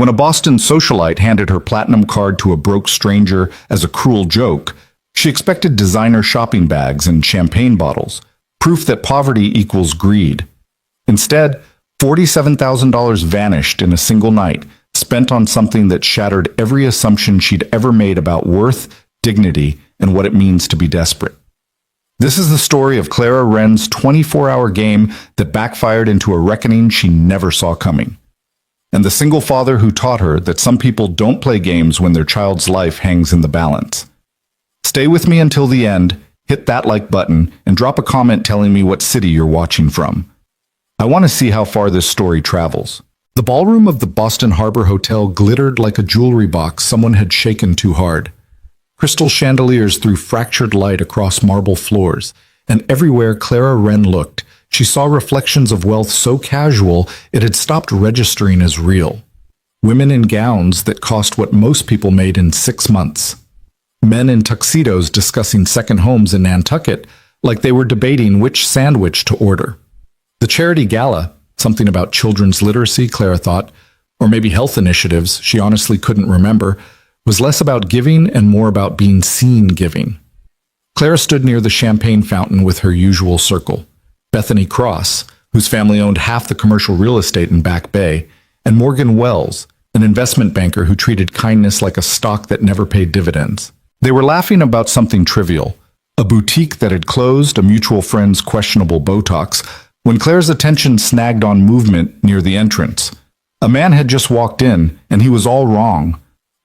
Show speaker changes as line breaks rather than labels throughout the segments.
When a Boston socialite handed her platinum card to a broke stranger as a cruel joke, she expected designer shopping bags and champagne bottles, proof that poverty equals greed. Instead, $47,000 vanished in a single night, spent on something that shattered every assumption she'd ever made about worth, dignity, and what it means to be desperate. This is the story of Clara Wren's 24-hour game that backfired into a reckoning she never saw coming. And the single father who taught her that some people don't play games when their child's life hangs in the balance. Stay with me until the end, hit that like button, and drop a comment telling me what city you're watching from. I want to see how far this story travels. The ballroom of the Boston Harbor Hotel glittered like a jewelry box someone had shaken too hard. Crystal chandeliers threw fractured light across marble floors, and everywhere Clara Wren looked, she saw reflections of wealth so casual it had stopped registering as real. Women in gowns that cost what most people made in 6 months. Men in tuxedos discussing second homes in Nantucket like they were debating which sandwich to order. The charity gala, something about children's literacy, Clara thought, or maybe health initiatives, she honestly couldn't remember, was less about giving and more about being seen giving. Clara stood near the champagne fountain with her usual circle. Bethany Cross, whose family owned half the commercial real estate in Back Bay, and Morgan Wells, an investment banker who treated kindness like a stock that never paid dividends. They were laughing about something trivial, a boutique that had closed, a mutual friend's questionable Botox, when Claire's attention snagged on movement near the entrance. A man had just walked in, and he was all wrong.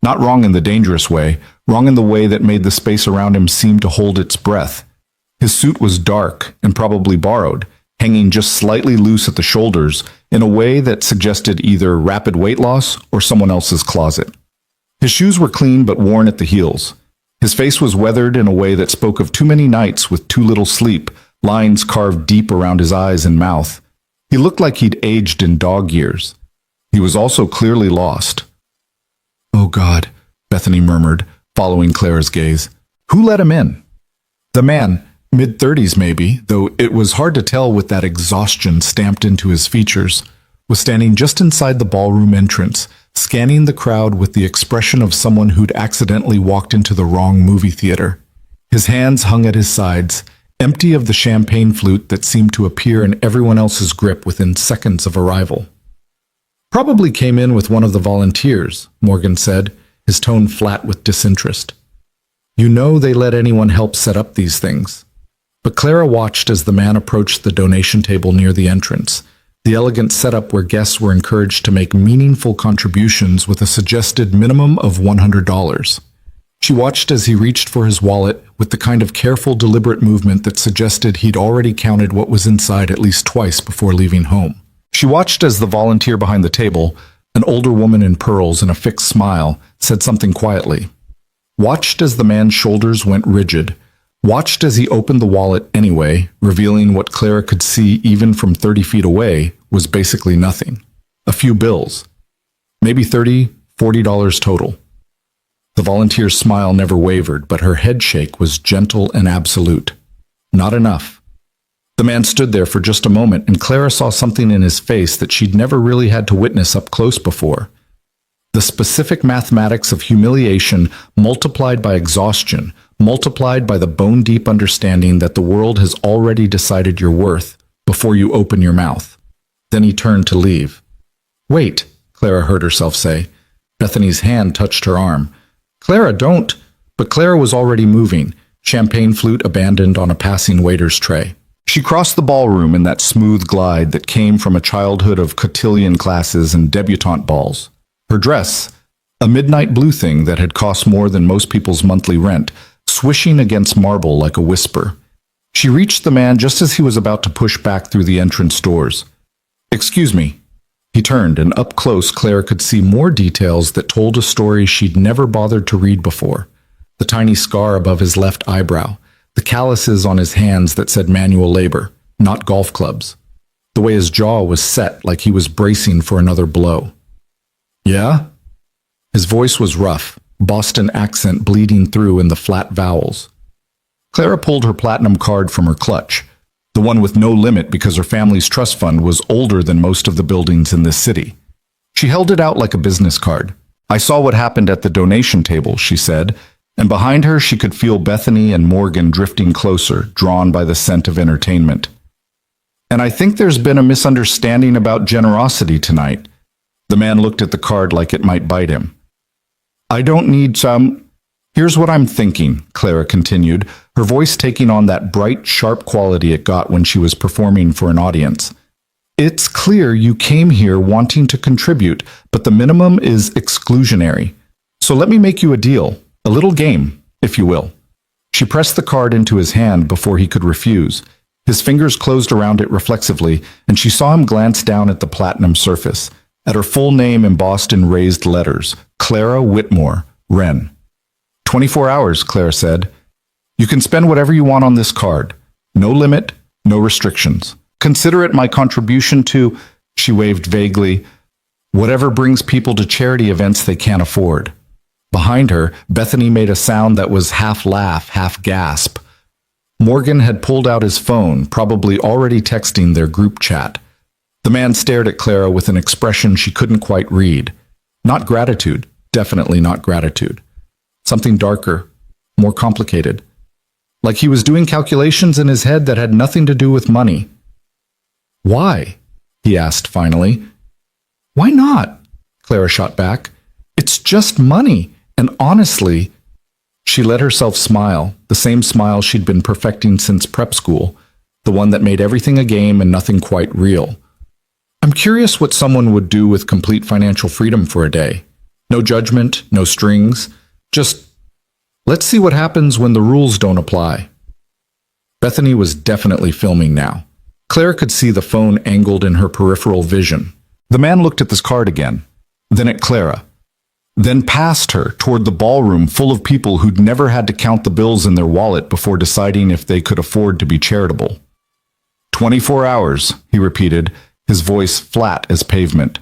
Not wrong in the dangerous way, wrong in the way that made the space around him seem to hold its breath. His suit was dark and probably borrowed, hanging just slightly loose at the shoulders in a way that suggested either rapid weight loss or someone else's closet. His shoes were clean but worn at the heels. His face was weathered in a way that spoke of too many nights with too little sleep, lines carved deep around his eyes and mouth. He looked like he'd aged in dog years. He was also clearly lost. "Oh God," Bethany murmured, following Clara's gaze. "Who let him in?" The man, mid-30s maybe, though it was hard to tell with that exhaustion stamped into his features, was standing just inside the ballroom entrance, scanning the crowd with the expression of someone who'd accidentally walked into the wrong movie theater. His hands hung at his sides, empty of the champagne flute that seemed to appear in everyone else's grip within seconds of arrival. "Probably came in with one of the volunteers," Morgan said, his tone flat with disinterest. "You know they let anyone help set up these things." But Clara watched as the man approached the donation table near the entrance, the elegant setup where guests were encouraged to make meaningful contributions with a suggested minimum of $100. She watched as he reached for his wallet with the kind of careful, deliberate movement that suggested he'd already counted what was inside at least twice before leaving home. She watched as the volunteer behind the table, an older woman in pearls and a fixed smile, said something quietly. Watched as the man's shoulders went rigid, watched as he opened the wallet anyway, revealing what Clara could see even from 30 feet away was basically nothing. A few bills. Maybe $30, $40 total. The volunteer's smile never wavered, but her head shake was gentle and absolute. Not enough. The man stood there for just a moment, and Clara saw something in his face that she'd never really had to witness up close before. The specific mathematics of humiliation multiplied by exhaustion, multiplied by the bone-deep understanding that the world has already decided your worth before you open your mouth. Then he turned to leave. "Wait," Clara heard herself say. Bethany's hand touched her arm. "Clara, don't!" But Clara was already moving, champagne flute abandoned on a passing waiter's tray. She crossed the ballroom in that smooth glide that came from a childhood of cotillion classes and debutante balls. Her dress, a midnight blue thing that had cost more than most people's monthly rent, swishing against marble like a whisper. She reached the man just as he was about to push back through the entrance doors. "Excuse me." He turned, and up close Clara could see more details that told a story she'd never bothered to read before. The tiny scar above his left eyebrow, the calluses on his hands that said manual labor, not golf clubs. The way his jaw was set like he was bracing for another blow. "Yeah?" His voice was rough, Boston accent bleeding through in the flat vowels. Clara pulled her platinum card from her clutch, the one with no limit because her family's trust fund was older than most of the buildings in this city. She held it out like a business card. I saw what happened at the donation table, she said, and behind her she could feel Bethany and Morgan drifting closer, drawn by the scent of entertainment. And I think there's been a misunderstanding about generosity tonight. The man looked at the card like it might bite him. I don't need some. Here's what I'm thinking, Clara continued, her voice taking on that bright, sharp quality it got when she was performing for an audience. It's clear you came here wanting to contribute, but the minimum is exclusionary. So let me make you a deal, a little game, if you will. She pressed the card into his hand before he could refuse. His fingers closed around it reflexively, and she saw him glance down at the platinum surface, at her full name embossed in raised letters, Clara Whitmore, Wren. 24 hours, Clara said. You can spend whatever you want on this card. No limit, no restrictions. Consider it my contribution to, she waved vaguely, whatever brings people to charity events they can't afford. Behind her, Bethany made a sound that was half laugh, half gasp. Morgan had pulled out his phone, probably already texting their group chat. The man stared at Clara with an expression she couldn't quite read. Not gratitude, definitely not gratitude. Something darker, more complicated. Like he was doing calculations in his head that had nothing to do with money. Why? He asked finally. Why not? Clara shot back. It's just money, and honestly, she let herself smile, the same smile she'd been perfecting since prep school, the one that made everything a game and nothing quite real. I'm curious what someone would do with complete financial freedom for a day. No judgment, no strings, just let's see what happens when the rules don't apply. Bethany was definitely filming now. Clara could see the phone angled in her peripheral vision. The man looked at this card again, then at Clara, then past her toward the ballroom full of people who'd never had to count the bills in their wallet before deciding if they could afford to be charitable. 24 hours, he repeated, his voice flat as pavement.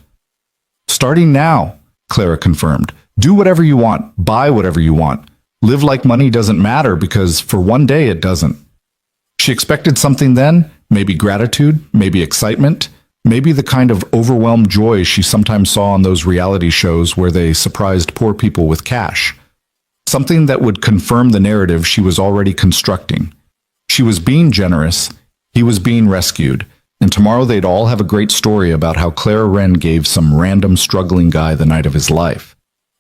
Starting now, Clara confirmed. Do whatever you want, buy whatever you want. Live like money doesn't matter because for one day it doesn't. She expected something then, maybe gratitude, maybe excitement, maybe the kind of overwhelmed joy she sometimes saw on those reality shows where they surprised poor people with cash. Something that would confirm the narrative she was already constructing. She was being generous, he was being rescued, and tomorrow they'd all have a great story about how Clara Wren gave some random struggling guy the night of his life.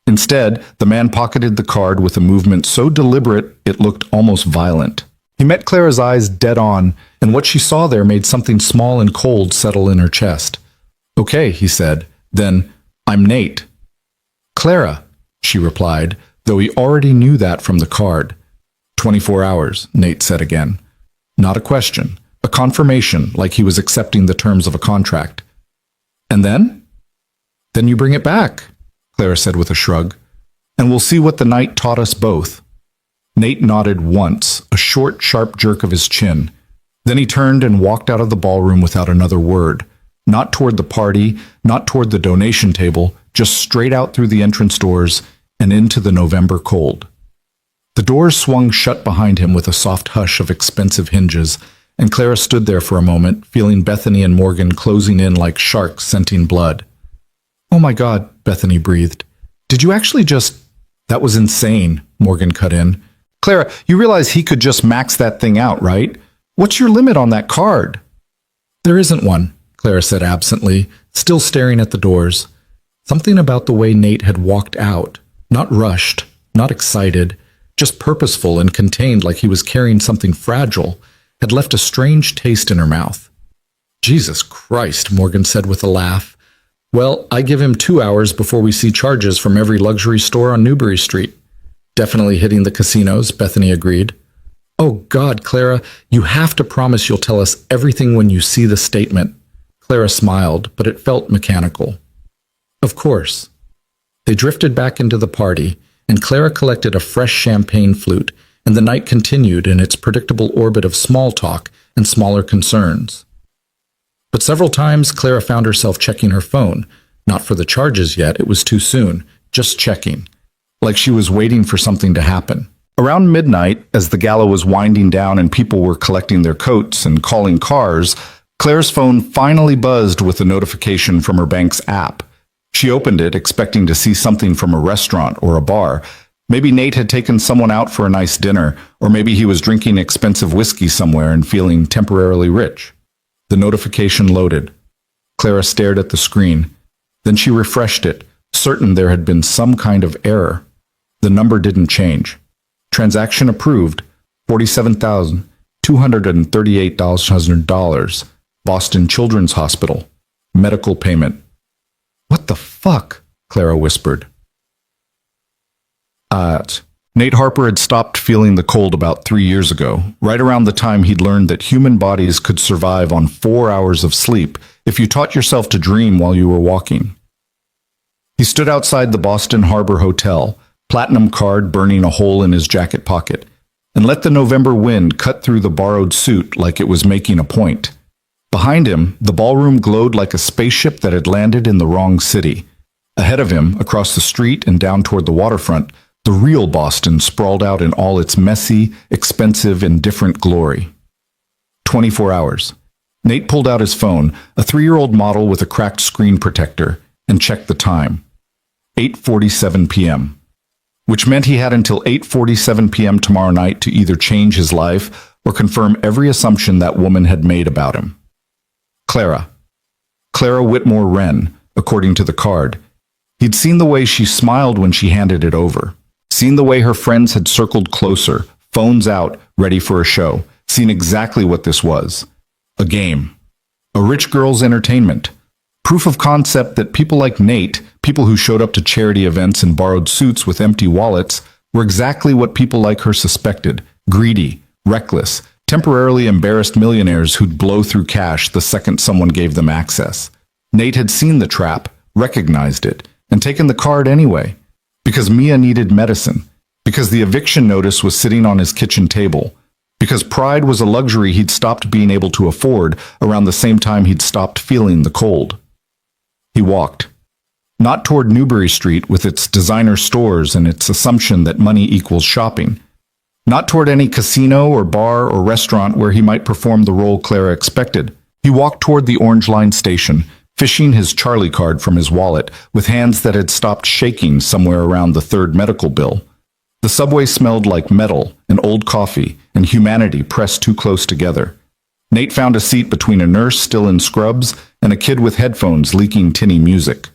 Instead, the man pocketed the card with a movement so deliberate it looked almost violent. He met Clara's eyes dead on, and what she saw there made something small and cold settle in her chest. Okay, he said. Then, I'm Nate. Clara, she replied, though he already knew that from the card. 24 hours, Nate said again. Not a question, a confirmation, like he was accepting the terms of a contract. And then? Then you bring it back, Clara said with a shrug, and we'll see what the night taught us both. Nate nodded once, a short, sharp jerk of his chin. Then he turned and walked out of the ballroom without another word. Not toward the party, not toward the donation table, just straight out through the entrance doors and into the November cold. The doors swung shut behind him with a soft hush of expensive hinges, and Clara stood there for a moment, feeling Bethany and Morgan closing in like sharks scenting blood. Oh my God, Bethany breathed. Did you actually just... That was insane, Morgan cut in. Clara, you realize he could just max that thing out, right? What's your limit on that card? There isn't one, Clara said absently, still staring at the doors. Something about the way Nate had walked out, not rushed, not excited, just purposeful and contained like he was carrying something fragile, had left a strange taste in her mouth. Jesus Christ, Morgan said with a laugh. Well, I give him 2 hours before we see charges from every luxury store on Newbury Street. Definitely hitting the casinos, Bethany agreed. Oh God, Clara, you have to promise you'll tell us everything when you see the statement. Clara smiled, but it felt mechanical. Of course. They drifted back into the party, and Clara collected a fresh champagne flute, and the night continued in its predictable orbit of small talk and smaller concerns. But several times Clara found herself checking her phone, not for the charges yet, it was too soon, just checking, like she was waiting for something to happen. Around midnight, as the gala was winding down and people were collecting their coats and calling cars, Claire's phone finally buzzed with a notification from her bank's app. She opened it, expecting to see something from a restaurant or a bar. Maybe Nate had taken someone out for a nice dinner, or maybe he was drinking expensive whiskey somewhere and feeling temporarily rich. The notification loaded. Clara stared at the screen. Then she refreshed it, certain there had been some kind of error. The number didn't change. Transaction approved, $47,238. Boston Children's Hospital. Medical payment. What the fuck? Clara whispered. Nate Harper had stopped feeling the cold about 3 years ago, right around the time he'd learned that human bodies could survive on 4 hours of sleep if you taught yourself to dream while you were walking. He stood outside the Boston Harbor Hotel, platinum card burning a hole in his jacket pocket, and let the November wind cut through the borrowed suit like it was making a point. Behind him, the ballroom glowed like a spaceship that had landed in the wrong city. Ahead of him, across the street and down toward the waterfront, the real Boston sprawled out in all its messy, expensive, and different glory. 24 hours. Nate pulled out his phone, a 3-year-old model with a cracked screen protector, and checked the time. 8:47 p.m. Which meant he had until 8:47 p.m. tomorrow night to either change his life or confirm every assumption that woman had made about him. Clara. Clara Whitmore Wren, according to the card. He'd seen the way she smiled when she handed it over. Seen the way her friends had circled closer, phones out, ready for a show. Seen exactly what this was. A game. A rich girl's entertainment. Proof of concept that people like Nate, people who showed up to charity events in borrowed suits with empty wallets, were exactly what people like her suspected. Greedy, reckless, temporarily embarrassed millionaires who'd blow through cash the second someone gave them access. Nate had seen the trap, recognized it, and taken the card anyway. Because Mia needed medicine. Because the eviction notice was sitting on his kitchen table. Because pride was a luxury he'd stopped being able to afford around the same time he'd stopped feeling the cold. He walked. Not toward Newbury Street with its designer stores and its assumption that money equals shopping. Not toward any casino or bar or restaurant where he might perform the role Clara expected. He walked toward the Orange Line station, fishing his Charlie card from his wallet with hands that had stopped shaking somewhere around the third medical bill. The subway smelled like metal and old coffee and humanity pressed too close together. Nate found a seat between a nurse still in scrubs and a kid with headphones leaking tinny music.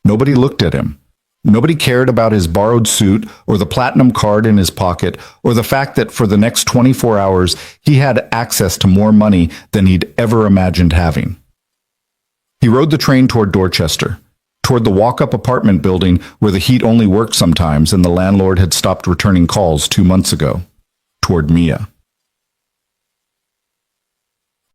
Nobody looked at him. Nobody cared about his borrowed suit or the platinum card in his pocket or the fact that for the next 24 hours he had access to more money than he'd ever imagined having. He rode the train toward Dorchester, toward the walk-up apartment building where the heat only worked sometimes and the landlord had stopped returning calls 2 months ago, toward Mia.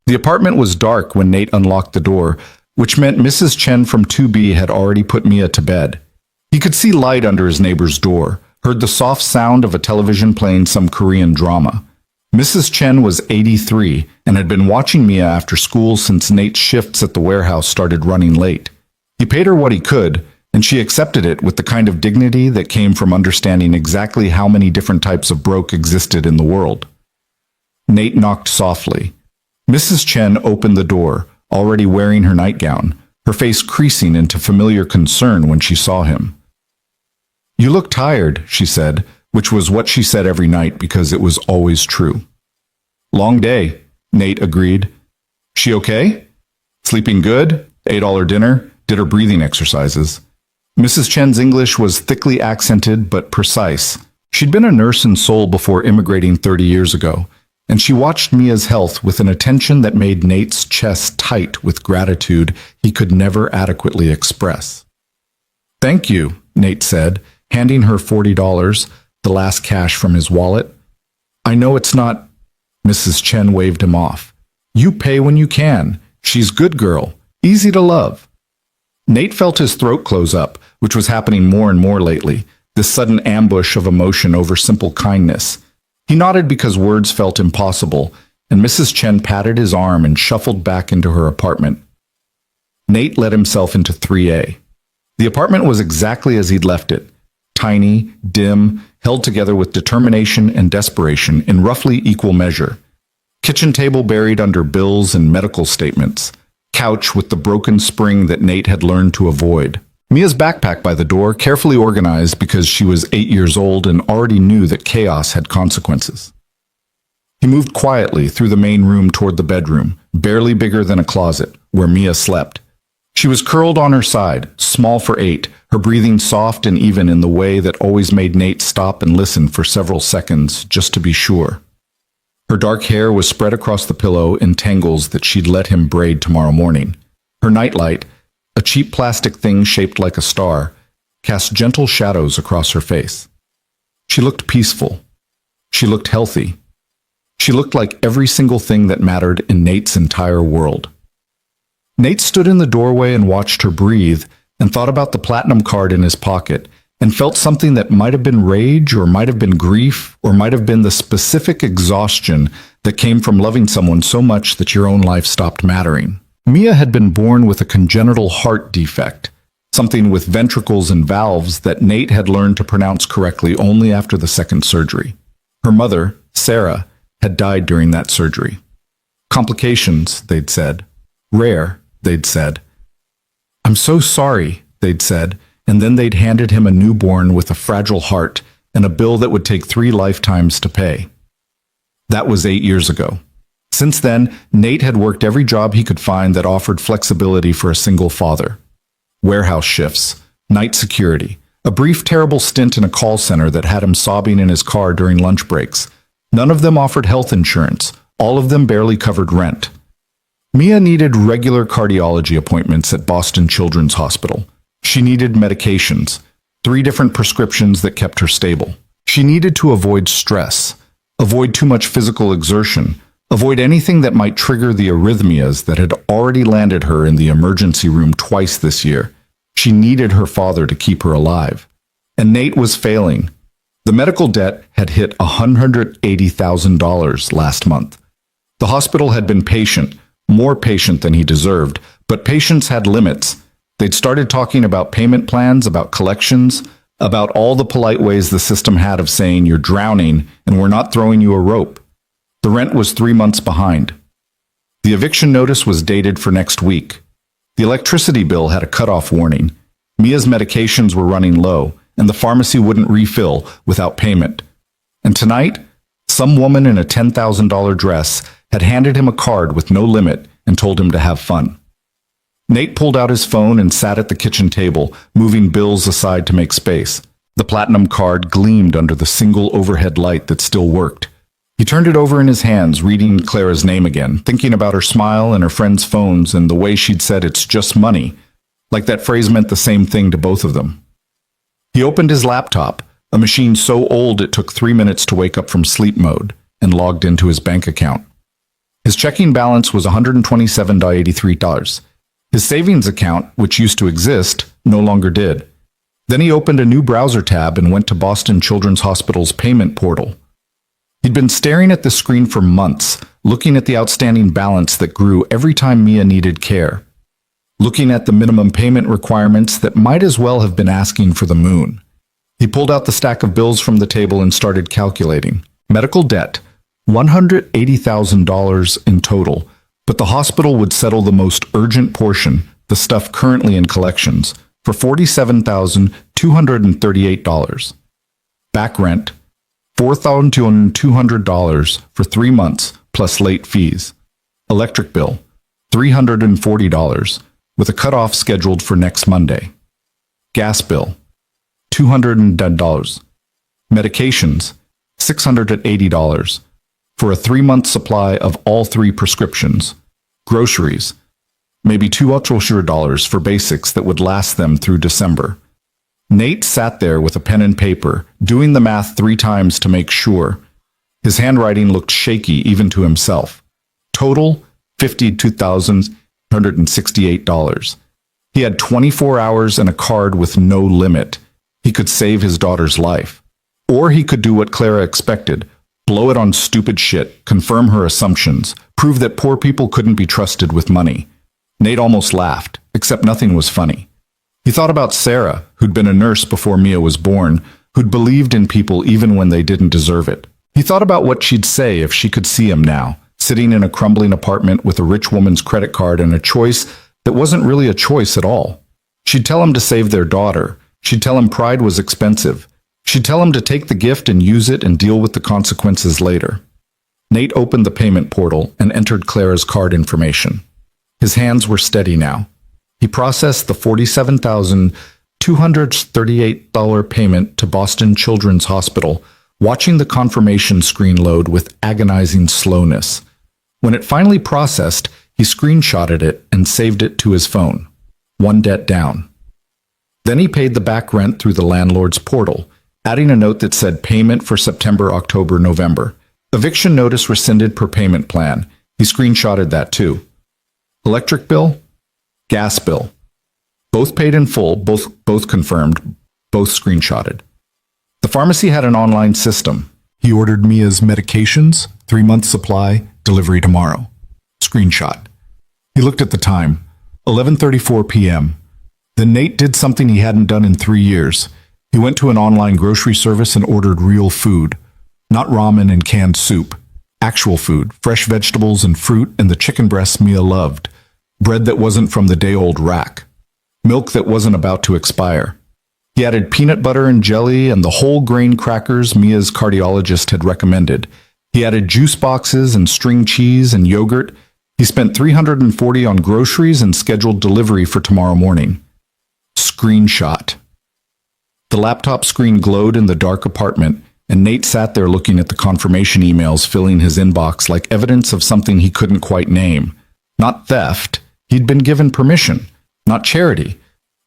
The apartment was dark when Nate unlocked the door, which meant Mrs. Chen from 2B had already put Mia to bed. He could see light under his neighbor's door, heard the soft sound of a television playing some Korean drama. Mrs. Chen was 83 and had been watching Mia after school since Nate's shifts at the warehouse started running late. He paid her what he could, and she accepted it with the kind of dignity that came from understanding exactly how many different types of broke existed in the world. Nate knocked softly. Mrs. Chen opened the door, already wearing her nightgown, her face creasing into familiar concern when she saw him. "You look tired," she said, which was what she said every night because it was always true. "Long day," Nate agreed. "She okay? Sleeping good? Ate all her dinner? Did her breathing exercises?" Mrs. Chen's English was thickly accented but precise. She'd been a nurse in Seoul before immigrating 30 years ago, and she watched Mia's health with an attention that made Nate's chest tight with gratitude he could never adequately express. "Thank you," Nate said, handing her $40, the last cash from his wallet. "I know it's not—" Mrs. Chen waved him off. "You pay when you can. She's good girl. Easy to love." Nate felt his throat close up, which was happening more and more lately, this sudden ambush of emotion over simple kindness. He nodded because words felt impossible, and Mrs. Chen patted his arm and shuffled back into her apartment. Nate let himself into 3A. The apartment was exactly as he'd left it. Tiny, dim, held together with determination and desperation in roughly equal measure. Kitchen table buried under bills and medical statements. Couch with the broken spring that Nate had learned to avoid. Mia's backpack by the door, carefully organized because she was 8 years old and already knew that chaos had consequences. He moved quietly through the main room toward the bedroom, barely bigger than a closet, where Mia slept. She was curled on her side, small for 8, her breathing soft and even in the way that always made Nate stop and listen for several seconds, just to be sure. Her dark hair was spread across the pillow in tangles that she'd let him braid tomorrow morning. Her nightlight, a cheap plastic thing shaped like a star, cast gentle shadows across her face. She looked peaceful. She looked healthy. She looked like every single thing that mattered in Nate's entire world. Nate stood in the doorway and watched her breathe and thought about the platinum card in his pocket and felt something that might have been rage or might have been grief or might have been the specific exhaustion that came from loving someone so much that your own life stopped mattering. Mia had been born with a congenital heart defect, something with ventricles and valves that Nate had learned to pronounce correctly only after the second surgery. Her mother, Sarah, had died during that surgery. Complications, they'd said. Rare, they'd said. "I'm so sorry," they'd said, and then they'd handed him a newborn with a fragile heart and a bill that would take 3 lifetimes to pay. That was 8 years ago. Since then, Nate had worked every job he could find that offered flexibility for a single father. Warehouse shifts, night security, a brief terrible stint in a call center that had him sobbing in his car during lunch breaks. None of them offered health insurance. All of them barely covered rent. Mia needed regular cardiology appointments at Boston Children's Hospital. She needed medications, 3 different prescriptions that kept her stable. She needed to avoid stress, avoid too much physical exertion, avoid anything that might trigger the arrhythmias that had already landed her in the emergency room twice this year. She needed her father to keep her alive. And Nate was failing. The medical debt had hit $180,000 last month. The hospital had been patient, more patient than he deserved, but patience had limits. They'd started talking about payment plans, about collections, about all the polite ways the system had of saying you're drowning and we're not throwing you a rope. The rent was 3 months behind. The eviction notice was dated for next week. The electricity bill had a cutoff warning. Mia's medications were running low, and the pharmacy wouldn't refill without payment. And tonight, some woman in a $10,000 dress had handed him a card with no limit and told him to have fun. Nate pulled out his phone and sat at the kitchen table, moving bills aside to make space. The platinum card gleamed under the single overhead light that still worked. He turned it over in his hands, reading Clara's name again, thinking about her smile and her friends' phones and the way she'd said it's just money, like that phrase meant the same thing to both of them. He opened his laptop, a machine so old it took 3 minutes to wake up from sleep mode, and logged into his bank account. His checking balance was $127.83. His savings account, which used to exist, no longer did. Then he opened a new browser tab and went to Boston Children's Hospital's payment portal. He'd been staring at the screen for months, looking at the outstanding balance that grew every time Mia needed care, looking at the minimum payment requirements that might as well have been asking for the moon. He pulled out the stack of bills from the table and started calculating. Medical debt, $180,000 in total, but the hospital would settle the most urgent portion, the stuff currently in collections, for $47,238. Back rent, $4,200 for 3 months plus late fees. Electric bill, $340, with a cutoff scheduled for next Monday. Gas bill, $210. Medications, $680, for a 3-month supply of all 3 prescriptions. Groceries, maybe $200 for basics that would last them through December. Nate sat there with a pen and paper, doing the math 3 times to make sure. His handwriting looked shaky even to himself. Total, $52,168. He had 24 hours and a card with no limit. He could save his daughter's life. Or he could do what Clara expected, blow it on stupid shit, confirm her assumptions, prove that poor people couldn't be trusted with money. Nate almost laughed, except nothing was funny. He thought about Sarah, who'd been a nurse before Mia was born, who'd believed in people even when they didn't deserve it. He thought about what she'd say if she could see him now, sitting in a crumbling apartment with a rich woman's credit card and a choice that wasn't really a choice at all. She'd tell him to save their daughter. She'd tell him pride was expensive. She'd tell him to take the gift and use it and deal with the consequences later. Nate opened the payment portal and entered Clara's card information. His hands were steady now. He processed the $47,238 payment to Boston Children's Hospital, watching the confirmation screen load with agonizing slowness. When it finally processed, he screenshotted it and saved it to his phone. One debt down. Then he paid the back rent through the landlord's portal, adding a note that said payment for September, October, November. Eviction notice rescinded per payment plan. He screenshotted that too. Electric bill? Gas bill. Both paid in full, both confirmed, both screenshotted. The pharmacy had an online system. He ordered Mia's medications, 3-month supply, delivery tomorrow. Screenshot. He looked at the time, 11:34 p.m. Then Nate did something he hadn't done in 3 years. He went to an online grocery service and ordered real food. Not ramen and canned soup. Actual food, fresh vegetables and fruit and the chicken breasts Mia loved. Bread that wasn't from the day-old rack. Milk that wasn't about to expire. He added peanut butter and jelly and the whole grain crackers Mia's cardiologist had recommended. He added juice boxes and string cheese and yogurt. He spent $340 on groceries and scheduled delivery for tomorrow morning. Screenshot. The laptop screen glowed in the dark apartment, and Nate sat there looking at the confirmation emails filling his inbox like evidence of something he couldn't quite name. Not theft. He'd been given permission. Not charity.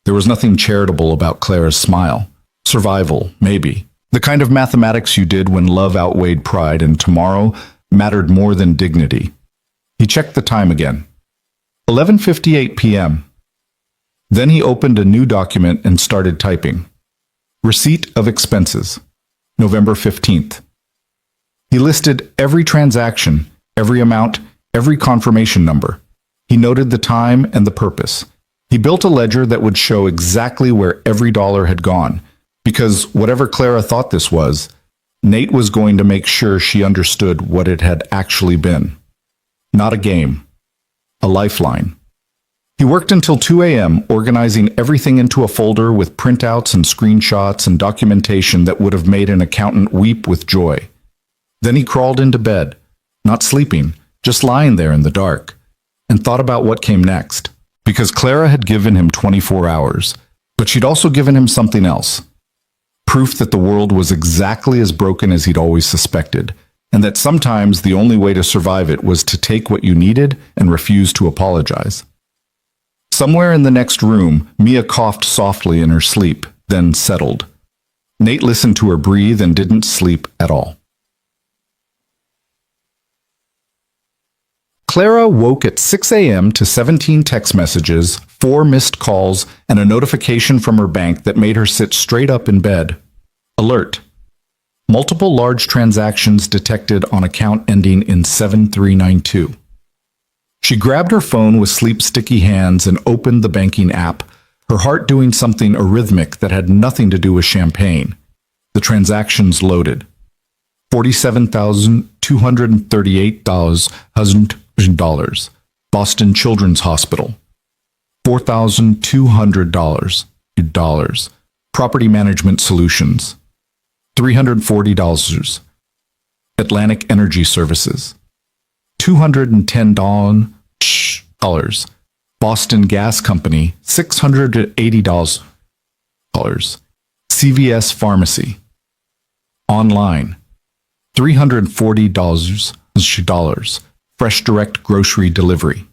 There was nothing charitable about Clara's smile. Survival, maybe. The kind of mathematics you did when love outweighed pride and tomorrow mattered more than dignity. He checked the time again. 11:58 p.m. Then he opened a new document and started typing. Receipt of expenses. November 15th. He listed every transaction, every amount, every confirmation number. He noted the time and the purpose. He built a ledger that would show exactly where every dollar had gone, because whatever Clara thought this was, Nate was going to make sure she understood what it had actually been. Not a game. A lifeline. He worked until 2 a.m., organizing everything into a folder with printouts and screenshots and documentation that would have made an accountant weep with joy. Then he crawled into bed, not sleeping, just lying there in the dark, and thought about what came next. Because Clara had given him 24 hours, but she'd also given him something else. Proof that the world was exactly as broken as he'd always suspected, and that sometimes the only way to survive it was to take what you needed and refuse to apologize. Somewhere in the next room, Mia coughed softly in her sleep, then settled. Nate listened to her breathe and didn't sleep at all. Clara woke at 6 a.m. to 17 text messages, 4 missed calls, and a notification from her bank that made her sit straight up in bed. Alert. Multiple large transactions detected on account ending in 7392. She grabbed her phone with sleep-sticky hands and opened the banking app, her heart doing something arrhythmic that had nothing to do with champagne. The transactions loaded. $47,238, Boston Children's Hospital. $4,200, Property Management Solutions. $340, Atlantic Energy Services. $210, Boston Gas Company. $680, CVS Pharmacy. Online. $340, Fresh Direct Grocery Delivery.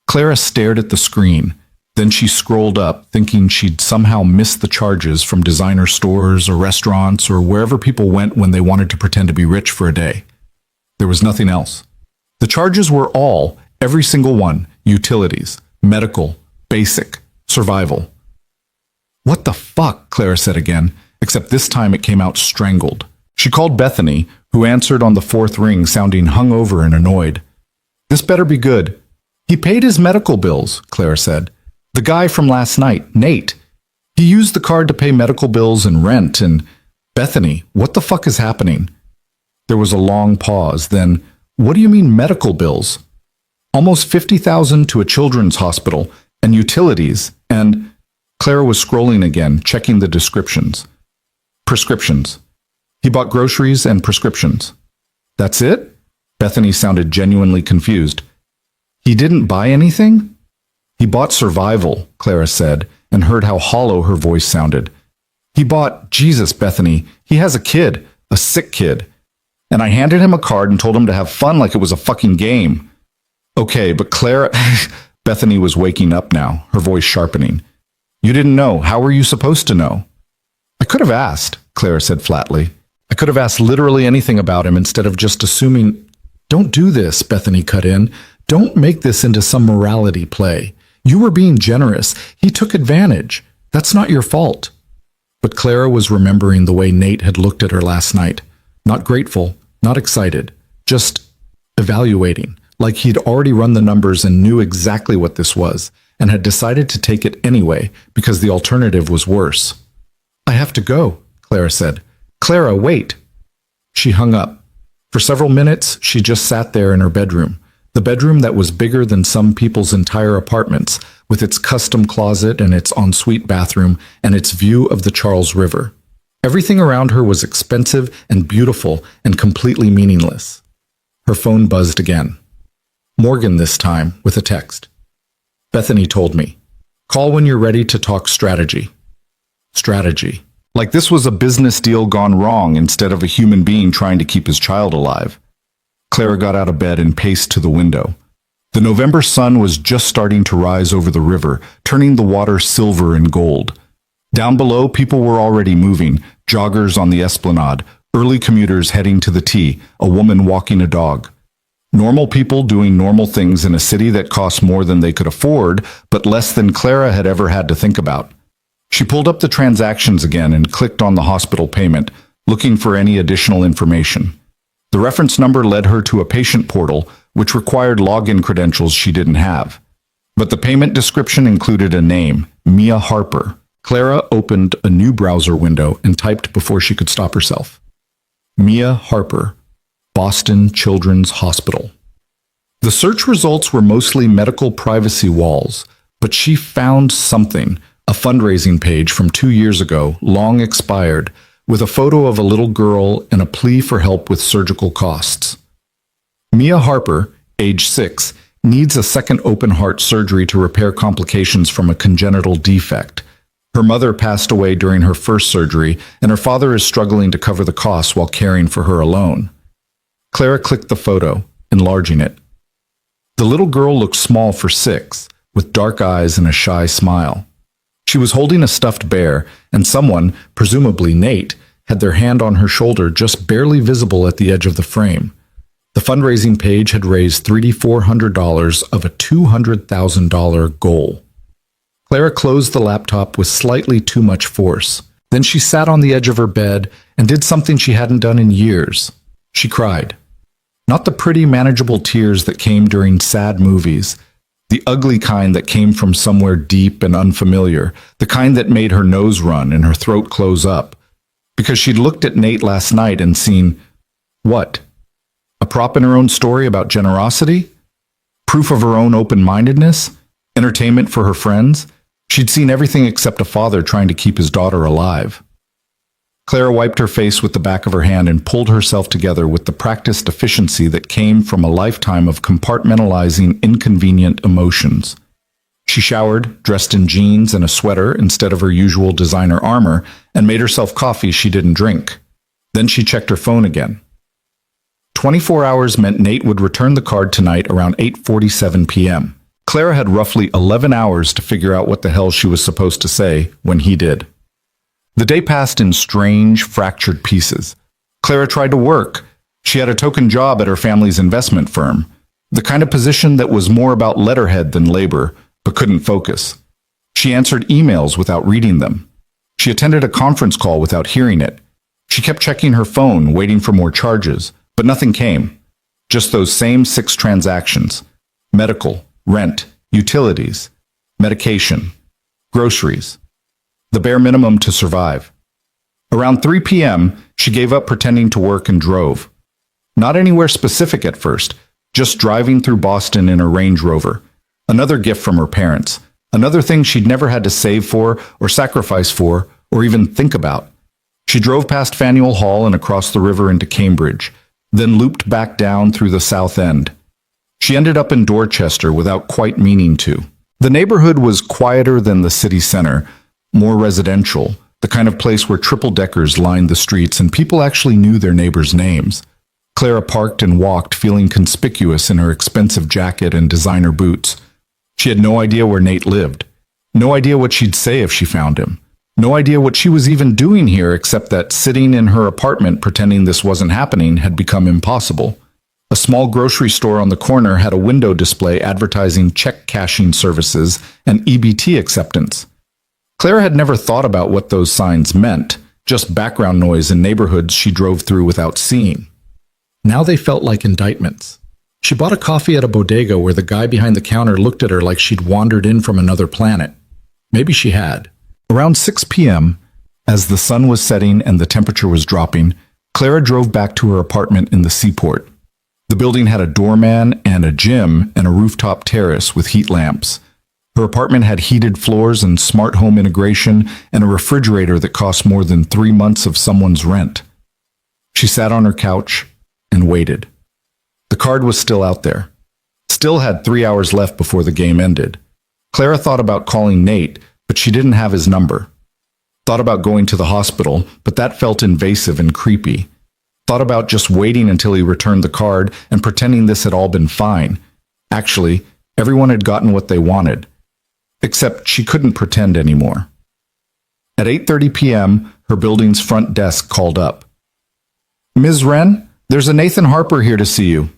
Clara stared at the screen. Then she scrolled up, thinking she'd somehow missed the charges from designer stores or restaurants or wherever people went when they wanted to pretend to be rich for a day. There was nothing else. The charges were all, every single one, utilities, medical, basic, survival. What the fuck, Clara said again, except this time it came out strangled. She called Bethany, who answered on the 4th ring, sounding hungover and annoyed. This better be good. He paid his medical bills, Clara said. The guy from last night, Nate. He used the card to pay medical bills and rent and... Bethany, what the fuck is happening? There was a long pause, then, what do you mean medical bills? Almost $50,000 to a children's hospital, and utilities, and Clara was scrolling again, checking the descriptions. Prescriptions. He bought groceries and prescriptions. That's it? Bethany sounded genuinely confused. He didn't buy anything? He bought survival, Clara said, and heard how hollow her voice sounded. He bought, Jesus, Bethany, he has a kid, a sick kid. And I handed him a card and told him to have fun like it was a fucking game. Okay, but Clara... Bethany was waking up now, her voice sharpening. You didn't know. How were you supposed to know? I could have asked, Clara said flatly. I could have asked literally anything about him instead of just assuming... Don't do this, Bethany cut in. Don't make this into some morality play. You were being generous. He took advantage. That's not your fault. But Clara was remembering the way Nate had looked at her last night. Not grateful, not excited, just evaluating, like he'd already run the numbers and knew exactly what this was, and had decided to take it anyway because the alternative was worse. I have to go, Clara said. Clara, wait. She hung up. For several minutes, she just sat there in her bedroom, the bedroom that was bigger than some people's entire apartments, with its custom closet and its ensuite bathroom and its view of the Charles River. Everything around her was expensive and beautiful and completely meaningless. Her phone buzzed again. Morgan this time, with a text. Bethany told me, call when you're ready to talk strategy. Strategy. Like this was a business deal gone wrong instead of a human being trying to keep his child alive. Clara got out of bed and paced to the window. The November sun was just starting to rise over the river, turning the water silver and gold. Down below, people were already moving, joggers on the esplanade, early commuters heading to the T, a woman walking a dog. Normal people doing normal things in a city that cost more than they could afford, but less than Clara had ever had to think about. She pulled up the transactions again and clicked on the hospital payment, looking for any additional information. The reference number led her to a patient portal, which required login credentials she didn't have. But the payment description included a name, Mia Harper. Clara opened a new browser window and typed before she could stop herself. Mia Harper, Boston Children's Hospital. The search results were mostly medical privacy walls, but she found something, a fundraising page from 2 years ago, long expired, with a photo of a little girl and a plea for help with surgical costs. Mia Harper, age 6, needs a second open heart surgery to repair complications from a congenital defect. Her mother passed away during her first surgery, and her father is struggling to cover the costs while caring for her alone. Clara clicked the photo, enlarging it. The little girl looked small for 6, with dark eyes and a shy smile. She was holding a stuffed bear, and someone, presumably Nate, had their hand on her shoulder just barely visible at the edge of the frame. The fundraising page had raised $3,400 of a $200,000 goal. Clara closed the laptop with slightly too much force. Then she sat on the edge of her bed and did something she hadn't done in years. She cried. Not the pretty, manageable tears that came during sad movies, the ugly kind that came from somewhere deep and unfamiliar, the kind that made her nose run and her throat close up. Because she'd looked at Nate last night and seen, what? A prop in her own story about generosity? Proof of her own open-mindedness? Entertainment for her friends? She'd seen everything except a father trying to keep his daughter alive. Clara wiped her face with the back of her hand and pulled herself together with the practiced efficiency that came from a lifetime of compartmentalizing inconvenient emotions. She showered, dressed in jeans and a sweater instead of her usual designer armor, and made herself coffee she didn't drink. Then she checked her phone again. 24 hours meant Nate would return the card tonight around 8:47 p.m. Clara had roughly 11 hours to figure out what the hell she was supposed to say when he did. The day passed in strange, fractured pieces. Clara tried to work. She had a token job at her family's investment firm, the kind of position that was more about letterhead than labor, but couldn't focus. She answered emails without reading them. She attended a conference call without hearing it. She kept checking her phone, waiting for more charges, but nothing came. Just those same 6 transactions: medical, rent, utilities, medication, groceries, the bare minimum to survive. Around 3 p.m., she gave up pretending to work and drove. Not anywhere specific at first, just driving through Boston in a Range Rover, another gift from her parents, Another thing she'd never had to save for, or sacrifice for, or even think about. She drove past Faneuil Hall and across the river into Cambridge, then looped back down through the South End. She ended up in Dorchester without quite meaning to. The neighborhood was quieter than the city center, more residential, the kind of place where triple-deckers lined the streets and people actually knew their neighbors' names. Clara parked and walked, feeling conspicuous in her expensive jacket and designer boots. She had no idea where Nate lived, no idea what she'd say if she found him, no idea what she was even doing here except that sitting in her apartment pretending this wasn't happening had become impossible. A small grocery store on the corner had a window display advertising check cashing services and EBT acceptance. Clara had never thought about what those signs meant, just background noise in neighborhoods she drove through without seeing. Now they felt like indictments. She bought a coffee at a bodega where the guy behind the counter looked at her like she'd wandered in from another planet. Maybe she had. Around 6 p.m., as the sun was setting and the temperature was dropping, Clara drove back to her apartment in the seaport. The building had a doorman and a gym and a rooftop terrace with heat lamps. Her apartment had heated floors and smart home integration and a refrigerator that cost more than 3 months of someone's rent. She sat on her couch and waited. The card was still out there. Still had 3 hours left before the game ended. Clara thought about calling Nate, but she didn't have his number. Thought about going to the hospital, but that felt invasive and creepy. Thought about just waiting until he returned the card and pretending this had all been fine. Actually, everyone had gotten what they wanted. Except she couldn't pretend anymore. At 8:30 p.m., her building's front desk called up. "Ms. Wren, there's a Nathan Harper here to see you."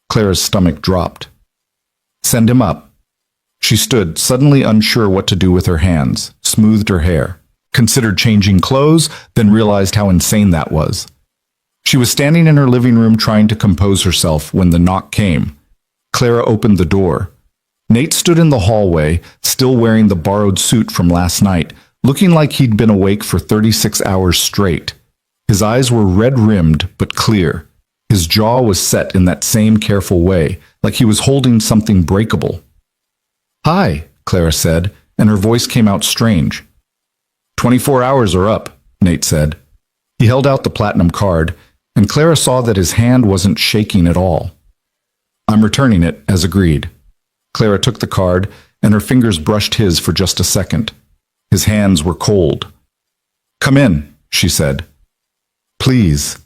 Clara's stomach dropped. "Send him up." She stood, suddenly unsure what to do with her hands, smoothed her hair, considered changing clothes, then realized how insane that was. She was standing in her living room trying to compose herself when the knock came. Clara opened the door. Nate stood in the hallway, still wearing the borrowed suit from last night, looking like he'd been awake for 36 hours straight. His eyes were red-rimmed but clear. His jaw was set in that same careful way, like he was holding something breakable. "Hi," Clara said, and her voice came out strange. 24 hours are up," Nate said. He held out the platinum card, and Clara saw that his hand wasn't shaking at all. "I'm returning it, as agreed." Clara took the card, and her fingers brushed his for just a second. His hands were cold. "Come in," she said. "Please."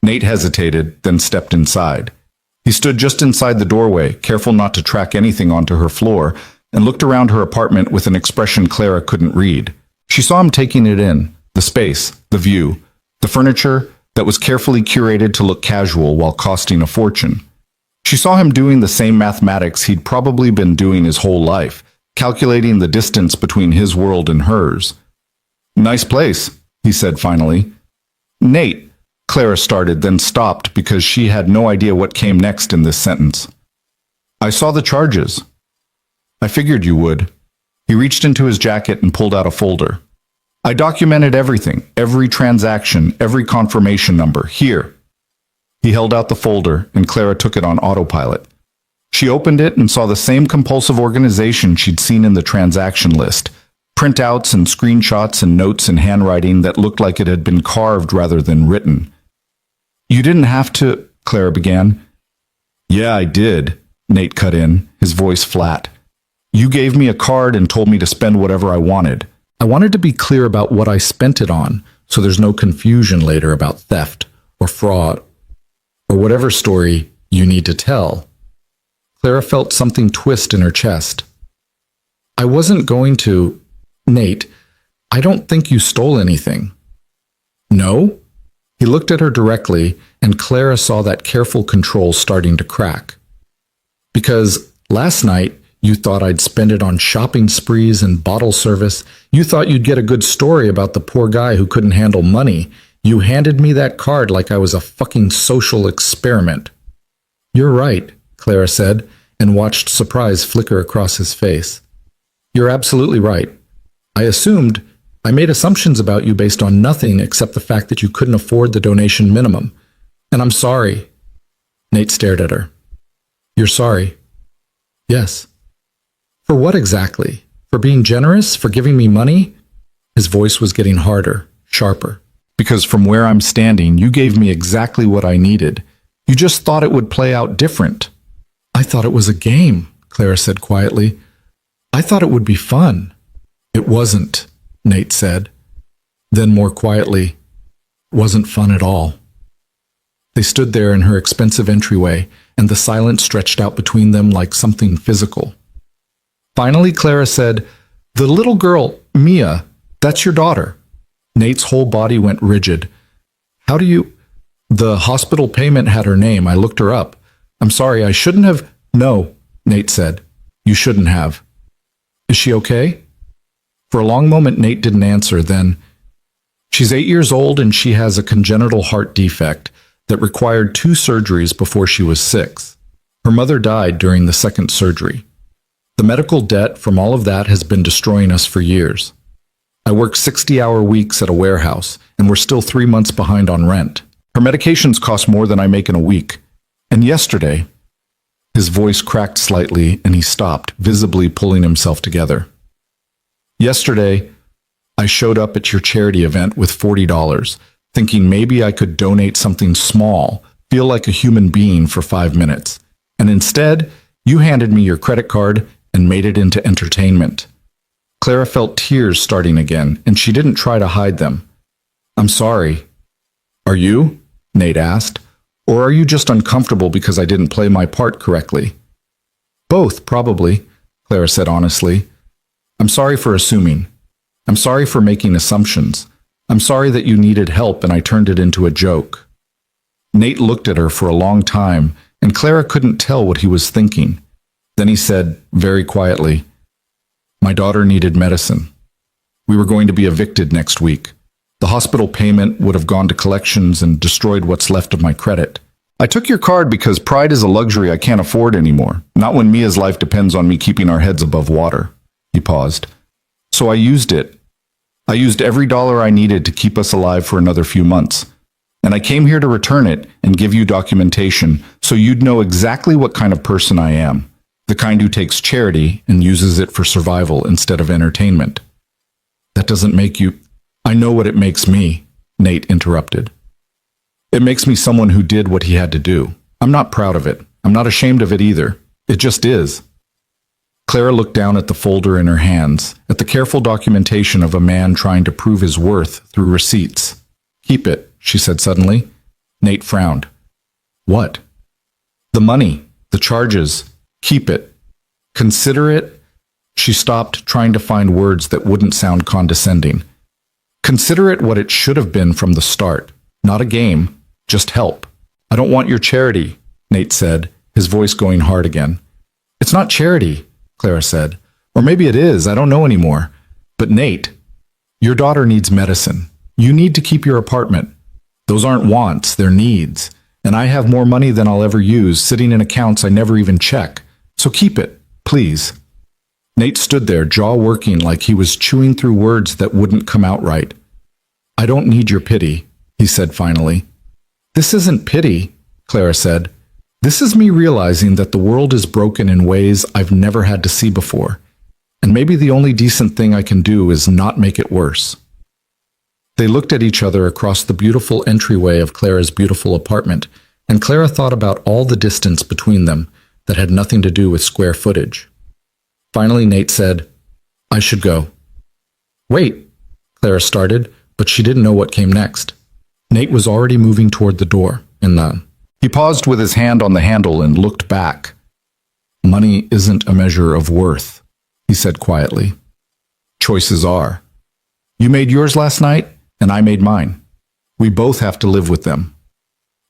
Nate hesitated, then stepped inside. He stood just inside the doorway, careful not to track anything onto her floor, and looked around her apartment with an expression Clara couldn't read. She saw him taking it in, the space, the view, the furniture that was carefully curated to look casual while costing a fortune. She saw him doing the same mathematics he'd probably been doing his whole life, calculating the distance between his world and hers. "Nice place," he said finally. "Nate," Clara started, then stopped because she had no idea what came next in this sentence. "I saw the charges." "I figured you would." He reached into his jacket and pulled out a folder. "I documented everything, every transaction, every confirmation number. Here." He held out the folder, and Clara took it on autopilot. She opened it and saw the same compulsive organization she'd seen in the transaction list, printouts and screenshots and notes in handwriting that looked like it had been carved rather than written. "You didn't have to," Clara began. "Yeah, I did," Nate cut in, his voice flat. "You gave me a card and told me to spend whatever I wanted. I wanted to be clear about what I spent it on, so there's no confusion later about theft or fraud or whatever story you need to tell." Clara felt something twist in her chest. "I wasn't going to... Nate, I don't think you stole anything." "No?" He looked at her directly, and Clara saw that careful control starting to crack. "Because last night, you thought I'd spend it on shopping sprees and bottle service. You thought you'd get a good story about the poor guy who couldn't handle money. You handed me that card like I was a fucking social experiment." "You're right," Clara said, and watched surprise flicker across his face. "You're absolutely right. I made assumptions about you based on nothing except the fact that you couldn't afford the donation minimum. And I'm sorry." Nate stared at her. "You're sorry?" "Yes." "For what exactly?"
For being generous? For giving me money? His voice was getting harder, sharper.
Because from where I'm standing, you gave me exactly what I needed. You just thought it would play out different.
I thought it was a game, Clara said quietly. I thought it would be fun. It wasn't, Nate said. Then more quietly, wasn't fun at all. They stood there in her expensive entryway, and the silence stretched out between them like something physical. Finally, Clara said, "The little girl, Mia, that's your daughter." Nate's whole body went rigid. "How do you—" "The hospital payment had her name. I looked her up. I'm sorry, I shouldn't have—" "No," Nate said. "You shouldn't have." "Is she okay?" For a long moment, Nate didn't answer. Then, "She's 8 years old and she has a congenital heart defect that required 2 surgeries before she was 6. Her mother died during the second surgery. The medical debt from all of that has been destroying us for years. I work 60-hour weeks at a warehouse, and we're still 3 months behind on rent. Her medications cost more than I make in a week. And yesterday—" His voice cracked slightly, and he stopped, visibly pulling himself together. "Yesterday, I showed up at your charity event with $40, thinking maybe I could donate something small, feel like a human being for 5 minutes. And instead, you handed me your credit card and made it into entertainment." Clara felt tears starting again, and she didn't try to hide them. "I'm sorry." "Are you?" Nate asked. "Or are you just uncomfortable because I didn't play my part correctly?" "Both, probably," Clara said honestly. "I'm sorry for assuming. I'm sorry for making assumptions. I'm sorry that you needed help and I turned it into a joke." Nate looked at her for a long time, and Clara couldn't tell what he was thinking. Then he said, very quietly, "My daughter needed medicine. We were going to be evicted next week. The hospital payment would have gone to collections and destroyed what's left of my credit. I took your card because pride is a luxury I can't afford anymore, not when Mia's life depends on me keeping our heads above water." He paused. "So I used it. I used every dollar I needed to keep us alive for another few months. And I came here to return it and give you documentation so you'd know exactly what kind of person I am. The kind who takes charity and uses it for survival instead of entertainment." "That doesn't make you—" "I know what it makes me," Nate interrupted. "It makes me someone who did what he had to do. I'm not proud of it. I'm not ashamed of it either. It just is." Clara looked down at the folder in her hands, at the careful documentation of a man trying to prove his worth through receipts. "Keep it," she said suddenly. Nate frowned. "What?" "The money, the charges. Keep it. Consider it—" She stopped, trying to find words that wouldn't sound condescending. "Consider it what it should have been from the start. Not a game, just help." "I don't want your charity," Nate said, his voice going hard again. "It's not charity," Clara said. "Or maybe it is, I don't know anymore. But Nate, your daughter needs medicine. You need to keep your apartment. Those aren't wants, they're needs. And I have more money than I'll ever use, sitting in accounts I never even check. So keep it, please." Nate stood there, jaw working like he was chewing through words that wouldn't come out right. "I don't need your pity," he said finally. "This isn't pity," Clara said. "This is me realizing that the world is broken in ways I've never had to see before. And maybe the only decent thing I can do is not make it worse." They looked at each other across the beautiful entryway of Clara's beautiful apartment, and Clara thought about all the distance between them that had nothing to do with square footage. Finally, Nate said, "I should go." "Wait," Clara started, but she didn't know what came next. Nate was already moving toward the door, and he paused with his hand on the handle and looked back. "Money isn't a measure of worth," he said quietly. "Choices are. You made yours last night, and I made mine. We both have to live with them."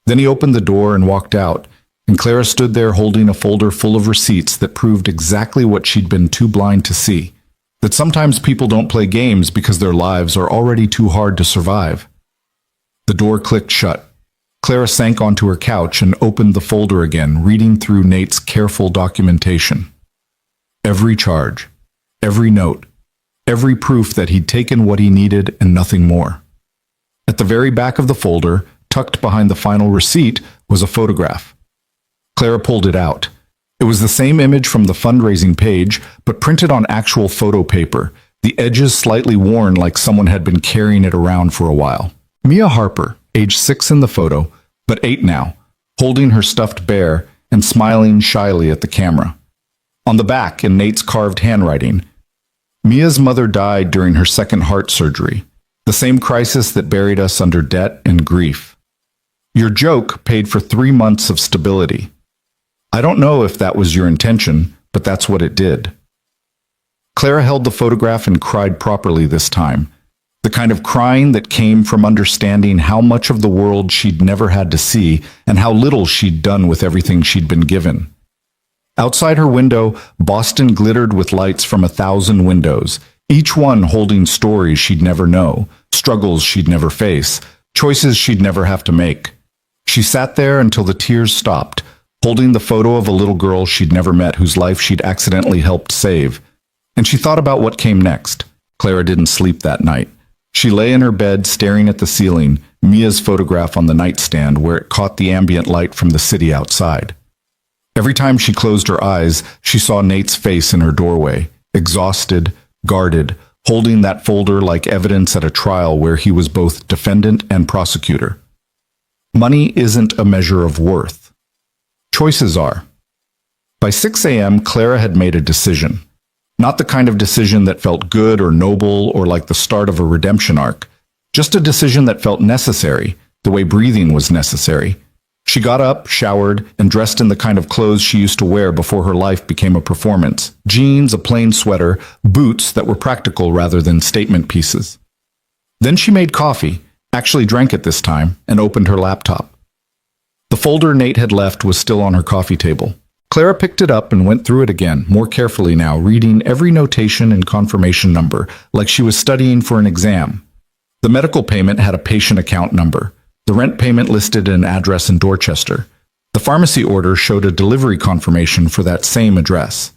Then he opened the door and walked out, and Clara stood there holding a folder full of receipts that proved exactly what she'd been too blind to see, that sometimes people don't play games because their lives are already too hard to survive. The door clicked shut. Clara sank onto her couch and opened the folder again, reading through Nate's careful documentation. Every charge, every note, every proof that he'd taken what he needed and nothing more. At the very back of the folder, tucked behind the final receipt, was a photograph. Clara pulled it out.
It was the same image from the fundraising page, but printed on actual photo paper, the edges slightly worn like someone had been carrying it around for a while. Mia Harper, age 6 in the photo, but 8 now, holding her stuffed bear and smiling shyly at the camera. On the back, in Nate's carved handwriting, Mia's mother died during her second heart surgery, the same crisis that buried us under debt and grief. Your joke paid for 3 months of stability. I don't know if that was your intention, but that's what it did. Clara held the photograph and cried properly this time, the kind of crying that came from understanding how much of the world she'd never had to see and how little she'd done with everything she'd been given. Outside her window, Boston glittered with lights from 1,000 windows, each one holding stories she'd never know, struggles she'd never face, choices she'd never have to make. She sat there until the tears stopped, holding the photo of a little girl she'd never met whose life she'd accidentally helped save. And she thought about what came next. Clara didn't sleep that night. She lay in her bed staring at the ceiling, Mia's photograph on the nightstand where it caught the ambient light from the city outside. Every time she closed her eyes, she saw Nate's face in her doorway, exhausted, guarded, holding that folder like evidence at a trial where he was both defendant and prosecutor. Money isn't a measure of worth. Choices are. By 6 a.m., Clara had made a decision. Not the kind of decision that felt good or noble or like the start of a redemption arc. Just a decision that felt necessary, the way breathing was necessary. She got up, showered, and dressed in the kind of clothes she used to wear before her life became a performance. Jeans, a plain sweater, boots that were practical rather than statement pieces. Then she made coffee, actually drank it this time, and opened her laptop. The folder Nate had left was still on her coffee table. Clara picked it up and went through it again, more carefully now, reading every notation and confirmation number, like she was studying for an exam. The medical payment had a patient account number. The rent payment listed an address in Dorchester. The pharmacy order showed a delivery confirmation for that same address.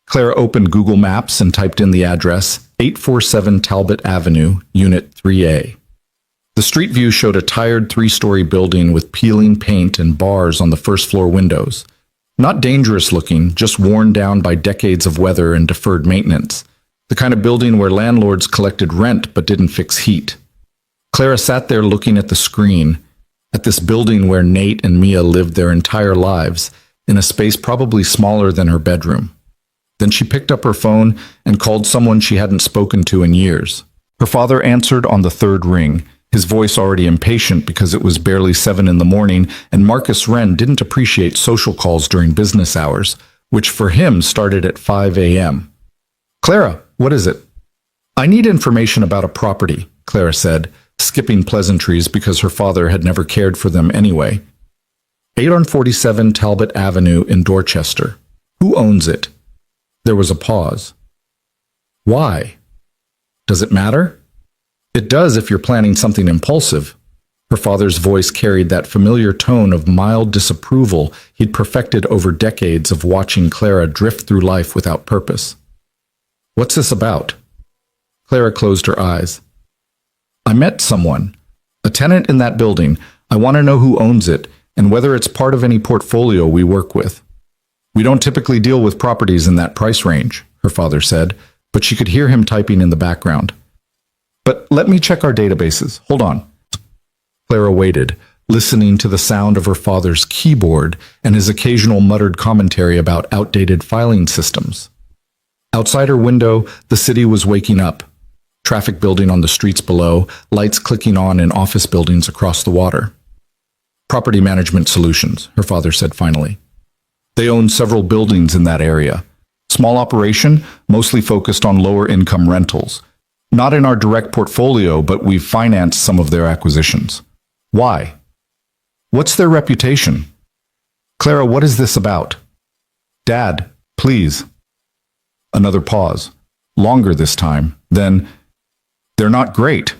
Clara opened Google Maps and typed in the address, 847 Talbot Avenue, Unit 3A. The street view showed a tired 3-story building with peeling paint and bars on the first-floor windows. Not dangerous looking, just worn down by decades of weather and deferred maintenance. The kind of building where landlords collected rent but didn't fix heat. Clara sat there looking at the screen, at this building where Nate and Mia lived their entire lives, in a space probably smaller than her bedroom. Then she picked up her phone and called someone she hadn't spoken to in years. Her father answered on the 3rd ring, his voice already impatient because it was barely 7 in the morning, and Marcus Wren didn't appreciate social calls during business hours, which for him started at 5 a.m. Clara, what is it? I need information about a property, Clara said, skipping pleasantries because her father had never cared for them anyway. 847 Talbot Avenue in Dorchester. Who owns it? There was a pause. Why? Does it matter? It does if you're planning something impulsive. Her father's voice carried that familiar tone of mild disapproval he'd perfected over decades of watching Clara drift through life without purpose. What's this about? Clara closed her eyes. I met someone, a tenant in that building. I want to know who owns it and whether it's part of any portfolio we work with. We don't typically deal with properties in that price range, her father said, but she could hear him typing in the background. But let me check our databases. Hold on. Clara waited, listening to the sound of her father's keyboard and his occasional muttered commentary about outdated filing systems. Outside her window, the city was waking up. Traffic building on the streets below, lights clicking on in office buildings across the water. Property Management Solutions, her father said finally. They own several buildings in that area. Small operation, mostly focused on lower-income rentals. Not in our direct portfolio, but we've financed some of their acquisitions. Why? What's their reputation? Clara, what is this about? Dad, please. Another pause. Longer this time. Then, they're not great.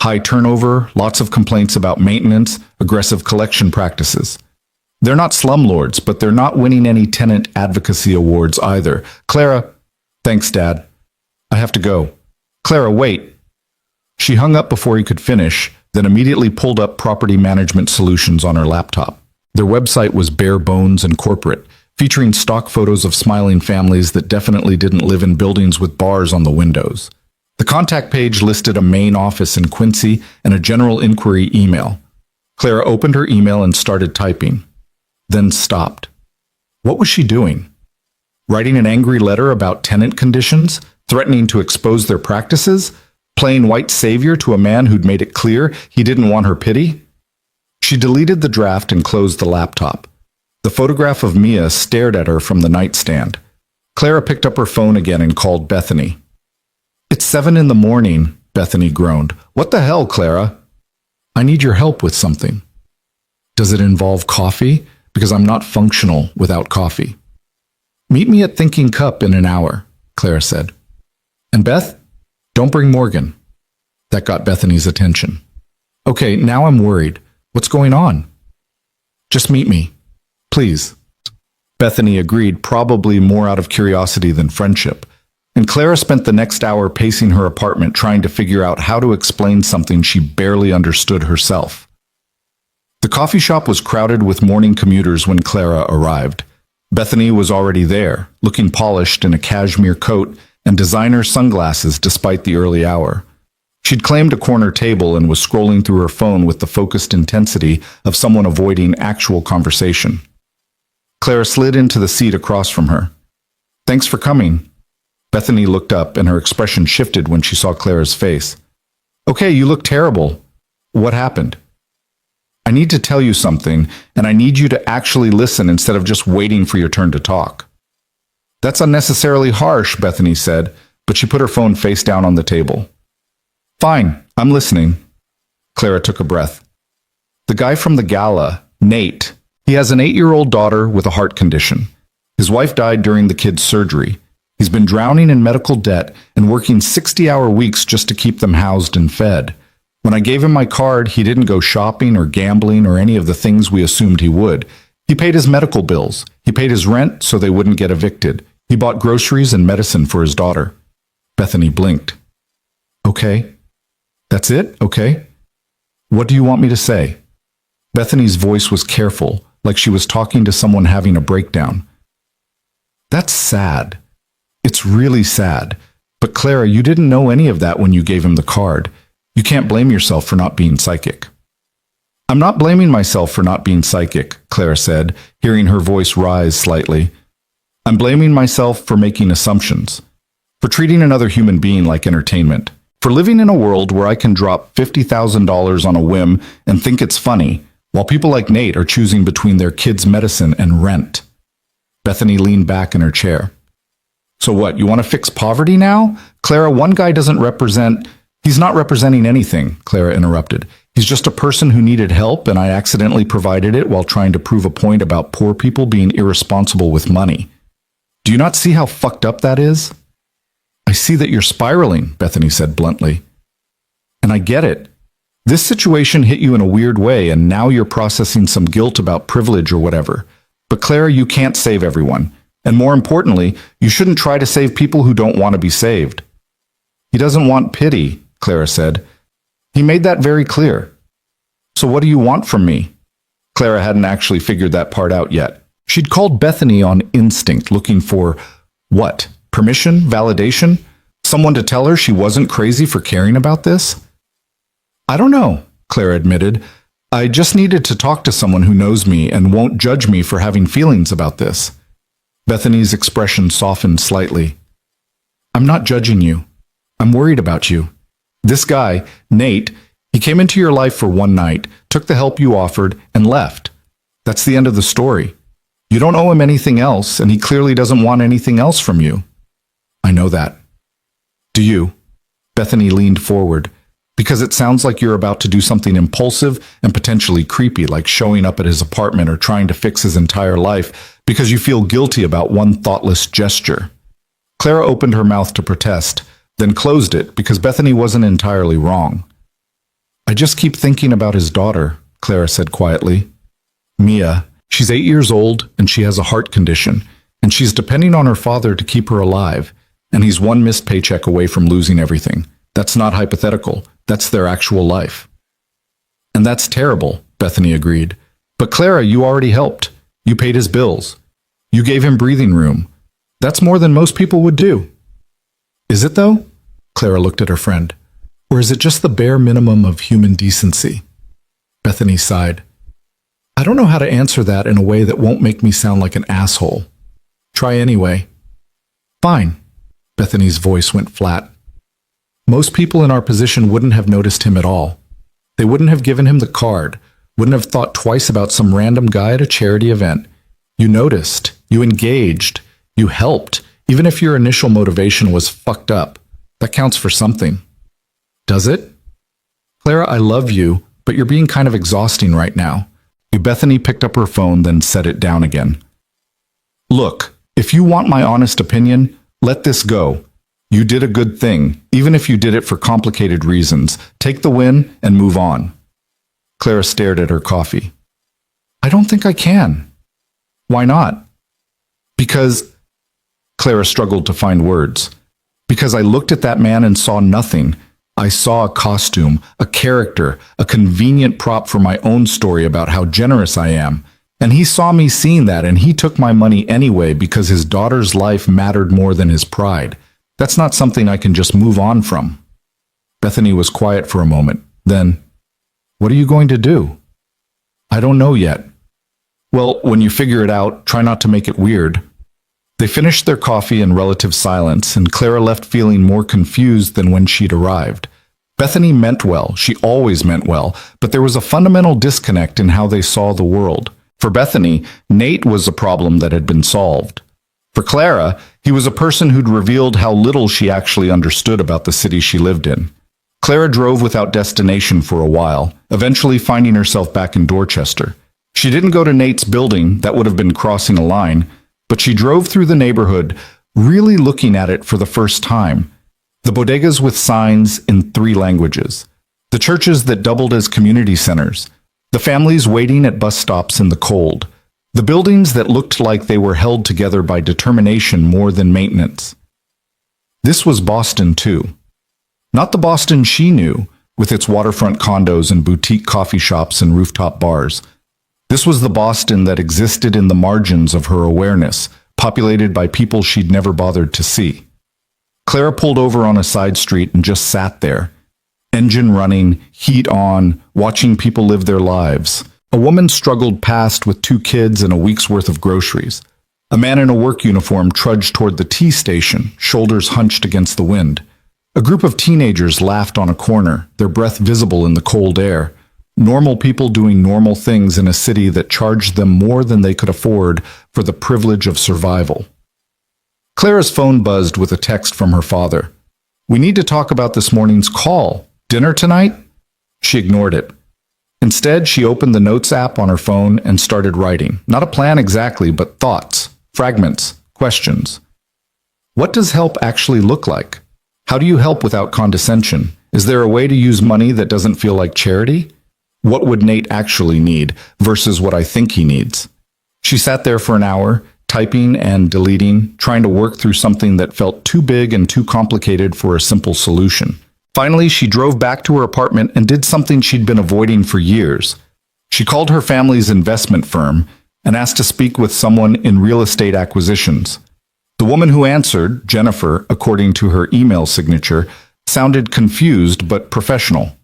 High turnover, lots of complaints about maintenance, aggressive collection practices. They're not slumlords, but they're not winning any tenant advocacy awards either. Clara, thanks, Dad. I have to go. Clara, wait. She hung up before he could finish, then immediately pulled up Property Management Solutions on her laptop. Their website was bare bones and corporate, featuring stock photos of smiling families that definitely didn't live in buildings with bars on the windows. The contact page listed a main office in Quincy and a general inquiry email. Clara opened her email and started typing, then stopped. What was she doing? Writing an angry letter about tenant conditions, threatening to expose their practices, playing white savior to a man who'd made it clear he didn't want her pity? She deleted the draft and closed the laptop. The photograph of Mia stared at her from the nightstand. Clara picked up her phone again and called Bethany. "It's 7 a.m, Bethany groaned. "What the hell, Clara?" "I need your help with something." "Does it involve coffee? Because I'm not functional without coffee." "Meet me at Thinking Cup in an hour," Clara said. "And Beth, don't bring Morgan." That got Bethany's attention. "Okay, now I'm worried. What's going on?" "Just meet me, please." Bethany agreed, probably more out of curiosity than friendship. And Clara spent the next hour pacing her apartment trying to figure out how to explain something she barely understood herself. The coffee shop was crowded with morning commuters when Clara arrived. Bethany was already there, looking polished in a cashmere coat and designer sunglasses despite the early hour. She'd claimed a corner table and was scrolling through her phone with the focused intensity of someone avoiding actual conversation. Clara slid into the seat across from her. "Thanks for coming." Bethany looked up and her expression shifted when she saw Clara's face. "Okay, you look terrible. What happened?" "I need to tell you something, and I need you to actually listen instead of just waiting for your turn to talk." "That's unnecessarily harsh," Bethany said, but she put her phone face down on the table. "Fine, I'm listening." Clara took a breath. "The guy from the gala, Nate, he has an 8-year-old daughter with a heart condition. His wife died during the kid's surgery. He's been drowning in medical debt and working 60-hour weeks just to keep them housed and fed. When I gave him my card, he didn't go shopping or gambling or any of the things we assumed he would. He paid his medical bills. He paid his rent so they wouldn't get evicted. He bought groceries and medicine for his daughter." Bethany blinked. "Okay. That's it? Okay. What do you want me to say?" Bethany's voice was careful, like she was talking to someone having a breakdown. "That's sad. It's really sad. But Clara, you didn't know any of that when you gave him the card. You can't blame yourself for not being psychic." "I'm not blaming myself for not being psychic," Clara said, hearing her voice rise slightly. "I'm blaming myself for making assumptions, for treating another human being like entertainment, for living in a world where I can drop $50,000 on a whim and think it's funny, while people like Nate are choosing between their kids' medicine and rent." Bethany leaned back in her chair. "So what, you want to fix poverty now? Clara, one guy doesn't represent—" "He's not representing anything," Clara interrupted. "He's just a person who needed help, and I accidentally provided it while trying to prove a point about poor people being irresponsible with money. Do you not see how fucked up that is?" "I see that you're spiraling," Bethany said bluntly. "And I get it. This situation hit you in a weird way, and now you're processing some guilt about privilege or whatever. But Clara, you can't save everyone. And more importantly, you shouldn't try to save people who don't want to be saved." "He doesn't want pity," Clara said. "He made that very clear." "So what do you want from me?" Clara hadn't actually figured that part out yet. She'd called Bethany on instinct, looking for what? Permission? Validation? Someone to tell her she wasn't crazy for caring about this? "I don't know," Clara admitted. "I just needed to talk to someone who knows me and won't judge me for having feelings about this." Bethany's expression softened slightly. "I'm not judging you. I'm worried about you. This guy, Nate, he came into your life for one night, took the help you offered, and left. That's the end of the story. You don't owe him anything else, and he clearly doesn't want anything else from you." "I know that." "Do you?" Bethany leaned forward. "Because it sounds like you're about to do something impulsive and potentially creepy, like showing up at his apartment or trying to fix his entire life because you feel guilty about one thoughtless gesture." Clara opened her mouth to protest, then closed it because Bethany wasn't entirely wrong. "I just keep thinking about his daughter," Clara said quietly. "Mia, she's 8 years old and she has a heart condition, and she's depending on her father to keep her alive, and he's one missed paycheck away from losing everything. That's not hypothetical. That's their actual life." "And that's terrible," Bethany agreed. "But Clara, you already helped. You paid his bills. You gave him breathing room. That's more than most people would do.
Is it, though? Clara looked at her friend. Or is it just the bare minimum of human decency? Bethany sighed. I don't know how to answer that in a way that won't make me sound like an asshole. Try anyway. Fine. Bethany's voice went flat. Most people in our position wouldn't have noticed him at all. They wouldn't have given him the card, wouldn't have thought twice about some random guy at a charity event. You noticed, you engaged, you helped, even if your initial motivation was fucked up. That counts for something. Does it? Clara, I love you, but you're being kind of exhausting right now.
Bethany picked up her phone, then set it down again. Look, if you want my honest opinion, let this go. You did a good thing, even if you did it for complicated reasons. Take the win and move on. Clara stared at her coffee. I don't think I can. Why not? Because... Clara struggled to find words. Because I looked at that man and saw nothing. I saw a costume, a character, a convenient prop for my own story about how generous I am. And he saw me seeing that, and he took my money anyway because his daughter's life mattered more than his pride. That's not something I can just move on from. Bethany was quiet for a moment. Then, what are you going to do? I don't know yet. Well, when you figure it out, try not to make it weird. They finished their coffee in relative silence, and Clara left feeling more confused than when she'd arrived. Bethany meant well, she always meant well, but there was a fundamental disconnect in how they saw the world. For Bethany, Nate was a problem that had been solved. For Clara, he was a person who'd revealed how little she actually understood about the city she lived in. Clara drove without destination for a while, eventually finding herself back in Dorchester. She didn't go to Nate's building, that would have been crossing a line, but she drove through the neighborhood, really looking at it for the first time. The bodegas with signs in 3 languages, the churches that doubled as community centers, the families waiting at bus stops in the cold, the buildings that looked like they were held together by determination more than maintenance. This was Boston, too. Not the Boston she knew, with its waterfront condos and boutique coffee shops and rooftop bars. This was the Boston that existed in the margins of her awareness, populated by people she'd never bothered to see. Clara pulled over on a side street and just sat there. Engine running, heat on, watching people live their lives. A woman struggled past with 2 kids and a week's worth of groceries. A man in a work uniform trudged toward the tea station, shoulders hunched against the wind. A group of teenagers laughed on a corner, their breath visible in the cold air. Normal people doing normal things in a city that charged them more than they could afford for the privilege of survival. Clara's phone buzzed with a text from her father. We need to talk about this morning's call. Dinner tonight? She ignored it. Instead, she opened the Notes app on her phone and started writing. Not a plan exactly, but thoughts, fragments, questions. What does help actually look like? How do you help without condescension? Is there a way to use money that doesn't feel like charity? What would Nate actually need versus what I think he needs? She sat there for an hour, typing and deleting, trying to work through something that felt too big and too complicated for a simple solution. Finally, she drove back to her apartment and did something she'd been avoiding for years. She called her family's investment firm and asked to speak with someone in real estate acquisitions. The woman who answered, Jennifer, according to her email signature, sounded confused but professional.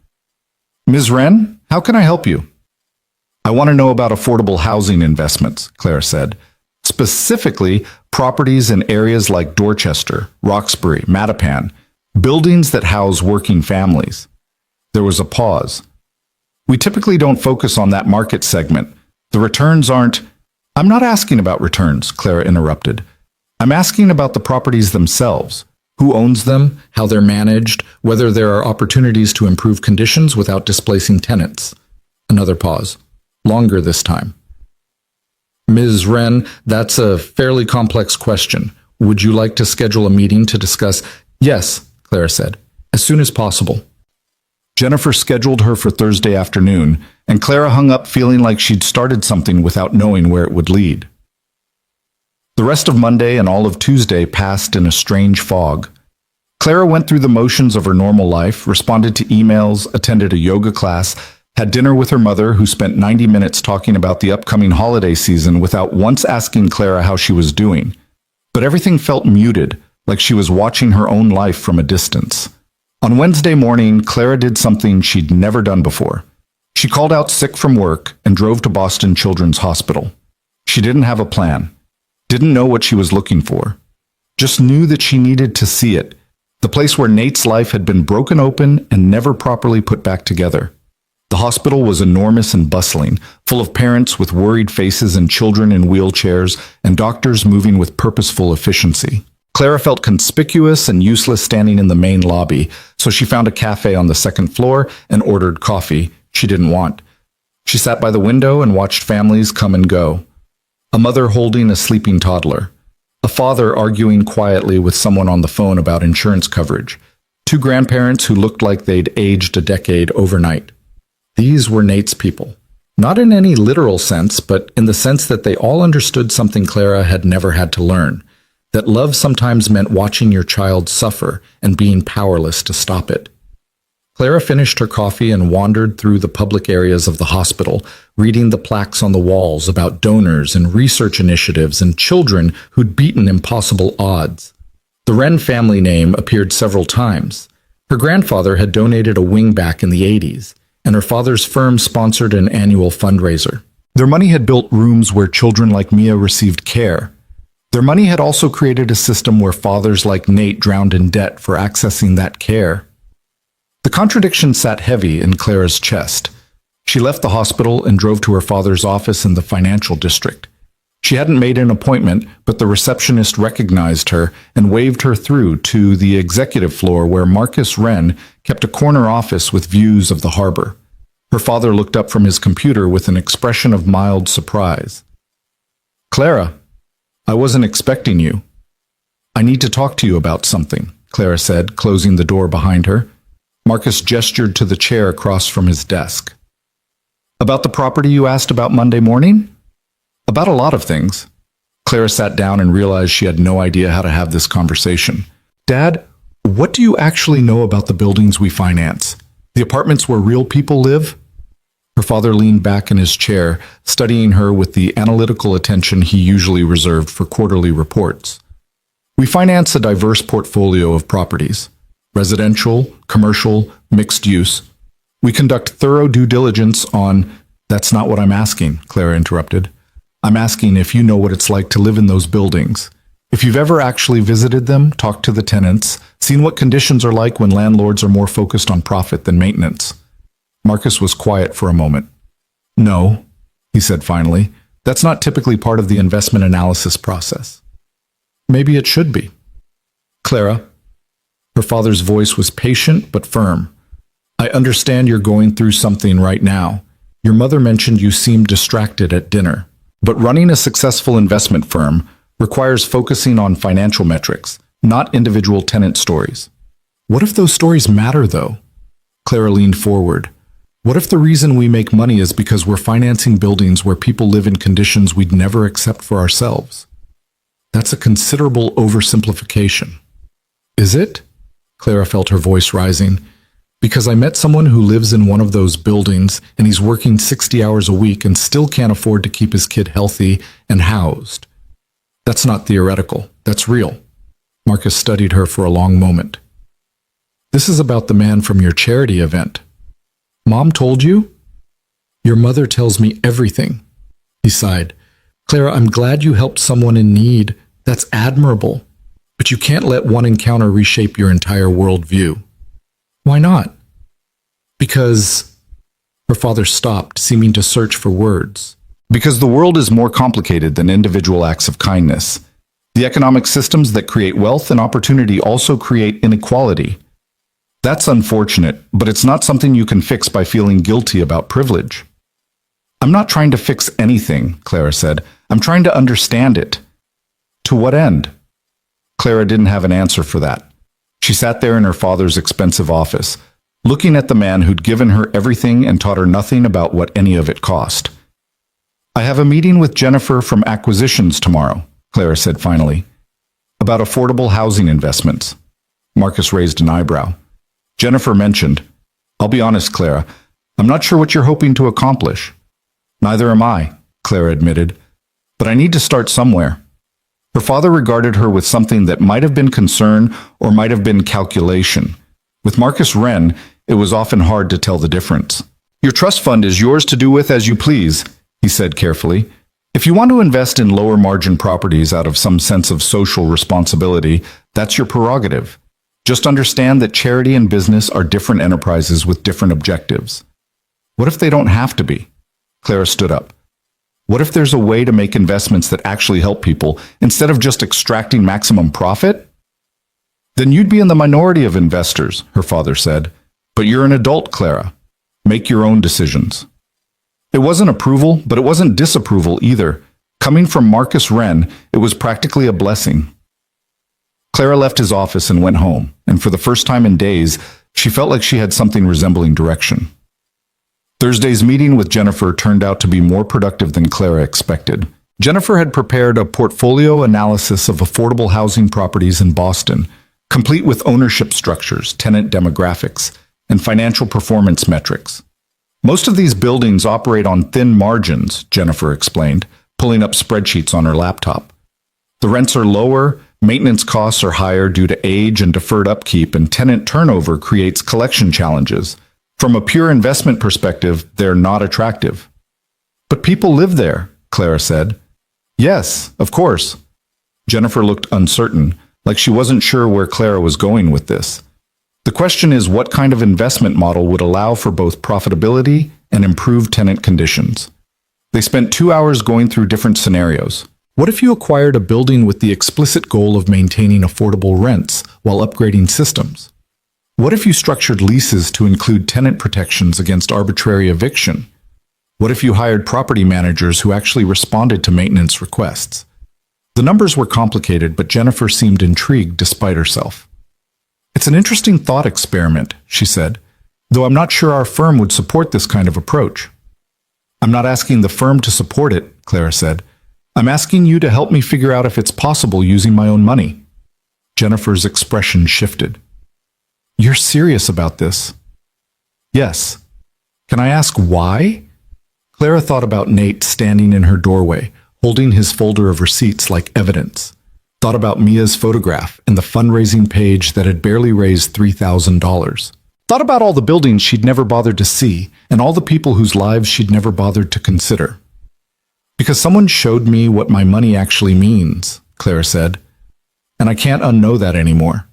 Ms. Wren, how can I help you? I want to know about affordable housing investments, Claire said. Specifically, properties in areas like Dorchester, Roxbury, Mattapan, buildings that house working families. There was a pause. We typically don't focus on that market segment. The returns aren't... I'm not asking about returns, Clara interrupted. I'm asking about the properties themselves. Who owns them, how they're managed, whether there are opportunities to improve conditions without displacing tenants. Another pause. Longer this time. Ms. Wren, that's a fairly complex question. Would you like to schedule a meeting to discuss... Yes, Clara said, as soon as possible. Jennifer scheduled her for Thursday afternoon, and Clara hung up feeling like she'd started something without knowing where it would lead. The rest of Monday and all of Tuesday passed in a strange fog. Clara went through the motions of her normal life, responded to emails, attended a yoga class, had dinner with her mother, who spent 90 minutes talking about the upcoming holiday season without once asking Clara how she was doing. But everything felt muted, like she was watching her own life from a distance. On Wednesday morning, Clara did something she'd never done before. She called out sick from work and drove to Boston Children's Hospital. She didn't have a plan, didn't know what she was looking for, just knew that she needed to see it, the place where Nate's life had been broken open and never properly put back together. The hospital was enormous and bustling, full of parents with worried faces and children in wheelchairs and doctors moving with purposeful efficiency. Clara felt conspicuous and useless standing in the main lobby, so she found a cafe on the second floor and ordered coffee she didn't want. She sat by the window and watched families come and go. A mother holding a sleeping toddler. A father arguing quietly with someone on the phone about insurance coverage. Two grandparents who looked like they'd aged a decade overnight. These were Nate's people. Not in any literal sense, but in the sense that they all understood something Clara had never had to learn. That love sometimes meant watching your child suffer and being powerless to stop it. Clara finished her coffee and wandered through the public areas of the hospital, reading the plaques on the walls about donors and research initiatives and children who'd beaten impossible odds. The Wren family name appeared several times. Her grandfather had donated a wingback in the 80s, and her father's firm sponsored an annual fundraiser. Their money had built rooms where children like Mia received care. Their money had also created a system where fathers like Nate drowned in debt for accessing that care. The contradiction sat heavy in Clara's chest. She left the hospital and drove to her father's office in the financial district. She hadn't made an appointment, but the receptionist recognized her and waved her through to the executive floor where Marcus Wren kept a corner office with views of the harbor. Her father looked up from his computer with an expression of mild surprise. "Clara, I wasn't expecting you. I need to talk to you about something," Clara said, closing the door behind her. Marcus gestured to the chair across from his desk. "About the property you asked about Monday morning?" "About a lot of things." Clara sat down and realized she had no idea how to have this conversation. "Dad, what do you actually know about the buildings we finance? The apartments where real people live?" Her father leaned back in his chair, studying her with the analytical attention he usually reserved for quarterly reports. "We finance a diverse portfolio of properties. Residential, commercial, mixed use. We conduct thorough due diligence on—" "That's not what I'm asking," Clara interrupted. "I'm asking if you know what it's like to live in those buildings. If you've ever actually visited them, talked to the tenants, seen what conditions are like when landlords are more focused on profit than maintenance." Marcus was quiet for a moment. "No," he said finally. "That's not typically part of the investment analysis process." "Maybe it should be." "Clara," her father's voice was patient but firm, "I understand you're going through something right now. Your mother mentioned you seemed distracted at dinner. But running a successful investment firm requires focusing on financial metrics, not individual tenant stories." "What if those stories matter, though?" Clara leaned forward. "What if the reason we make money is because we're financing buildings where people live in conditions we'd never accept for ourselves?" "That's a considerable oversimplification." "Is it?" Clara felt her voice rising. "Because I met someone who lives in one of those buildings and he's working 60 hours a week and still can't afford to keep his kid healthy and housed. That's not theoretical. That's real." Marcus studied her for a long moment. "This is about the man from your charity event." "Mom told you?" "Your mother tells me everything." He sighed. "Clara, I'm glad you helped someone in need. That's admirable. But you can't let one encounter reshape your entire worldview." "Why not?" "Because—" Her father stopped, seeming to search for words. "Because the world is more complicated than individual acts of kindness. The economic systems that create wealth and opportunity also create inequality. That's unfortunate, but it's not something you can fix by feeling guilty about privilege." "I'm not trying to fix anything," Clara said. "I'm trying to understand it." "To what end?" Clara didn't have an answer for that. She sat there in her father's expensive office, looking at the man who'd given her everything and taught her nothing about what any of it cost. "I have a meeting with Jennifer from Acquisitions tomorrow," Clara said finally. "About affordable housing investments." Marcus raised an eyebrow. Jennifer mentioned, "I'll be honest, Clara, I'm not sure what you're hoping to accomplish. Neither am I, Clara admitted. But I need to start somewhere. Her father regarded her with something that might have been concern or might have been calculation. With Marcus Wren, it was often hard to tell the difference. Your trust fund is yours to do with as you please, he said carefully. If you want to invest in lower margin properties out of some sense of social responsibility, that's your prerogative. Just understand that charity and business are different enterprises with different objectives. What if they don't have to be? Clara stood up. What if there's a way to make investments that actually help people instead of just extracting maximum profit? Then you'd be in the minority of investors, her father said. But you're an adult, Clara. Make your own decisions. It wasn't approval, but it wasn't disapproval either. Coming from Marcus Wren, it was practically a blessing. Clara left his office and went home, and for the first time in days, she felt like she had something resembling direction. Thursday's meeting with Jennifer turned out to be more productive than Clara expected. Jennifer had prepared a portfolio analysis of affordable housing properties in Boston, complete with ownership structures, tenant demographics, and financial performance metrics. Most of these buildings operate on thin margins, Jennifer explained, pulling up spreadsheets on her laptop. The rents are lower, maintenance costs are higher due to age and deferred upkeep, and tenant turnover creates collection challenges. From a pure investment perspective, they're not attractive. But people live there, Clara said. Yes, of course. Jennifer looked uncertain, like she wasn't sure where Clara was going with this. The question is what kind of investment model would allow for both profitability and improved tenant conditions. They spent 2 hours going through different scenarios. What if you acquired a building with the explicit goal of maintaining affordable rents while upgrading systems? What if you structured leases to include tenant protections against arbitrary eviction? What if you hired property managers who actually responded to maintenance requests? The numbers were complicated, but Jennifer seemed intrigued despite herself. It's an interesting thought experiment, she said, though I'm not sure our firm would support this kind of approach. I'm not asking the firm to support it, Clara said. I'm asking you to help me figure out if it's possible using my own money. Jennifer's expression shifted. You're serious about this? Yes. Can I ask why? Clara thought about Nate standing in her doorway, holding his folder of receipts like evidence. Thought about Mia's photograph and the fundraising page that had barely raised $3,000. Thought about all the buildings she'd never bothered to see and all the people whose lives she'd never bothered to consider. Because someone showed me what my money actually means, Clara said, and I can't unknow that anymore.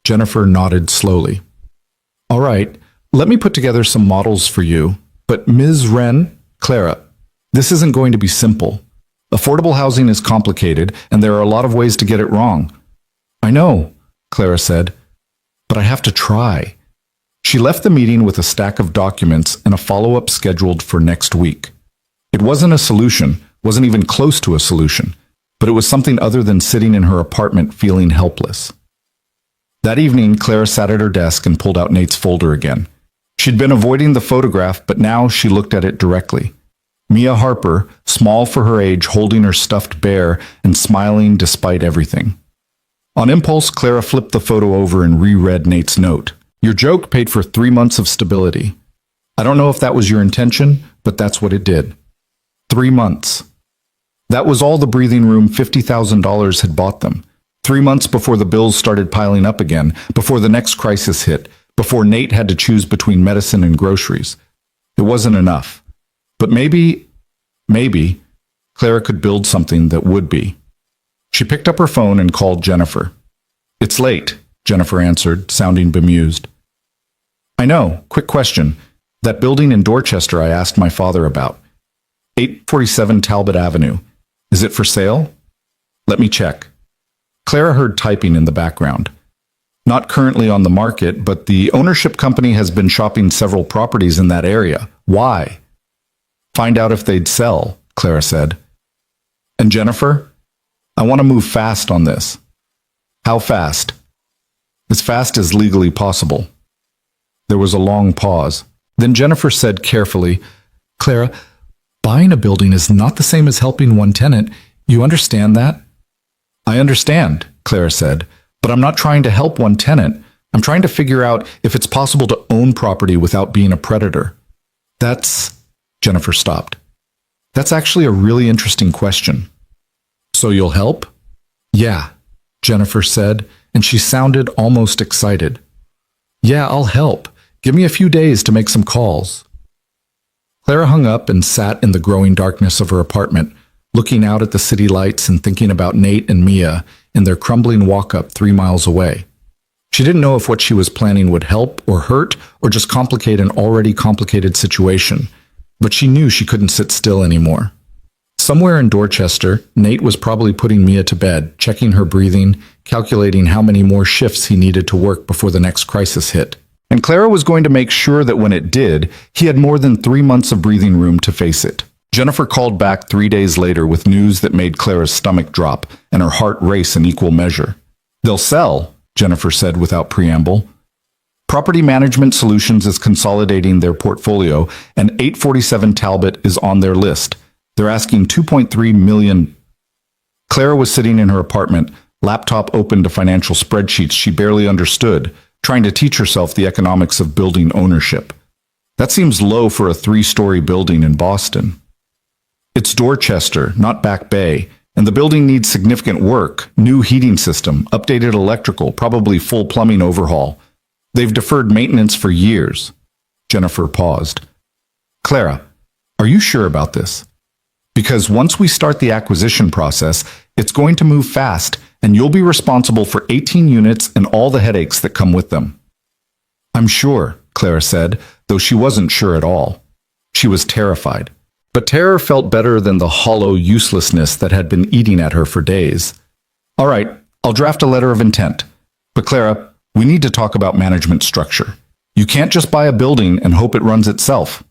Jennifer nodded slowly. All right, let me put together some models for you, but Ms. Wren, Clara, this isn't going to be simple. Affordable housing is complicated, and there are a lot of ways to get it wrong. I know, Clara said, but I have to try. She left the meeting with a stack of documents and a follow-up scheduled for next week. It wasn't a solution, wasn't even close to a solution, but it was something other than sitting in her apartment feeling helpless. That evening, Clara sat at her desk and pulled out Nate's folder again. She'd been avoiding the photograph, but now she looked at it directly. Mia Harper, small for her age, holding her stuffed bear and smiling despite everything. On impulse, Clara flipped the photo over and reread Nate's note. Your joke paid for 3 months of stability. I don't know if that was your intention, but that's what it did. 3 months. That was all the breathing room $50,000 had bought them. 3 months before the bills started piling up again, before the next crisis hit, before Nate had to choose between medicine and groceries. It wasn't enough. But maybe, Clara could build something that would be. She picked up her phone and called Jennifer. It's late, Jennifer answered, sounding bemused. I know, quick question. That building in Dorchester I asked my father about. 847 Talbot Avenue. Is it for sale? Let me check. Clara heard typing in the background. Not currently on the market, but the ownership company has been shopping several properties in that area. Why? Find out if they'd sell, Clara said. And Jennifer? I want to move fast on this. How fast? As fast as legally possible. There was a long pause. Then Jennifer said carefully, Clara, buying a building is not the same as helping one tenant. You understand that? I understand, Clara said, but I'm not trying to help one tenant. I'm trying to figure out if it's possible to own property without being a predator.
Jennifer stopped. That's actually a really interesting question. So you'll help? Yeah, Jennifer said, and she sounded almost excited. Yeah, I'll help. Give me a few days to make some calls. Clara hung up and sat in the growing darkness of her apartment, looking out at the city lights and thinking about Nate and Mia in their crumbling walk-up 3 miles away. She didn't know if what she was planning would help or hurt or just complicate an already complicated situation, but she knew she couldn't sit still anymore. Somewhere in Dorchester, Nate was probably putting Mia to bed, checking her breathing, calculating how many more shifts he needed to work before the next crisis hit. And Clara was going to make sure that when it did, he had more than 3 months of breathing room to face it. Jennifer called back 3 days later with news that made Clara's stomach drop and her heart race in equal measure. They'll sell, Jennifer said without preamble. Property Management Solutions is consolidating their portfolio, and 847 Talbot is on their list. They're asking $2.3 million. Clara was sitting in her apartment, laptop open to financial spreadsheets she barely understood, trying to teach herself the economics of building ownership. That seems low for a 3-story building in Boston. It's Dorchester, not Back Bay, and the building needs significant work, new heating system, updated electrical, probably full plumbing overhaul. They've deferred maintenance for years. Jennifer paused. Clara, are you sure about this? Because once we start the acquisition process, it's going to move fast, and you'll be responsible for 18 units and all the headaches that come with them. I'm sure, Clara said, though she wasn't sure at all. She was terrified. But terror felt better than the hollow uselessness that had been eating at her for days. All right, I'll draft a letter of intent. But Clara, we need to talk about management structure. You can't just buy a building and hope it runs itself.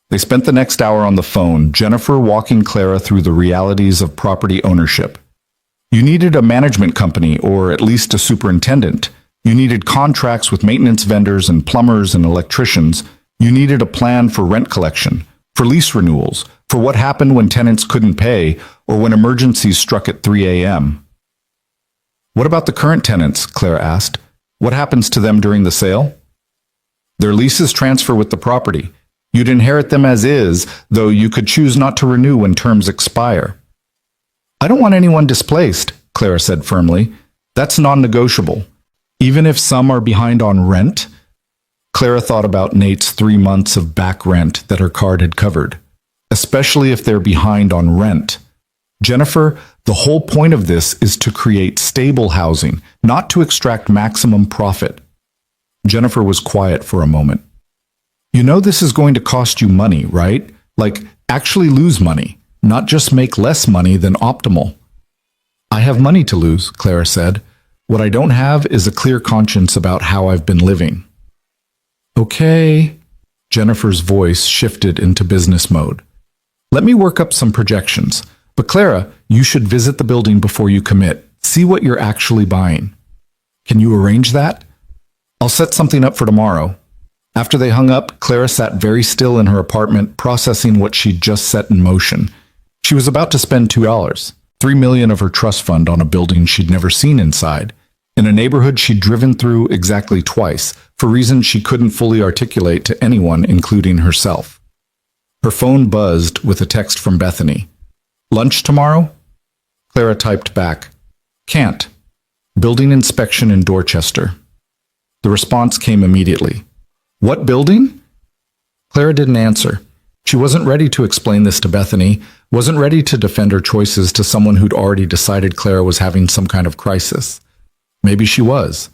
They spent the next hour on the phone, Jennifer walking Clara through the realities of property ownership. You needed a management company, or at least a superintendent. You needed contracts with maintenance vendors and plumbers and electricians. You needed a plan for rent collection, for lease renewals, for what happened when tenants couldn't pay or when emergencies struck at 3 a.m. What about the current tenants? Clara asked. What happens to them during the sale? Their leases transfer with the property. You'd inherit them as is, though you could choose not to renew when terms expire. I don't want anyone displaced, Clara said firmly. That's non-negotiable. Even if some are behind on rent? Clara thought about Nate's 3 months of back rent that her card had covered, especially if they're behind on rent. Jennifer, the whole point of this is to create stable housing, not to extract maximum profit. Jennifer was quiet for a moment. You know this is going to cost you money, right? Like, actually lose money, not just make less money than optimal. I have money to lose, Clara said. What I don't have is a clear conscience about how I've been living. Okay. Jennifer's voice shifted into business mode. Let me work up some projections. But Clara, you should visit the building before you commit. See what you're actually buying. Can you arrange that? I'll set something up for tomorrow. After they hung up, Clara sat very still in her apartment, processing what she'd just set in motion. She was about to spend $2, $3 million of her trust fund on a building she'd never seen inside, in a neighborhood she'd driven through exactly twice, for reasons she couldn't fully articulate to anyone, including herself. Her phone buzzed with a text from Bethany. Lunch tomorrow? Clara typed back, Can't. Building inspection in Dorchester. The response came immediately. What building? Clara didn't answer. She wasn't ready to explain this to Bethany, wasn't ready to defend her choices to someone who'd already decided Clara was having some kind of crisis. Maybe she was.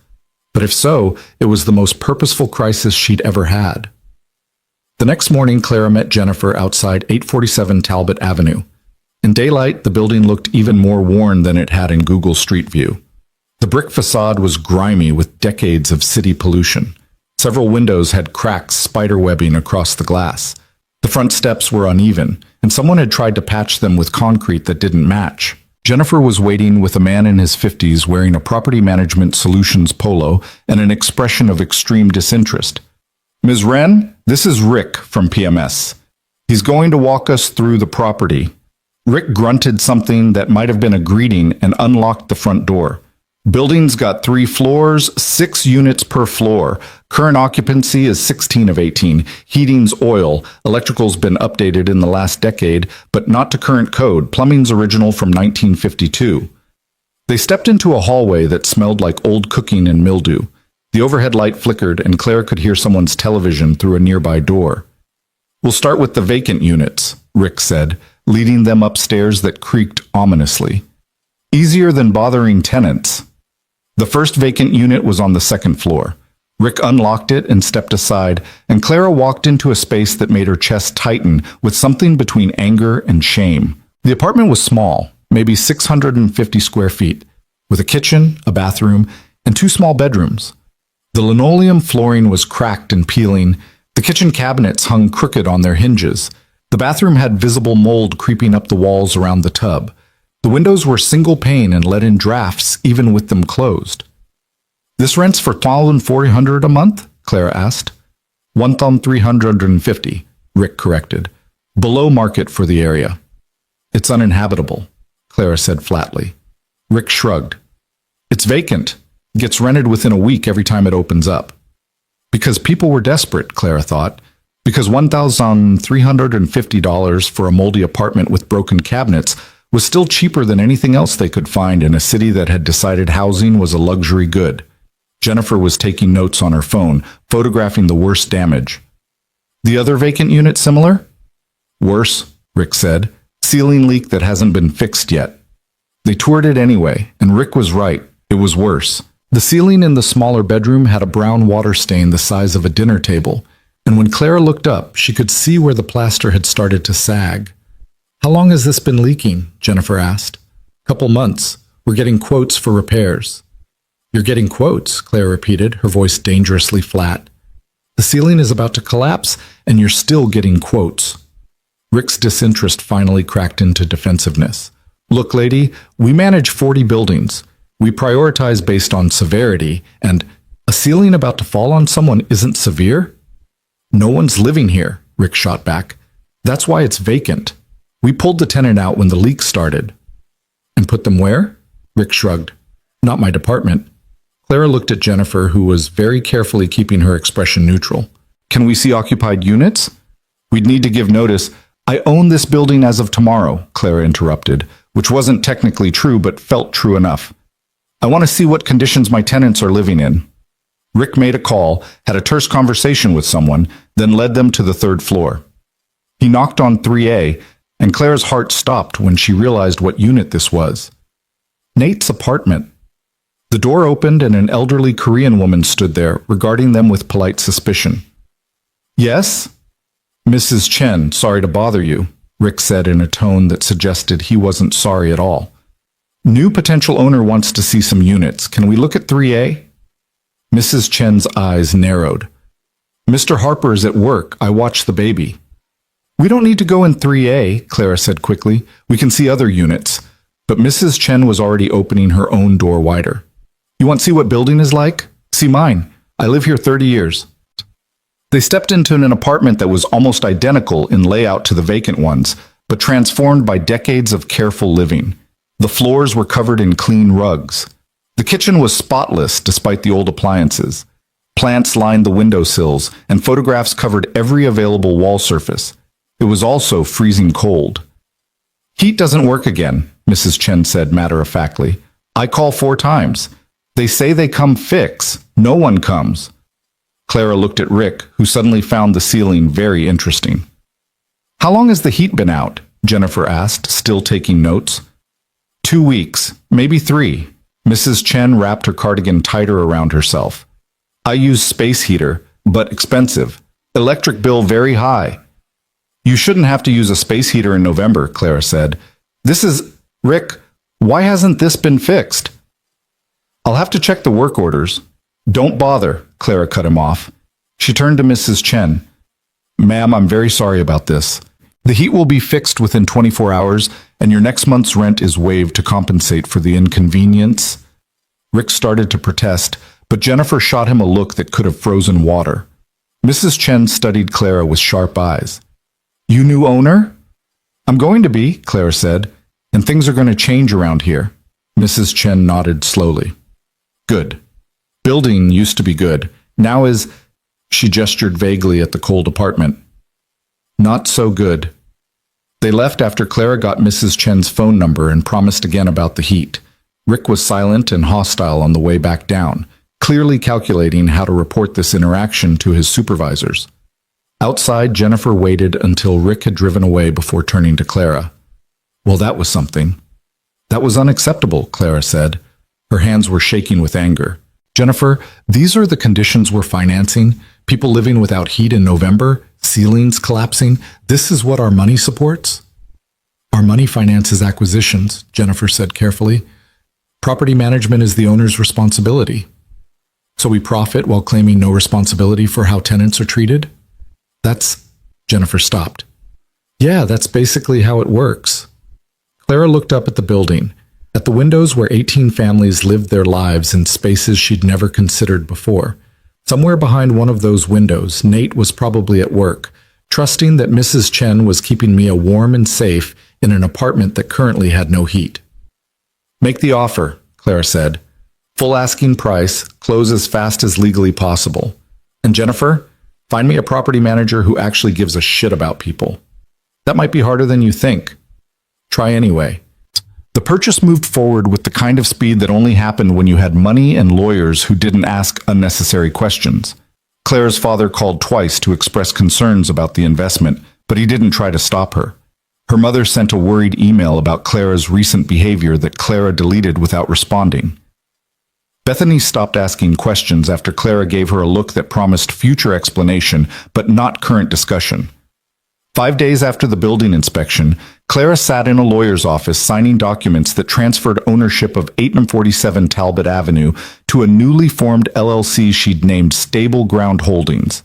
But if so, it was the most purposeful crisis she'd ever had. The next morning, Clara met Jennifer outside 847 Talbot Avenue. In daylight, the building looked even more worn than it had in Google Street View. The brick facade was grimy with decades of city pollution. Several windows had cracks spiderwebbing across the glass. The front steps were uneven, and someone had tried to patch them with concrete that didn't match. Jennifer was waiting with a man in his 50s wearing a Property Management Solutions polo and an expression of extreme disinterest. Ms. Wren, this is Rick from PMS. He's going to walk us through the property. Rick grunted something that might have been a greeting and unlocked the front door. Building's got 3 floors, 6 units per floor.
Current occupancy is 16 of 18. Heating's oil. Electrical's been updated in the last decade, but not to current code. Plumbing's original from 1952. They stepped into a hallway that smelled like old cooking and mildew. The overhead light flickered, and Claire could hear someone's television through a nearby door. We'll start with the vacant units, Rick said, leading them upstairs that creaked ominously. Easier than bothering tenants. The first vacant unit was on the second floor. Rick unlocked it and stepped aside, and Clara walked into a space that made her chest tighten with something between anger and shame. The apartment was small, maybe 650 square feet, with a kitchen, a bathroom, and 2 small bedrooms. The linoleum flooring was cracked and peeling. The kitchen cabinets hung crooked on their hinges. The bathroom had visible mold creeping up the walls around the tub. The windows were single pane and let in drafts even with them closed. This rents for $1,400 a month? Clara asked. $1,350, Rick corrected. Below market for the area. It's uninhabitable, Clara said flatly. Rick shrugged. It's vacant. Gets rented within a week every time it opens up. Because people were desperate, Clara thought. Because $1,350 for a moldy apartment with broken cabinets was still cheaper than anything else they could find in a city that had decided housing was a luxury good. Jennifer was taking notes on her phone, photographing the worst damage. The other vacant unit similar? Worse, Rick said. Ceiling leak that hasn't been fixed yet. They toured it anyway, and Rick was right. It was worse. The ceiling in the smaller bedroom had a brown water stain the size of a dinner table, and when Clara looked up, she could see where the plaster had started to sag. How long has this been leaking? Jennifer asked. Couple months. We're getting quotes for repairs. You're getting quotes, Claire repeated, her voice dangerously flat. The ceiling is about to collapse, and you're still getting quotes. Rick's disinterest finally cracked into defensiveness. Look, lady, we manage 40 buildings. We prioritize based on severity, and a ceiling about to fall on someone isn't severe? No one's living here, Rick shot back. That's why it's vacant. We pulled the tenant out when the leak started. And put them where? Rick shrugged. Not my department. Clara looked at Jennifer, who was very carefully keeping her expression neutral. Can we see occupied units? We'd need to give notice. I own this building as of tomorrow, Clara interrupted, which wasn't technically true but felt true enough. I want to see what conditions my tenants are living in. Rick made a call, had a terse conversation with someone, then led them to the 3rd floor. He knocked on 3A, and Clara's heart stopped when she realized what unit this was. Nate's apartment. The door opened and an elderly Korean woman stood there, regarding them with polite suspicion. Yes? Mrs. Chen, sorry to bother you, Rick said in a tone that suggested he wasn't sorry at all. New potential owner wants to see some units. Can we look at 3A? Mrs. Chen's eyes narrowed. Mr. Harper is at work. I watched the baby. We don't need to go in 3A, Clara said quickly. We can see other units. But Mrs. Chen was already opening her own door wider. You want to see what building is like? See mine. I live here 30 years. They stepped into an apartment that was almost identical in layout to the vacant ones, but transformed by decades of careful living. The floors were covered in clean rugs. The kitchen was spotless despite the old appliances. Plants lined the windowsills, and photographs covered every available wall surface. It was also freezing cold. Heat doesn't work again, Mrs. Chen said matter-of-factly. I call 4 times. They say they come fix. No one comes. Clara looked at Rick, who suddenly found the ceiling very interesting. How long has the heat been out? Jennifer asked, still taking notes. 2 weeks, maybe 3. Mrs. Chen wrapped her cardigan tighter around herself. I use space heater, but expensive. Electric bill very high. You shouldn't have to use a space heater in November, Clara said. Rick, why hasn't this been fixed? I'll have to check the work orders. Don't bother, Clara cut him off. She turned to Mrs. Chen. Ma'am, I'm very sorry about this. The heat will be fixed within 24 hours, and your next month's rent is waived to compensate for the inconvenience. Rick started to protest, but Jennifer shot him a look that could have frozen water. Mrs. Chen studied Clara with sharp eyes. You new owner? I'm going to be, Clara said, and things are going to change around here. Mrs. Chen nodded slowly. Good. Building used to be good. Now is She gestured vaguely at the cold apartment. Not so good. They left after Clara got Mrs. Chen's phone number and promised again about the heat. Rick was silent and hostile on the way back down, clearly calculating how to report this interaction to his supervisors. Outside, Jennifer waited until Rick had driven away before turning to Clara. Well, that was something. That was unacceptable, Clara said. Her hands were shaking with anger. Jennifer, these are the conditions we're financing? People living without heat in November? Ceilings collapsing? This is what our money supports? Our money finances acquisitions, Jennifer said carefully. Property management is the owner's responsibility. So we profit while claiming no responsibility for how tenants are treated? Jennifer stopped. Yeah, that's basically how it works. Clara looked up at the building, at the windows where 18 families lived their lives in spaces she'd never considered before. Somewhere behind one of those windows, Nate was probably at work, trusting that Mrs. Chen was keeping Mia warm and safe in an apartment that currently had no heat. Make the offer, Clara said. Full asking price, close as fast as legally possible. And Jennifer, find me a property manager who actually gives a shit about people. That might be harder than you think. Try anyway. The purchase moved forward with the kind of speed that only happened when you had money and lawyers who didn't ask unnecessary questions. Clara's father called twice to express concerns about the investment, but he didn't try to stop her. Her mother sent a worried email about Clara's recent behavior that Clara deleted without responding. Bethany stopped asking questions after Clara gave her a look that promised future explanation, but not current discussion. 5 days after the building inspection, Clara sat in a lawyer's office signing documents that transferred ownership of 847 Talbot Avenue to a newly formed LLC she'd named Stable Ground Holdings.